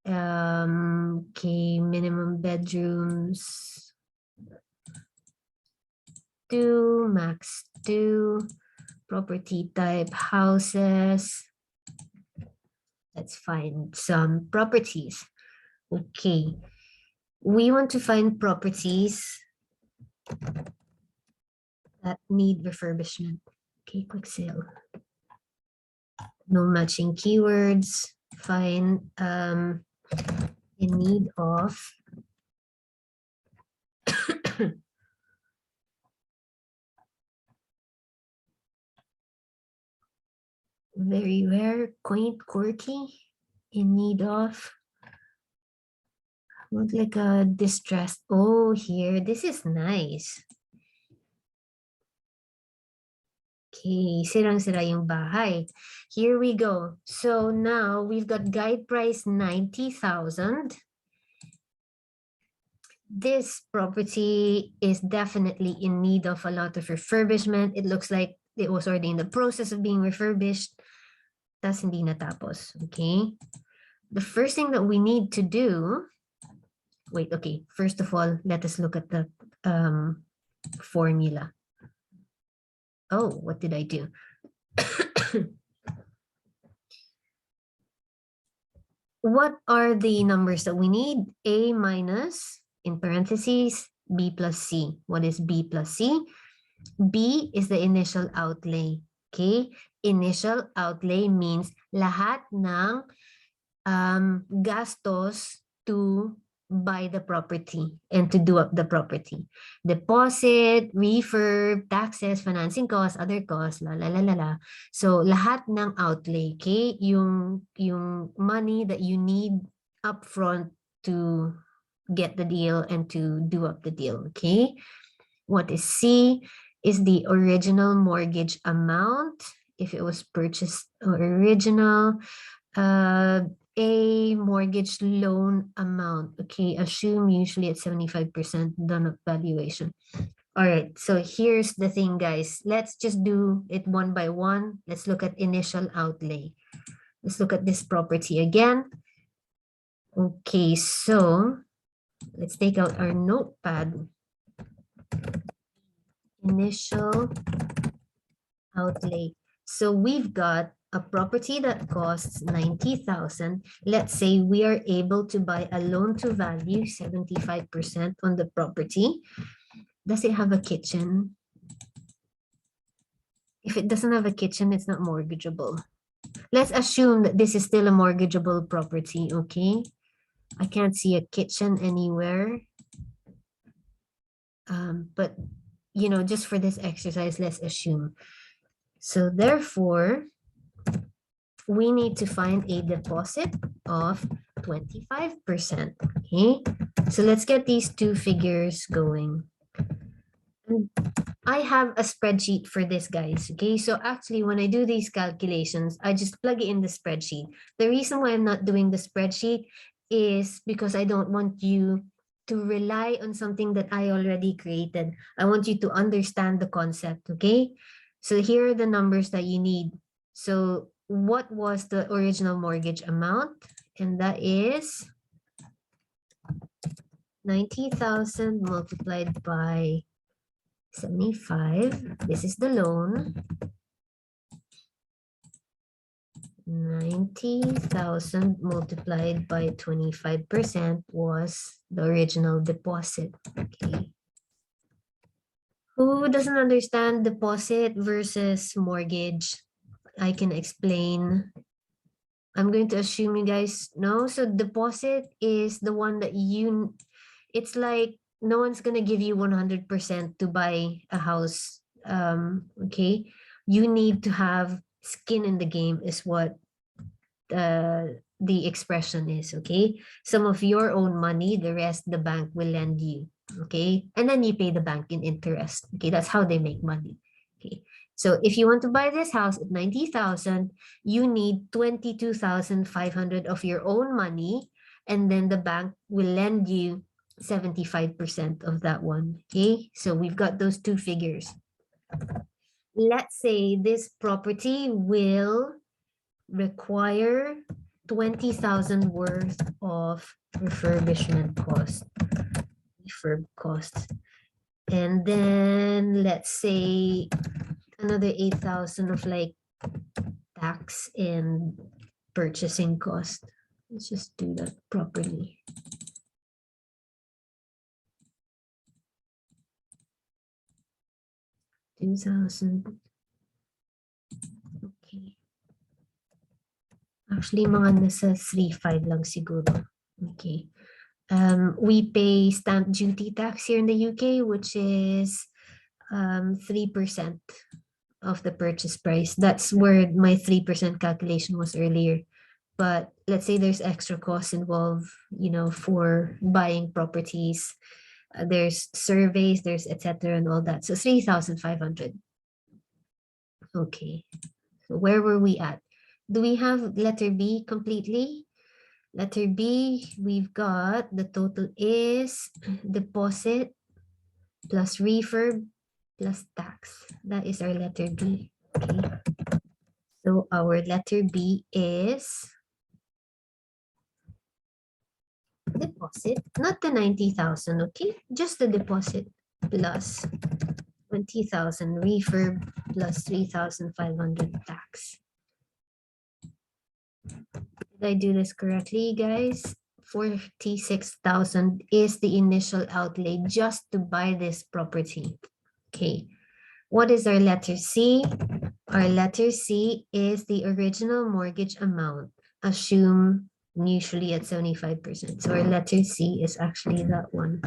Okay, minimum bedrooms. 2, max 2. Property type, houses. Let's find some properties. Okay. We want to find properties that need refurbishment. Okay, quick sale. No matching keywords. Fine. In need of very rare, quaint, quirky. In need of look like a distressed. Oh, here, this is nice. Okay, sirang-sira yung bahay. Here we go. So now we've got guide price 90,000. This property is definitely in need of a lot of refurbishment. It looks like it was already in the process of being refurbished. Tas hindi natapos, okay? The first thing that we need to do, wait, okay. First of all, let us look at the formula. Oh, what did I do? What are the numbers that we need? A minus, in parentheses, B plus C. What is B plus C? B is the initial outlay. Okay? Initial outlay means lahat ng gastos to buy the property and to do up the property. Deposit, refurb, taxes, financing costs, other costs, la la la la la. So lahat ng outlay, okay? Yung money that you need upfront to get the deal and to do up the deal, okay? What is C is the original mortgage amount if it was purchased original. A mortgage loan amount. Okay, assume usually at 75% done up valuation. All right, so here's the thing, guys. Let's just do it one by one. Let's look at initial outlay. Let's look at this property again. Okay, so let's take out our notepad. Initial outlay. So we've got a property that costs 90,000. Let's say we are able to buy a loan to value 75% on the property. Does it have a kitchen? If it doesn't have a kitchen, it's not mortgageable. Let's assume that this is still a mortgageable property, okay? I can't see a kitchen anywhere. But, you know, just for this exercise, let's assume. So therefore, we need to find a deposit of 25%, okay? So let's get these two figures going. And I have a spreadsheet for this, guys, okay? So actually, when I do these calculations, I just plug it in the spreadsheet. The reason why I'm not doing the spreadsheet is because I don't want you to rely on something that I already created. I want you to understand the concept, okay? So here are the numbers that you need. So what was the original mortgage amount? And that is 90,000 multiplied by 75. This is the loan. 90,000 multiplied by 25% was the original deposit. Okay. Who doesn't understand deposit versus mortgage? I can explain. I'm going to assume you guys know. So deposit is the one that it's like no one's going to give you 100% to buy a house. Okay. You need to have skin in the game is what the expression is, okay? Some of your own money, the rest the bank will lend you, okay? And then you pay the bank in interest, okay? That's how they make money, okay? So if you want to buy this house at 90,000, you need 22,500 of your own money, and then the bank will lend you 75% of that one, okay? So we've got those two figures. Let's say this property will require 20,000 worth of refurbishment cost, refurb costs. And then let's say another 8,000 of like tax and purchasing cost. Let's just do that properly. $2,000. Okay. Actually, mga nasa 3,500 lang siguro. Okay. We pay stamp duty tax here in the UK, which is 3% of the purchase price. That's where my 3% calculation was earlier. But let's say there's extra costs involved, you know, for buying properties. There's surveys, there's etc. and all that. So 3,500. Okay. So where were we at? Do we have letter B completely? Letter B, we've got the total is deposit plus refurb plus tax. That is our letter B. Okay. So our letter B is deposit, not the 90,000, okay? Just the deposit plus 20,000 refurb plus 3,500 tax. Did I do this correctly, guys? 46,000 is the initial outlay just to buy this property. Okay. What is our letter C? Our letter C is the original mortgage amount. Assume usually at 75%. So our letter C is actually that one.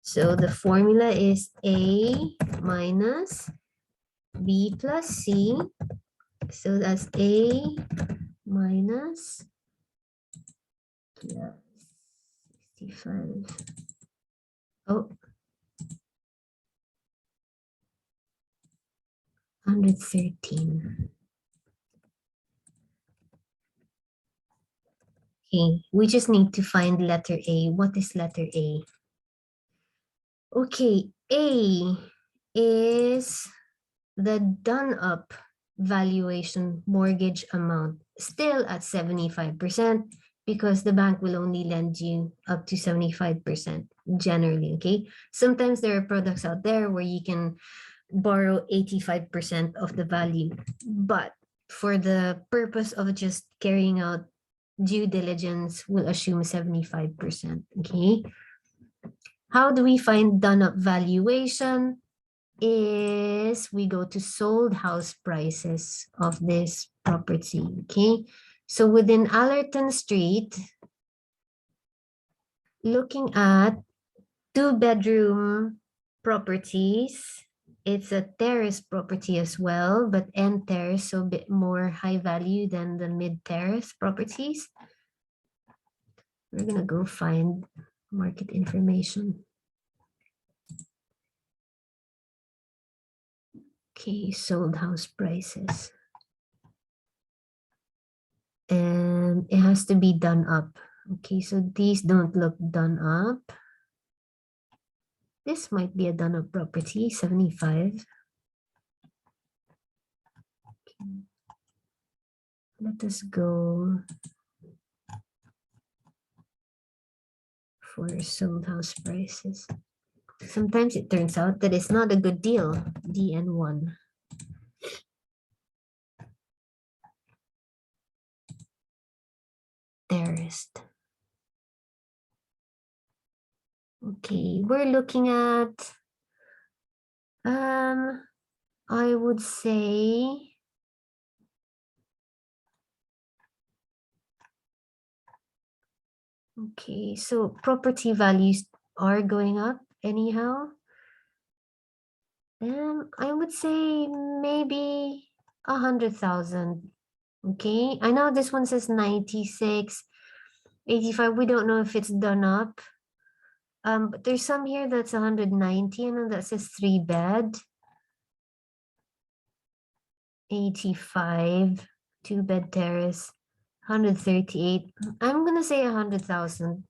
So the formula is A minus B plus C. So that's A minus 65. Oh, 113. Okay, we just need to find letter A. What is letter A? Okay, A is the done up valuation mortgage amount, still at 75%, because the bank will only lend you up to 75% generally, okay? Sometimes there are products out there where you can borrow 85% of the value, but for the purpose of just carrying out due diligence, we'll assume 75%, okay? How do we find done up valuation? Is we go to sold house prices of this property, okay? So within Allerton Street, looking at 2-bedroom properties, it's a terrace property as well, but end terrace, so a bit more high value than the mid-terrace properties. We're gonna go find market information. Okay, sold house prices. And it has to be done up. Okay, so these don't look done up. This might be a done up property, 75. Okay. Let us go for sold house prices. Sometimes it turns out that it's not a good deal, DN1. Terraced. Okay, we're looking at, I would say, okay, so property values are going up anyhow. I would say maybe 100,000. Okay, I know this one says 96, 85. We don't know if it's done up. But there's some here that's 190, and that says 3-bed. 85, 2-bed terrace, 138. I'm gonna say 100,000.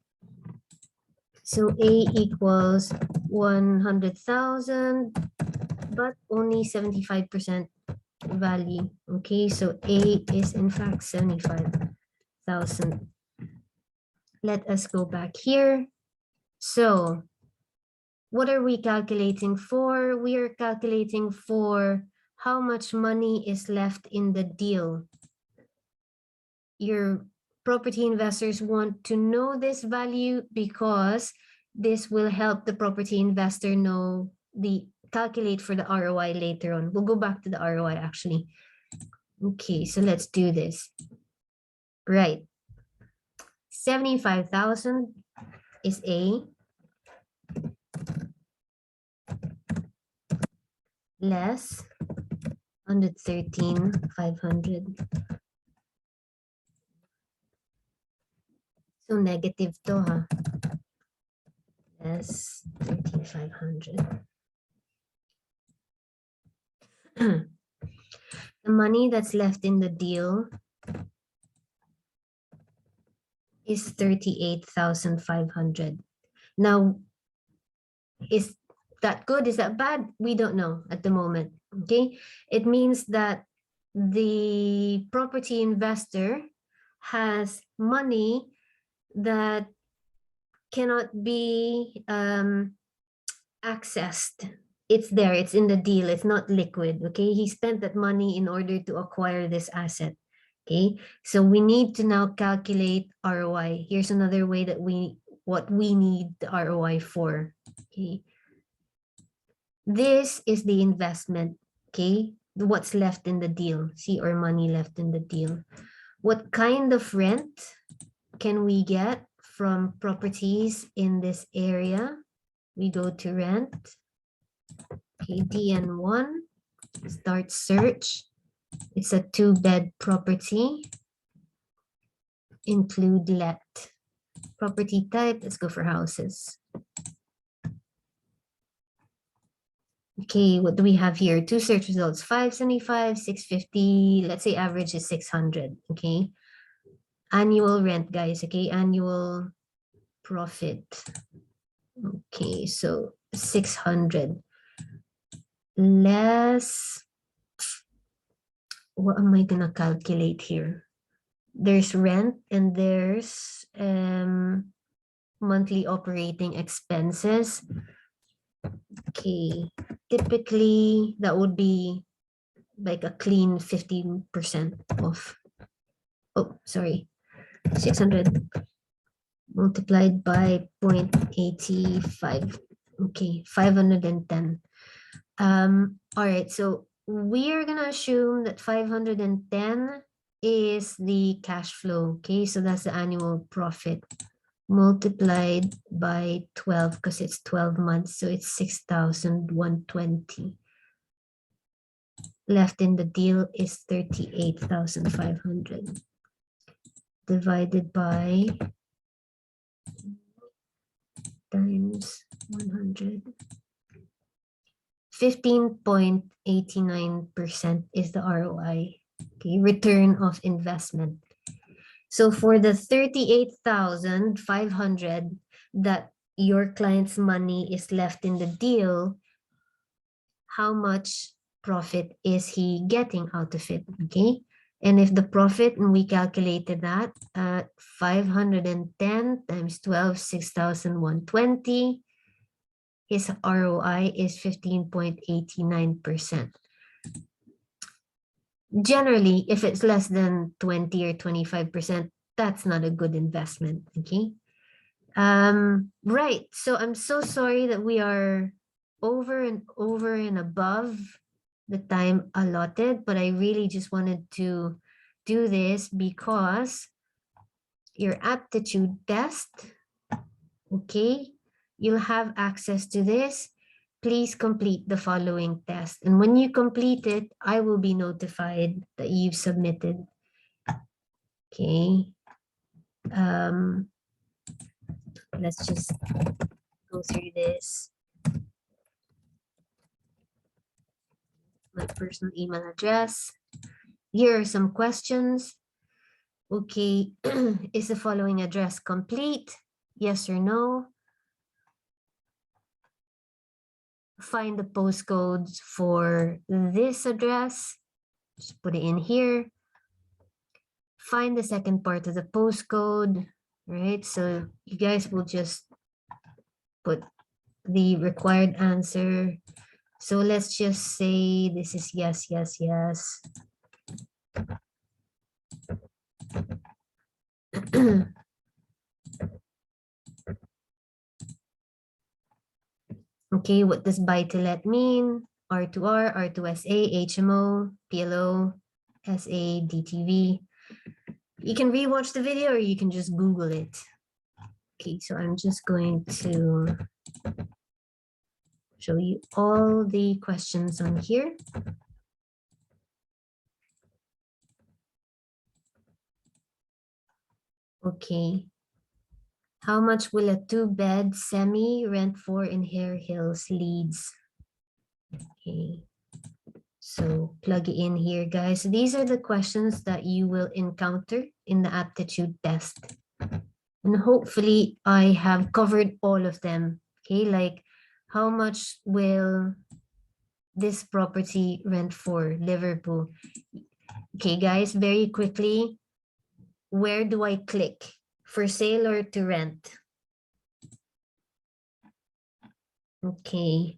So A equals 100,000, but only 75% value. Okay, so A is in fact 75,000. Let us go back here. So what are we calculating for? We are calculating for how much money is left in the deal. Your property investors want to know this value because this will help the property investor know the calculate for the ROI later on. We'll go back to the ROI actually. Okay, so let's do this. Right. 75,000 is A. Less 113,500. So negative to, huh? Less 13,500. The money that's left in the deal is 38,500. Now, is that good? Is that bad? We don't know at the moment. Okay, it means that the property investor has money that cannot be accessed. It's there, it's in the deal, it's not liquid. Okay, he spent that money in order to acquire this asset. Okay, so we need to now calculate ROI. Here's another way that what we need the ROI for. Okay, this is the investment. Okay, what's left in the deal. See, or money left in the deal. What kind of rent can we get from properties in this area? We go to rent. Okay, DN1, start search. It's a 2-bed property. Include let. Property type, let's go for houses. Okay, what do we have here? 2 search results, 575, 650, let's say average is 600, okay? Annual rent, guys, okay? Annual profit. Okay, so 600 less, what am I gonna calculate here? There's rent and there's monthly operating expenses. Okay, typically that would be like a clean 15% off. Oh, sorry, 600 multiplied by 0.85. Okay, 510. All right, so we are gonna assume that 510 is the cash flow. Okay, so that's the annual profit multiplied by 12 because it's 12 months, so it's 6,120. Left in the deal is 38,500 divided by times 100. 15.89% is the ROI, okay, return of investment. So for the 38,500 that your client's money is left in the deal, how much profit is he getting out of it, okay? And if the profit, and we calculated that at 510 times 12, 6,120, his ROI is 15.89%. Generally, if it's less than 20 or 25%, that's not a good investment, okay? Right, so I'm so sorry that we are over and above the time allotted, but I really just wanted to do this because your aptitude test, okay, you'll have access to this. Please complete the following test. And when you complete it, I will be notified that you've submitted. Okay. Let's just go through this. My personal email address. Here are some questions. Okay, is the following address complete? Yes or no? Find the postcodes for this address. Just put it in here. Find the second part of the postcode, right? So you guys will just put the required answer. So let's just say this is yes, yes, yes. Okay, what does buy to let mean? R2R, R2SA, HMO, PLO, SA, DTV. You can rewatch the video or you can just Google it. Okay, so I'm just going to show you all the questions on here. Okay. How much will a 2-bed semi rent for in Hare Hills, Leeds? Okay. So plug it in here, guys. These are the questions that you will encounter in the aptitude test. And hopefully I have covered all of them. Okay, like how much will this property rent for Liverpool? Okay, guys, very quickly, where do I click? For sale or to rent? Okay.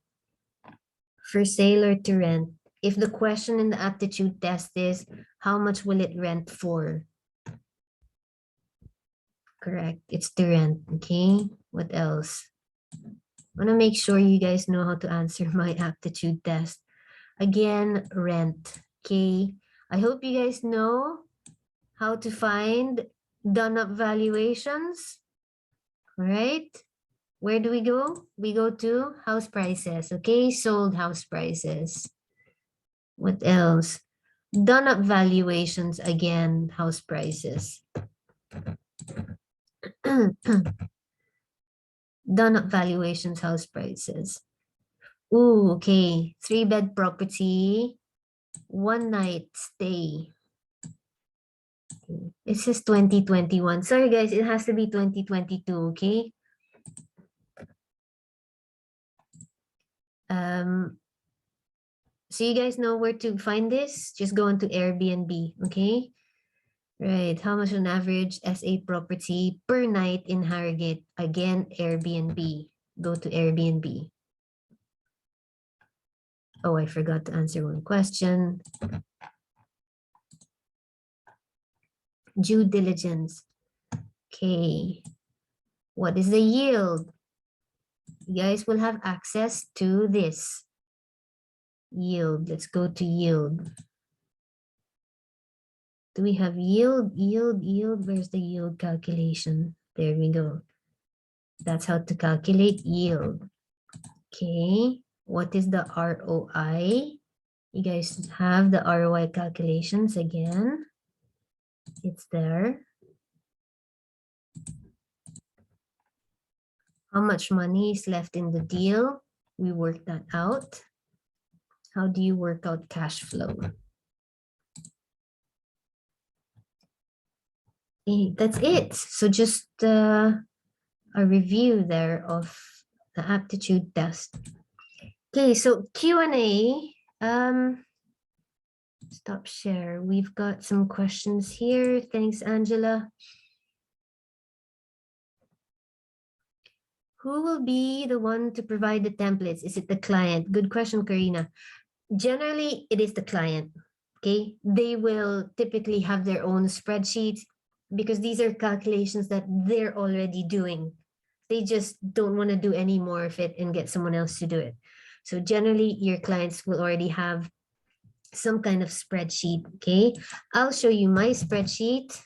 For sale or to rent? If the question in the aptitude test is, how much will it rent for? Correct, it's to rent, okay? What else? I want to make sure you guys know how to answer my aptitude test. Again, rent, okay? I hope you guys know how to find done up valuations, right? Where do we go? We go to house prices, okay? Sold house prices. What else? Done up valuations again, house prices. Done up valuations, house prices. Ooh, okay. 3-bed property, 1 night stay. It says 2021. Sorry guys, it has to be 2022, okay? So you guys know where to find this? Just go into Airbnb, okay? Right, how much on average SA property per night in Harrogate? Again, Airbnb. Go to Airbnb. Oh, I forgot to answer one question. Due diligence. Okay. What is the yield? You guys will have access to this. Yield. Let's go to yield. Do we have yield? Yield. Where's the yield calculation? There we go. That's how to calculate yield. Okay. What is the ROI? You guys have the ROI calculations again. It's there. How much money is left in the deal? We work that out. How do you work out cash flow? Okay, that's it. So just a review there of the aptitude test. Okay, so Q&A. Stop share. We've got some questions here. Thanks, Angela. Who will be the one to provide the templates? Is it the client? Good question, Karina. Generally, it is the client. Okay, they will typically have their own spreadsheets because these are calculations that they're already doing. They just don't want to do any more of it and get someone else to do it. So generally, your clients will already have some kind of spreadsheet. Okay, I'll show you my spreadsheet.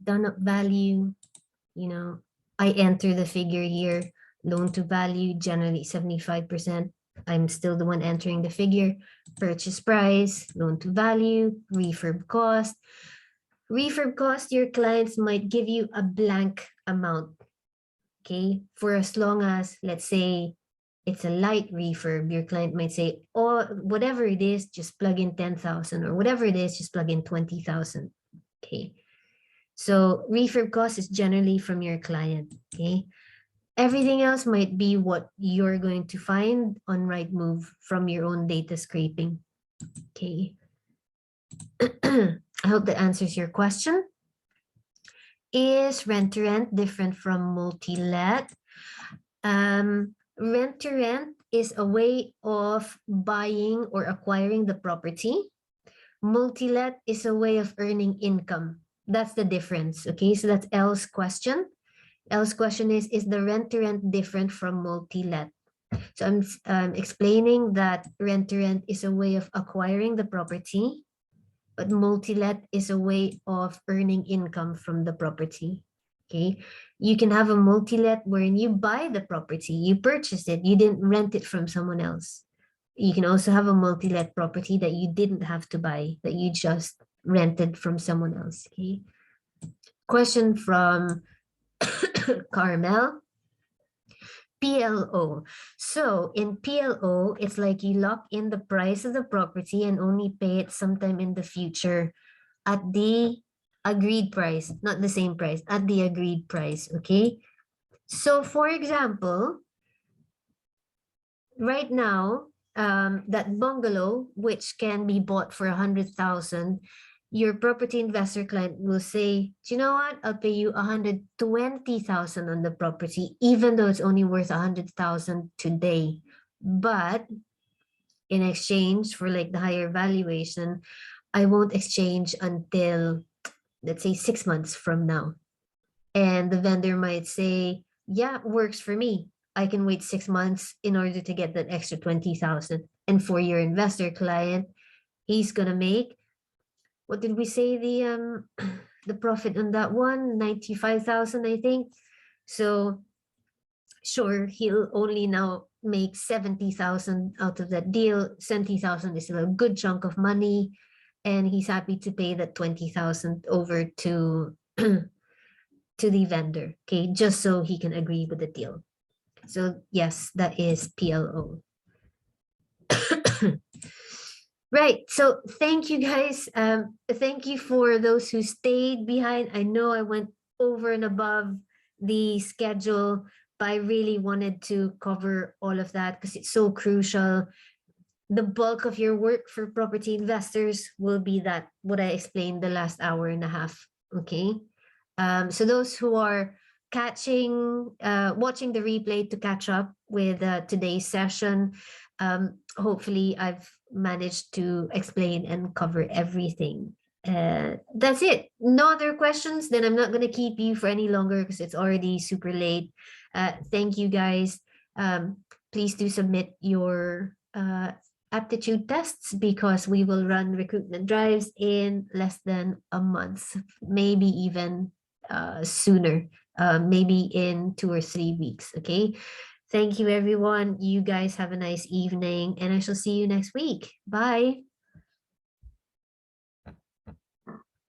Done up value, you know, I enter the figure here, loan to value, generally 75%. I'm still the one entering the figure. Purchase price, loan to value, refurb cost. Refurb cost, your clients might give you a blank amount, okay? For as long as, let's say, it's a light refurb, your client might say, oh, whatever it is, just plug in 10,000, or whatever it is, just plug in 20,000, okay? So refurb cost is generally from your client, okay? Everything else might be what you're going to find on Rightmove from your own data scraping, okay? I hope that answers your question. Is rent-to-rent different from multi-let? Rent-to-rent is a way of buying or acquiring the property. Multi-let is a way of earning income. That's the difference, okay? So that's L's question. L's question is the rent-to-rent different from multi-let? So I'm explaining that rent-to-rent is a way of acquiring the property, but multi-let is a way of earning income from the property, okay? You can have a multi-let wherein you buy the property, you purchased it, you didn't rent it from someone else. You can also have a multi-let property that you didn't have to buy, that you just rented from someone else, okay? Question from Carmel. PLO. So in PLO, it's like you lock in the price of the property and only pay it sometime in the future at the agreed price, not the same price, at the agreed price, okay? So for example, right now, that bungalow, which can be bought for 100,000, your property investor client will say, do you know what? I'll pay you 120,000 on the property, even though it's only worth 100,000 today. But in exchange for like the higher valuation, I won't exchange until, let's say, 6 months from now. And the vendor might say, yeah, works for me. I can wait 6 months in order to get that extra 20,000. And for your investor client, he's gonna make, what did we say the profit on that one? 95,000, I think. So sure, he'll only now make 70,000 out of that deal. 70,000 is still a good chunk of money, and he's happy to pay that 20,000 over to to the vendor, okay, just so he can agree with the deal. So yes, that is PLO. Right. So thank you guys. Thank you for those who stayed behind. I know I went over and above the schedule, but I really wanted to cover all of that because it's so crucial. The bulk of your work for property investors will be that what I explained the last hour and a half. Okay. So those who are watching the replay to catch up with today's session, hopefully I've managed to explain and cover everything. That's it. No other questions? Then I'm not going to keep you for any longer because it's already super late. Thank you guys. Please do submit your aptitude tests because we will run recruitment drives in less than a month, maybe even sooner, maybe in 2 or 3 weeks. Okay. Thank you, everyone. You guys have a nice evening, and I shall see you next week. Bye.